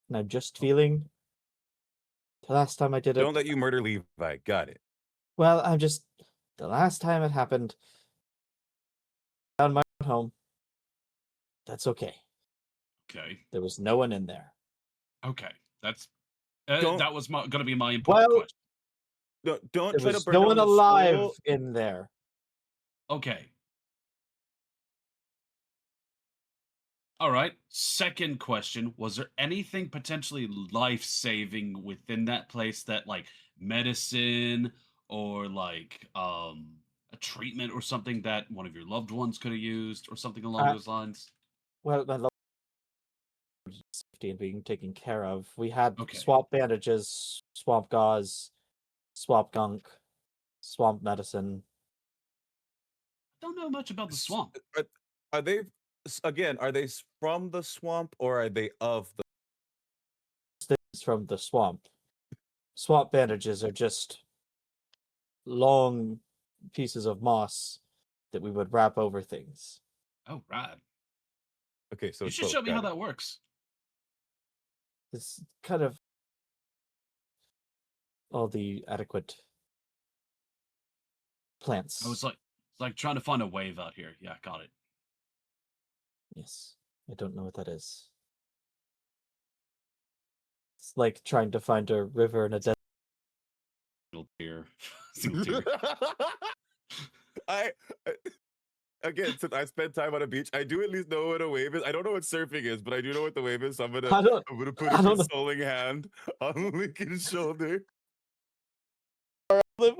and I'm just feeling. The last time I did it, Don't let you murder Levi. Got it. well, the last time it happened, found my own home. That's okay. Okay. There was no one in there. Okay. That's Don't- that was going to be my important Well, question. Don't There try to was burn no down one the alive school. in there. Okay. All right. Second question, was there anything potentially life-saving within that place, that like medicine or like a treatment or something that one of your loved ones could have used or something along those lines? Well, my love safety and being taken care of. We had Okay. swamp bandages, swamp gauze, swamp gunk, swamp medicine. I don't know much about the swamp. Are they again? Are they from the swamp or are they of the? Things from the swamp. Swamp bandages are just long pieces of moss that we would wrap over things. Oh, rad. Okay, so You it's should both. show me Got how it. that works. It's kind of all the adequate plants. I was like trying to find a wave out here. Yeah, got it. Yes, I don't know what that is. It's like trying to find a river in a desert. Single tear. Single tear. I again, since I spent time on a beach, I do at least know what a wave is. I don't know what surfing is, but I do know what the wave is. So I'm gonna put a consoling hand on Linkyn's shoulder. I live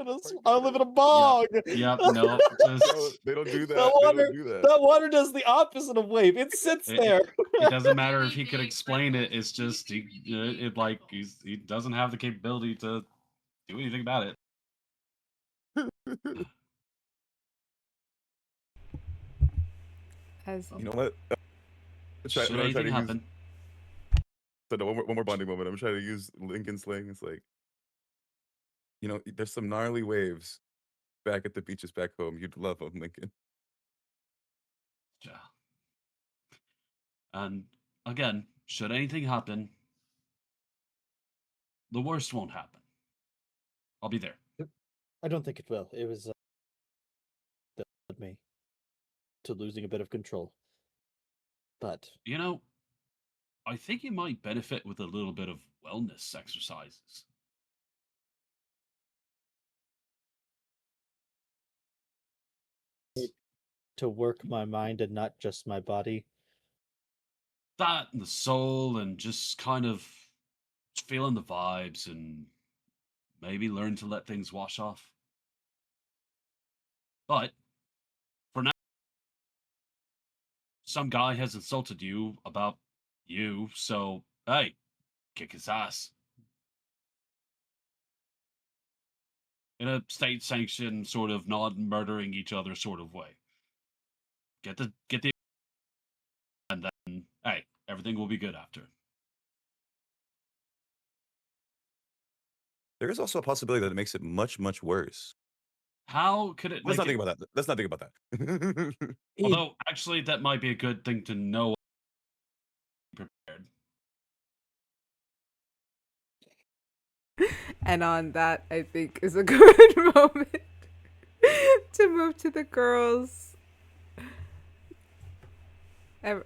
in a bog. Yep, no, just They don't do that. That They water, don't do that. that water does the opposite of wave. It sits there. It doesn't matter if he could explain it. It's just he doesn't have the capability to do anything about it. As You know what? Should I'm gonna try anything to use. happen, So no, one more bonding moment. I'm trying to use Linkyn slang. It's like, there's some gnarly waves back at the beaches back home. You'd love them, Linkyn. yeah. And again, should anything happen, the worst won't happen. I'll be there. I don't think it will. It was that led me to losing a bit of control. But You know, I think you might benefit with a little bit of wellness exercises. to work my mind and not just my body. That and the soul, and just kind of feeling the vibes, and maybe learn to let things wash off. But for now, some guy has insulted you about you, so hey, kick his ass. In a state-sanctioned sort of not murdering each other sort of way. Get the and then hey, everything will be good after. There is also a possibility that it makes it much, much worse. How could it Let's make not it? think about that. Let's not think about that. Although, actually, that might be a good thing to know. Prepared. And on that, I think is a good moment to move to the girls. And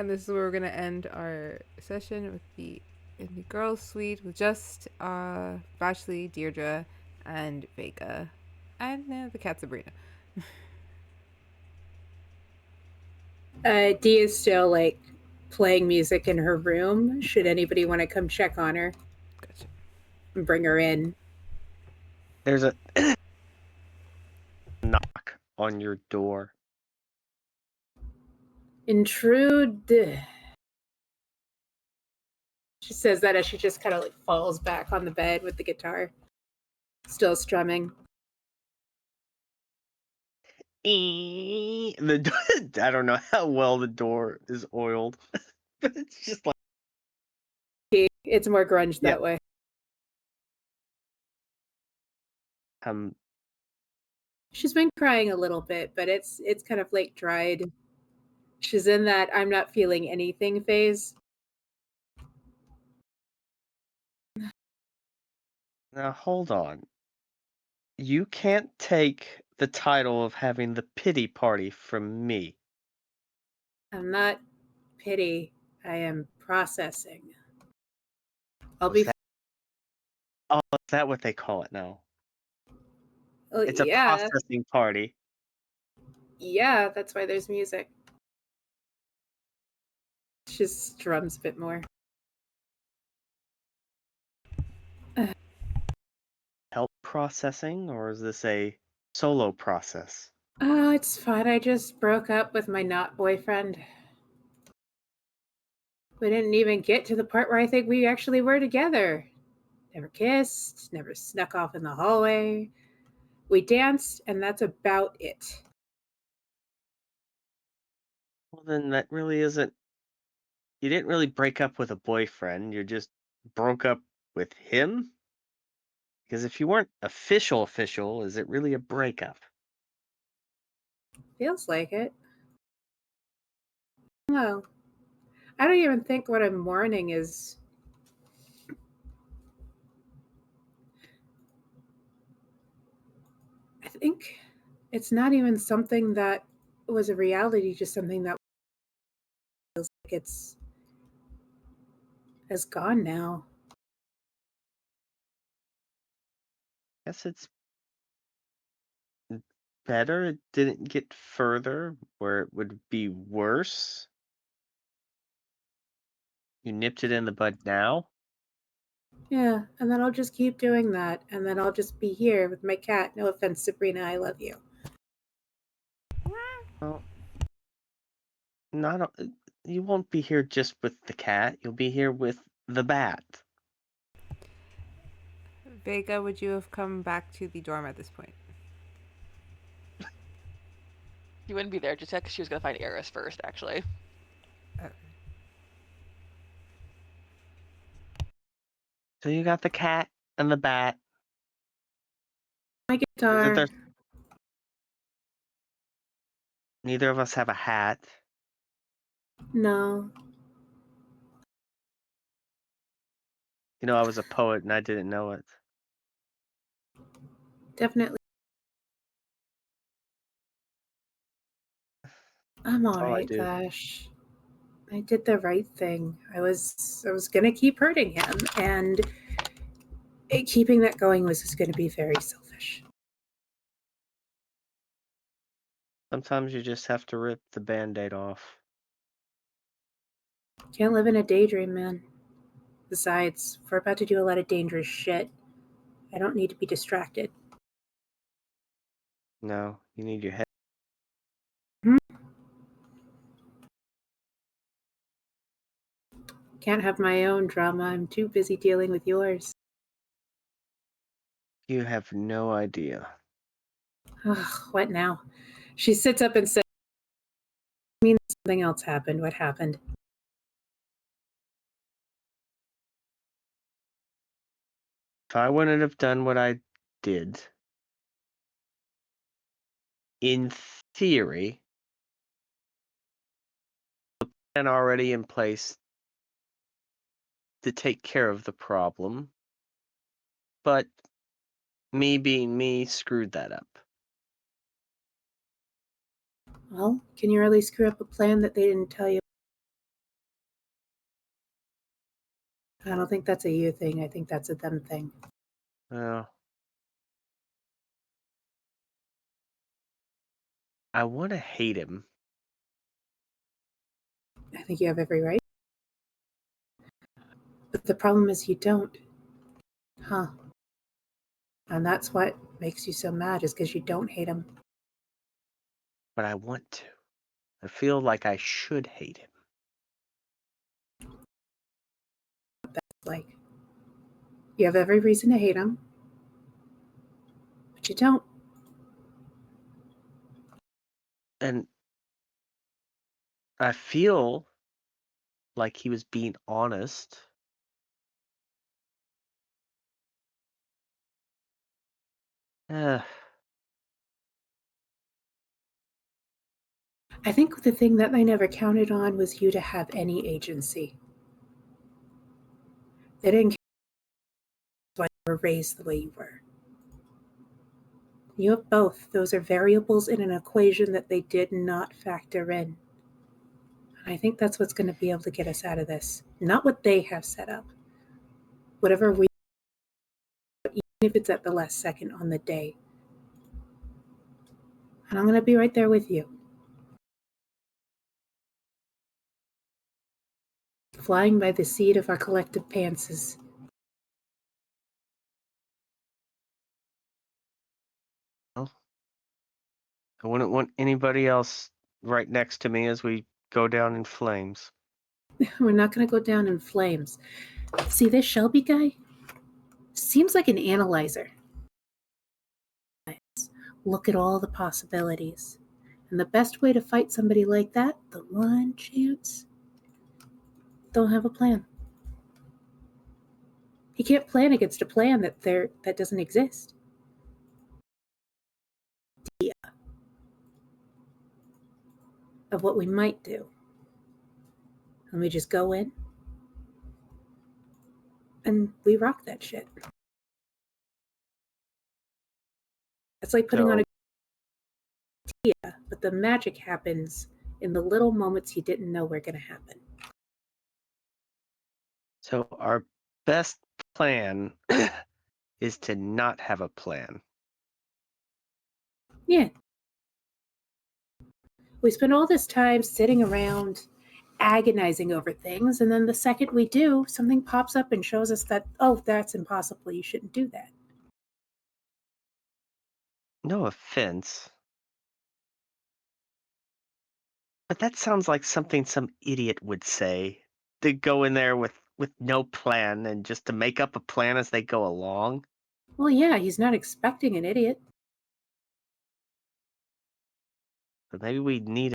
this is where we're gonna end our session with in the girls' suite with just Vashley, Dierdra, and Vega, and the cat Sabrina. Dee is still like playing music in her room. Should anybody want to come check on her Gotcha. and bring her in? There's a knock on your door. Intrude. She says that as she just kind of like falls back on the bed with the guitar, still strumming. I don't know how well the door is oiled, but it's just like It's more grunge Yeah. that way. She's been crying a little bit, but it's kind of like dried. She's in that I'm not feeling anything phase. Now hold on. You can't take the title of having the pity party from me. I'm not pity. I am processing. I'll What's be. that? Oh, is that what they call it now? It's a yeah, processing party. yeah. That's why there's music. She just strums a bit more. Help processing, or is this a solo process? Oh, it's fine. I just broke up with my not boyfriend. We didn't even get to the part where I think we actually were together. Never kissed, never snuck off in the hallway. We danced, and that's about it. Well, then that really isn't. You didn't really break up with a boyfriend. You just broke up with him? Because if you weren't official, is it really a breakup? Feels like it. No. I don't even think what I'm mourning is. I think it's not even something that was a reality, just something that feels like it's has gone now. Guess it's better it didn't get further where it would be worse. You nipped it in the bud now? Yeah, and then I'll just keep doing that, and then I'll just be here with my cat. No offense, Sabrina, I love you. Well, not you won't be here just with the cat. You'll be here with the bat. Vega, would you have come back to the dorm at this point? She wouldn't be there just yet because she was going to find Eris first, actually. So you got the cat and the bat. My guitar. There- Neither of us have a hat. No. You know, I was a poet and I didn't know it. Definitely. I'm all I alright, do. Vash. I did the right thing. I was gonna keep hurting him, and keeping that going was just gonna be very selfish. Sometimes you just have to rip the Band-Aid off. Can't live in a daydream, man. Besides, we're about to do a lot of dangerous shit. I don't need to be distracted. No, you need your head. Can't have my own drama. I'm too busy dealing with yours. You have no idea. Ugh, what now? She sits up and says, I mean, something else happened. What happened? If I wouldn't have done what I did, in theory, the plan already in place to take care of the problem, but me being me screwed that up. Well, can you really screw up a plan that they didn't tell you? I don't think that's a you thing. I think that's a them thing. Well, I want to hate him. I think you have every right. But the problem is you don't. Huh. And that's what makes you so mad, is because you don't hate him. But I want to. I feel like I should hate him. Like, you have every reason to hate him, but you don't. And I feel like he was being honest. I think the thing that I never counted on was you to have any agency. They didn't count why you were raised the way you were. You have both. Those are variables in an equation that they did not factor in. And I think that's what's going to be able to get us out of this. Not what they have set up. Whatever we, even if it's at the last second on the day. And I'm going to be right there with you. Flying by the seat of our collective pantses. Well, I wouldn't want anybody else right next to me as we go down in flames. We're not going to go down in flames. See, this Shelby guy seems like an analyzer. Look at all the possibilities. And the best way to fight somebody like that, the one chance, don't have a plan. He can't plan against a plan that doesn't exist. Yeah. Of what we might do. And we just go in and we rock that shit. It's like putting on a idea, but the magic happens in the little moments you didn't know were going to happen. So our best plan is to not have a plan. Yeah. We spend all this time sitting around agonizing over things, and then the second we do, something pops up and shows us that, oh, that's impossible, you shouldn't do that. No offense. But that sounds like something some idiot would say. To go in there with no plan and just to make up a plan as they go along. Well, yeah, he's not expecting an idiot. But maybe we need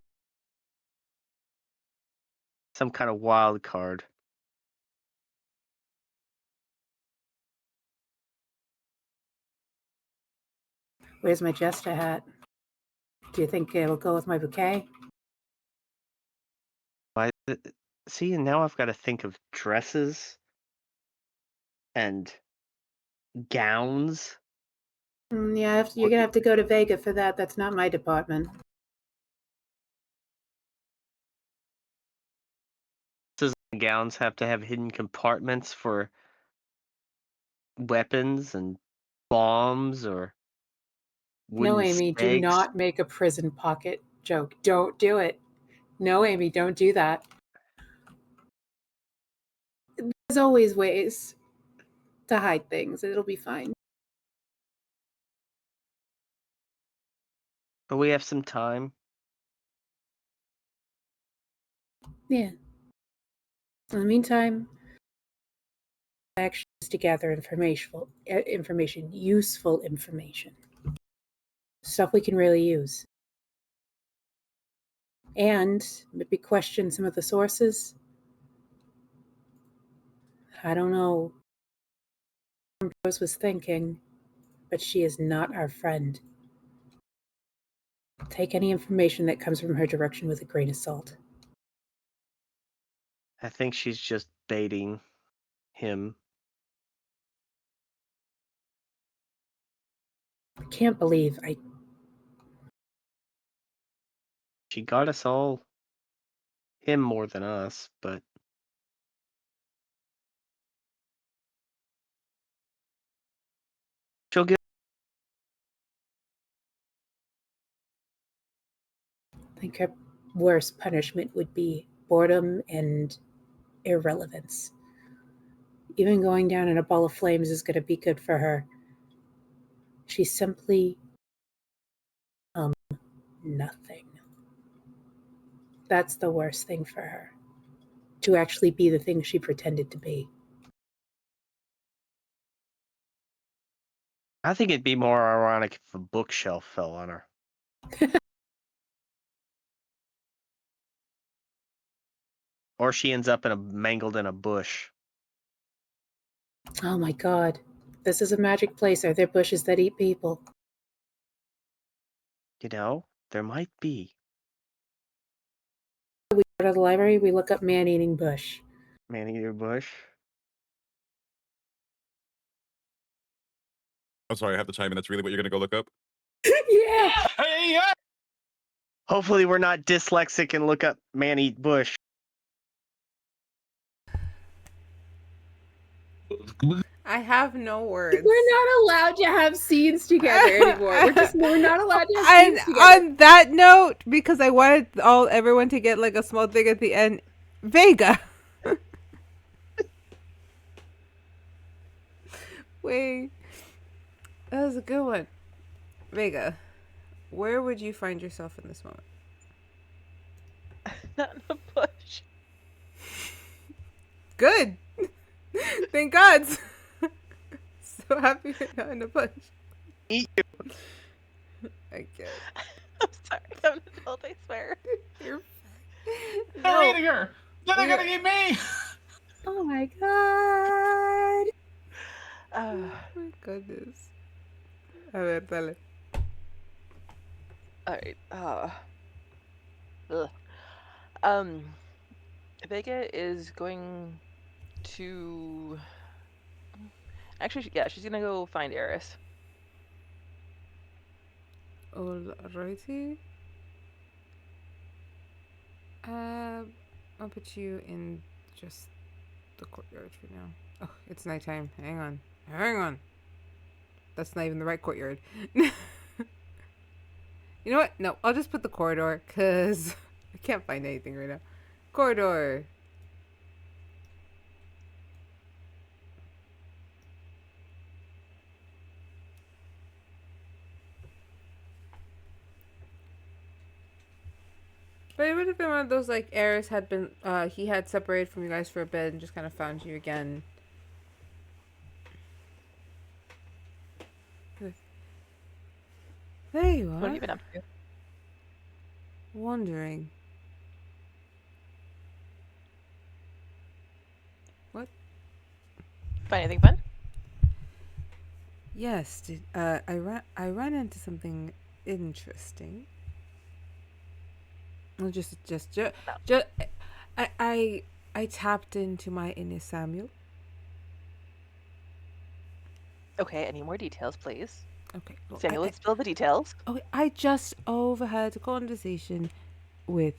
some kind of wild card. Where's my jester hat? Do you think it'll go with my bouquet? See, and now I've got to think of dresses and gowns. Yeah, you're gonna have to go to Vega for that. That's not my department. Dresses and gowns have to have hidden compartments for weapons and bombs or wooden No, Amy, do stakes. not make a prison pocket joke. Don't do it. No, Amy, don't do that. There's always ways to hide things. It'll be fine. But we have some time. Yeah. In the meantime, actions to gather information, useful information, stuff we can really use, and maybe question some of the sources. I don't know what Rose was thinking, but she is not our friend. Take any information that comes from her direction with a grain of salt. I think she's just baiting him. I can't believe She got us all. Him more than us, but she'll get. think her worst punishment would be boredom and irrelevance. Even going down in a ball of flames is going to be good for her. She's simply nothing. That's the worst thing for her. To actually be the thing she pretended to be. I think it'd be more ironic if a bookshelf fell on her. Or she ends up mangled in a bush. Oh my god. This is a magic place. Are there bushes that eat people? You know, there might be. We go to the library, we look up man-eating bush. Man-eater bush. I'm sorry, I have to chime in. That's really what you're gonna go look up? Yeah! Hey, yeah. Hopefully we're not dyslexic and look up man-eat bush. I have no words. We're not allowed to have scenes together anymore. We're not allowed to have And scenes together. on that note, because I wanted everyone to get like a small thing at the end, Vega. Wait, that was a good one. Vega, where would you find yourself in this moment? Not in a bush. Good. Thank God. So happy you're not in a bush. Eat you. I get it. I'm sorry. I'm an adult, I swear. You're They're eating her. Then they're gonna eat me. Oh my god. Oh my goodness. A ver, dale. Alright. Vega is going to. Actually, yeah, she's gonna go find Eris. Alrighty. I'll put you in just the courtyard for now. Oh, it's nighttime. Hang on. Hang on. That's not even the right courtyard. You know what? No, I'll just put the corridor, because I can't find anything right now. Corridor. But it would have been one of those, like, Eris had been, he had separated from you guys for a bit and just kind of found you again. There you What have are. you been up to? Wondering. What? Find anything fun? Yes. I ran into something interesting. Well, I tapped into my inner Samuel. Okay, any more details, please? Okay. Well, Samuel, let's spill the details. okay. I just overheard a conversation with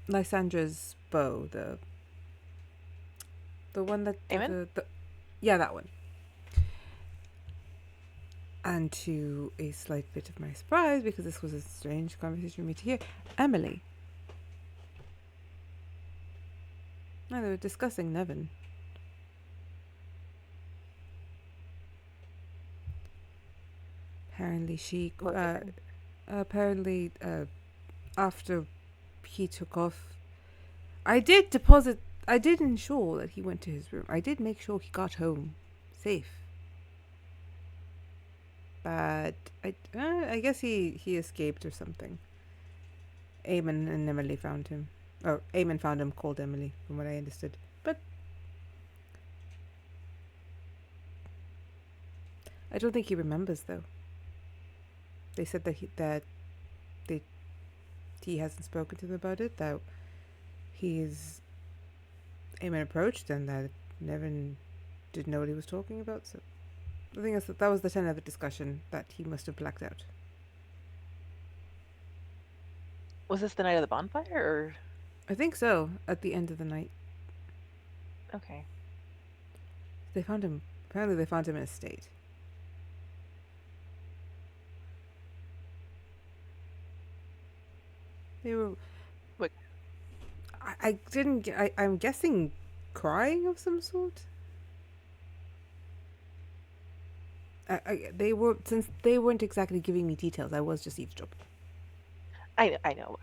Lysandra's bow, the one that Amen? yeah, that one. And to a slight bit of my surprise, because this was a strange conversation for me to hear, Emily. No, they were discussing Nevin. Apparently she What Nevin? apparently after he took off, I did ensure that he went to his room. I did make sure he got home safe. But I guess he escaped or something. Eamon and Emily found him. Oh, Eamon found him, called Emily, from what I understood. But I don't think he remembers, though. They said that he hasn't spoken to them about it. That Eamon approached, and that Nevin didn't know what he was talking about. So I think that was the tenor of the discussion, that he must have blacked out. Was this the night of the bonfire, or? I think so. At the end of the night, Okay. they found him. Apparently, they found him in a state. They were. What? I didn't. I'm guessing crying of some sort. They were, since they weren't exactly giving me details. I was just eavesdropping. I know.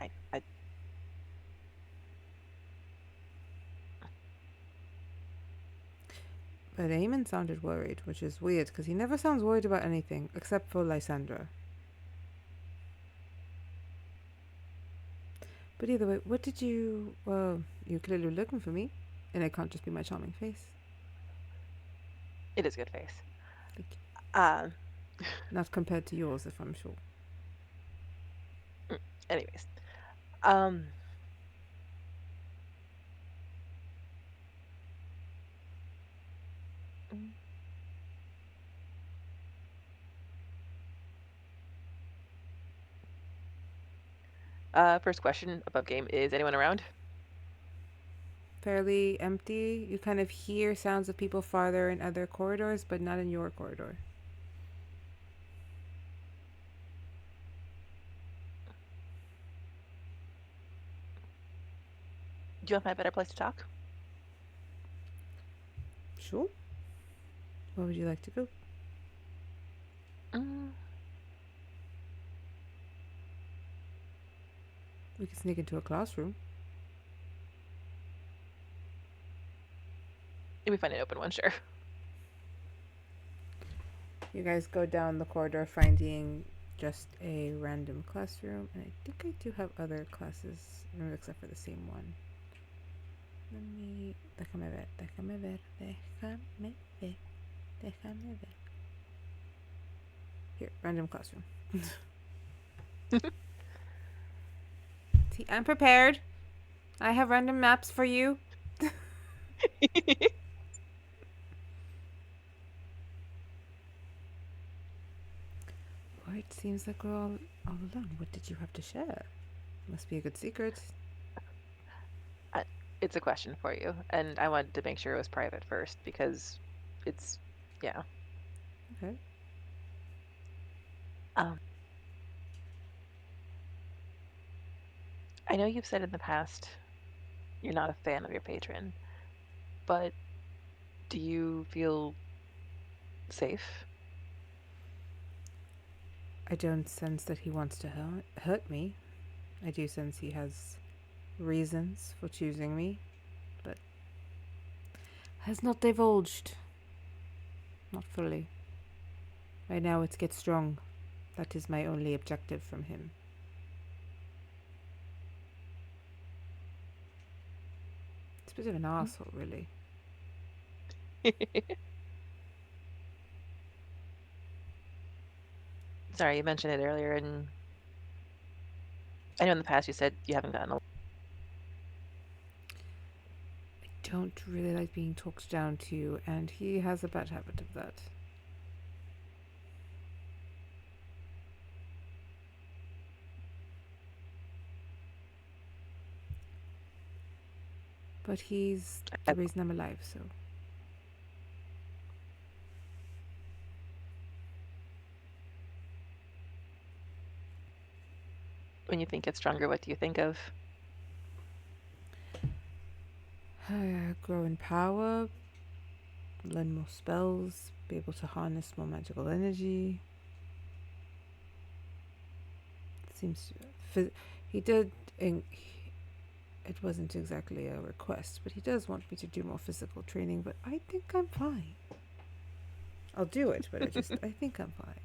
But Eamon sounded worried, which is weird because he never sounds worried about anything except for Lysandra. But either way, what did you? Well, you clearly were looking for me, and it can't just be my charming face. It is a good face. Thank you. Um. Not compared to yours, if I'm sure. Anyways, first question above game: is anyone around? Fairly empty. You kind of hear sounds of people farther in other corridors, but not in your corridor. Do you want to find a better place to talk? Sure. Where would you like to go? We could sneak into a classroom. If we find an open one, sure. You guys go down the corridor, finding just a random classroom, and I think I do have other classes, except for the same one. Déjame ver. Here, random classroom. See, I'm prepared. I have random maps for you. Well, it seems like we're all alone. What did you have to share? Must be a good secret. It's a question for you, and I wanted to make sure it was private first because it's, yeah. Okay. I know you've said in the past you're not a fan of your patron, but do you feel safe? I don't sense that he wants to hurt me. I do sense he has reasons for choosing me, but has not divulged. Not fully. Right now it's get strong. That is my only objective from him. It's a bit of an asshole, really. Sorry, you mentioned it earlier, and I know in the past you said you haven't gotten a. I don't really like being talked down to, and he has a bad habit of that. But he's the reason I'm alive, so. When you think it's stronger, what do you think of? Grow in power, learn more spells, be able to harness more magical energy. Seems he did. It wasn't exactly a request, but he does want me to do more physical training. But I think I'm fine. I'll do it, but I think I'm fine.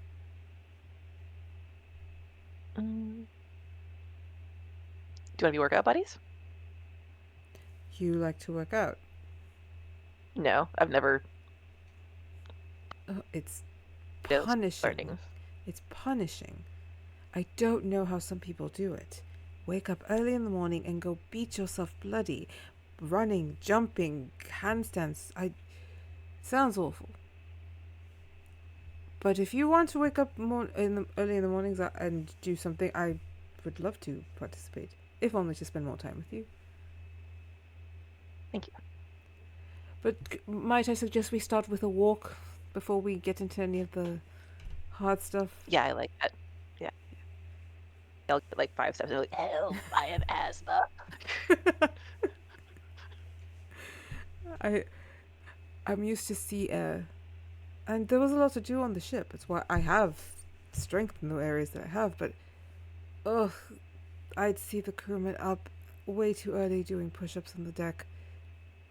Do you want to be workout buddies? You like to work out? No, I've never. Oh, it's Just punishing. learning. It's punishing. I don't know how some people do it. Wake up early in the morning and go beat yourself bloody. Running, jumping, handstands. Sounds awful. But if you want to wake up early in the mornings and do something, I would love to participate. If only to spend more time with you. Thank you. But might I suggest we start with a walk before we get into any of the hard stuff? Yeah, I like that. Yeah. They'll get like 5 steps and they're like, help, I have asthma. I'm used to sea air. And there was a lot to do on the ship. It's why I have strength in the areas that I have, but I'd see the crewmen up way too early doing push-ups on the deck.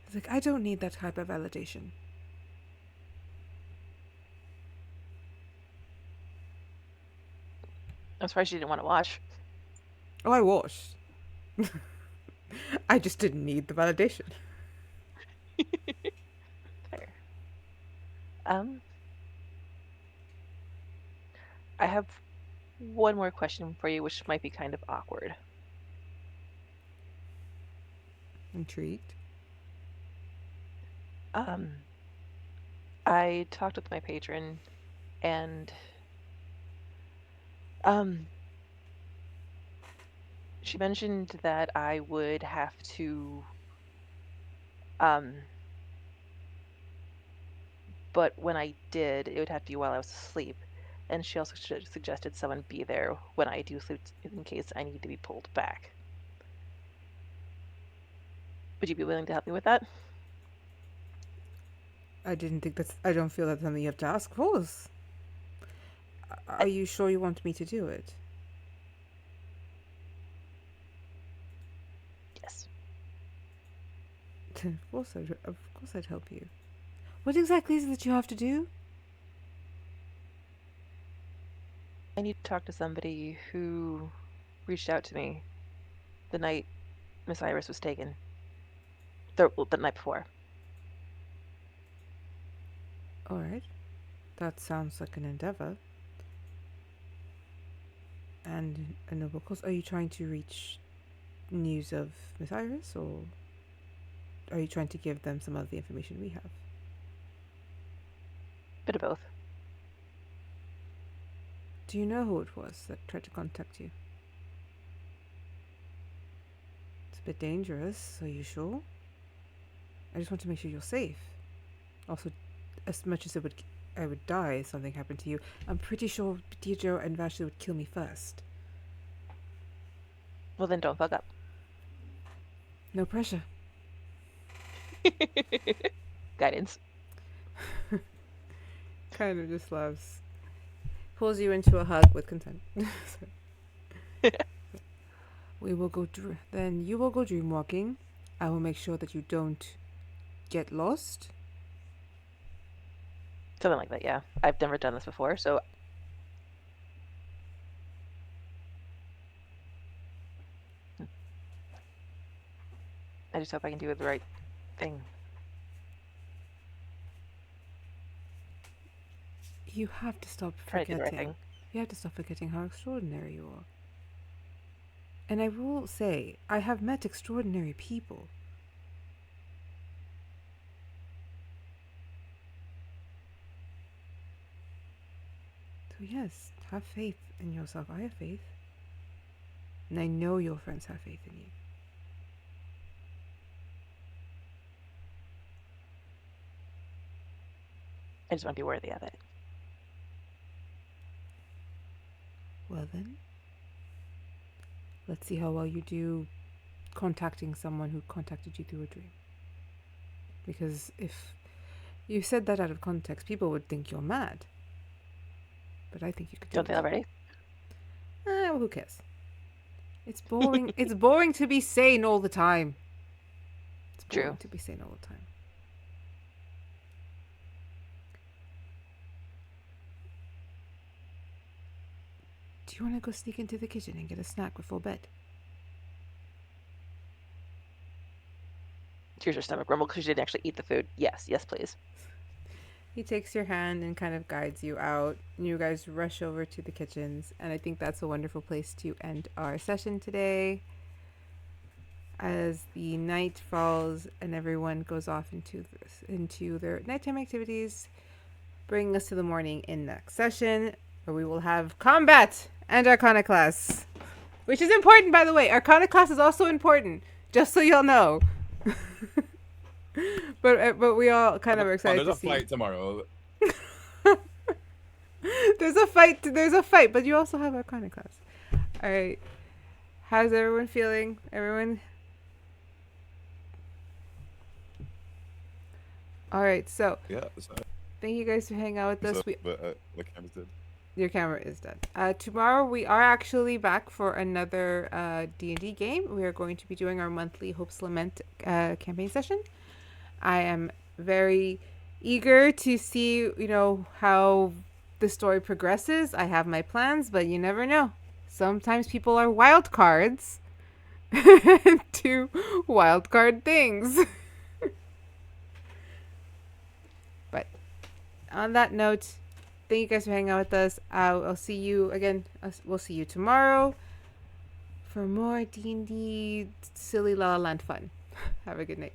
It's like, I don't need that type of validation. I'm surprised you didn't want to watch. Oh, I washed. I just didn't need the validation. Fair. I have one more question for you, which might be kind of awkward. Intrigued. I talked with my patron, and she mentioned that I would have to but when I did, it would have to be while I was asleep. And she also suggested someone be there when I do sleep in case I need to be pulled back. Would you be willing to help me with that? I don't feel that's something you have to ask for. Are you sure you want me to do it? Yes. Of course I'd help you. What exactly is it that you have to do? I need to talk to somebody who reached out to me the night Miss Iris was taken. The night before. Alright. That sounds like an endeavor. And a noble cause. Are you trying to reach news of Miss Iris, or are you trying to give them some of the information we have? Bit of both. Do you know who it was that tried to contact you? It's a bit dangerous. Are you sure? I just want to make sure you're safe. Also, as much as I would die if something happened to you, I'm pretty sure Dierdra and Vashley would kill me first. Well, then don't fuck up. No pressure. Guidance. Kind of just laughs. Pulls you into a hug with consent. We will go then you will go dream walking. I will make sure that you don't get lost. Something like that, yeah. I've never done this before, so I just hope I can do the right thing. You have to stop Try to do the right forgetting. thing. You have to stop forgetting how extraordinary you are. And I will say, I have met extraordinary people. So yes, have faith in yourself. I have faith. And I know your friends have faith in you. I just want to be worthy of it. Well then, let's see how well you do contacting someone who contacted you through a dream. Because if you said that out of context, people would think you're mad. But I think you could do Don't they it. already? Well, who cares? It's boring. It's boring to be sane all the time. It's boring True. to be sane all the time. Do you want to go sneak into the kitchen and get a snack before bed? Here's your stomach rumble because you didn't actually eat the food. Yes, please. He takes your hand and kind of guides you out. And you guys rush over to the kitchens. And I think that's a wonderful place to end our session today. As the night falls and everyone goes off into their nighttime activities, bringing us to the morning in next session, where we will have combat and Arcana class. Which is important, by the way. Arcana class is also important. Just so y'all know. But we all kind of are excited to see. There's a fight tomorrow. There's a fight, but you also have Arcana class. All right. How's everyone feeling? Everyone? All right. So, Yeah. So, thank you guys for hanging out with us. the camera's dead. Your camera is dead. Tomorrow we are actually back for another D&D game. We are going to be doing our monthly Hope's Lament campaign session. I am very eager to see, how the story progresses. I have my plans, but you never know. Sometimes people are wild cards and do wild card things. But on that note, thank you guys for hanging out with us. I'll see you again. We'll see you tomorrow for more D&D silly Lala Land fun. Have a good night.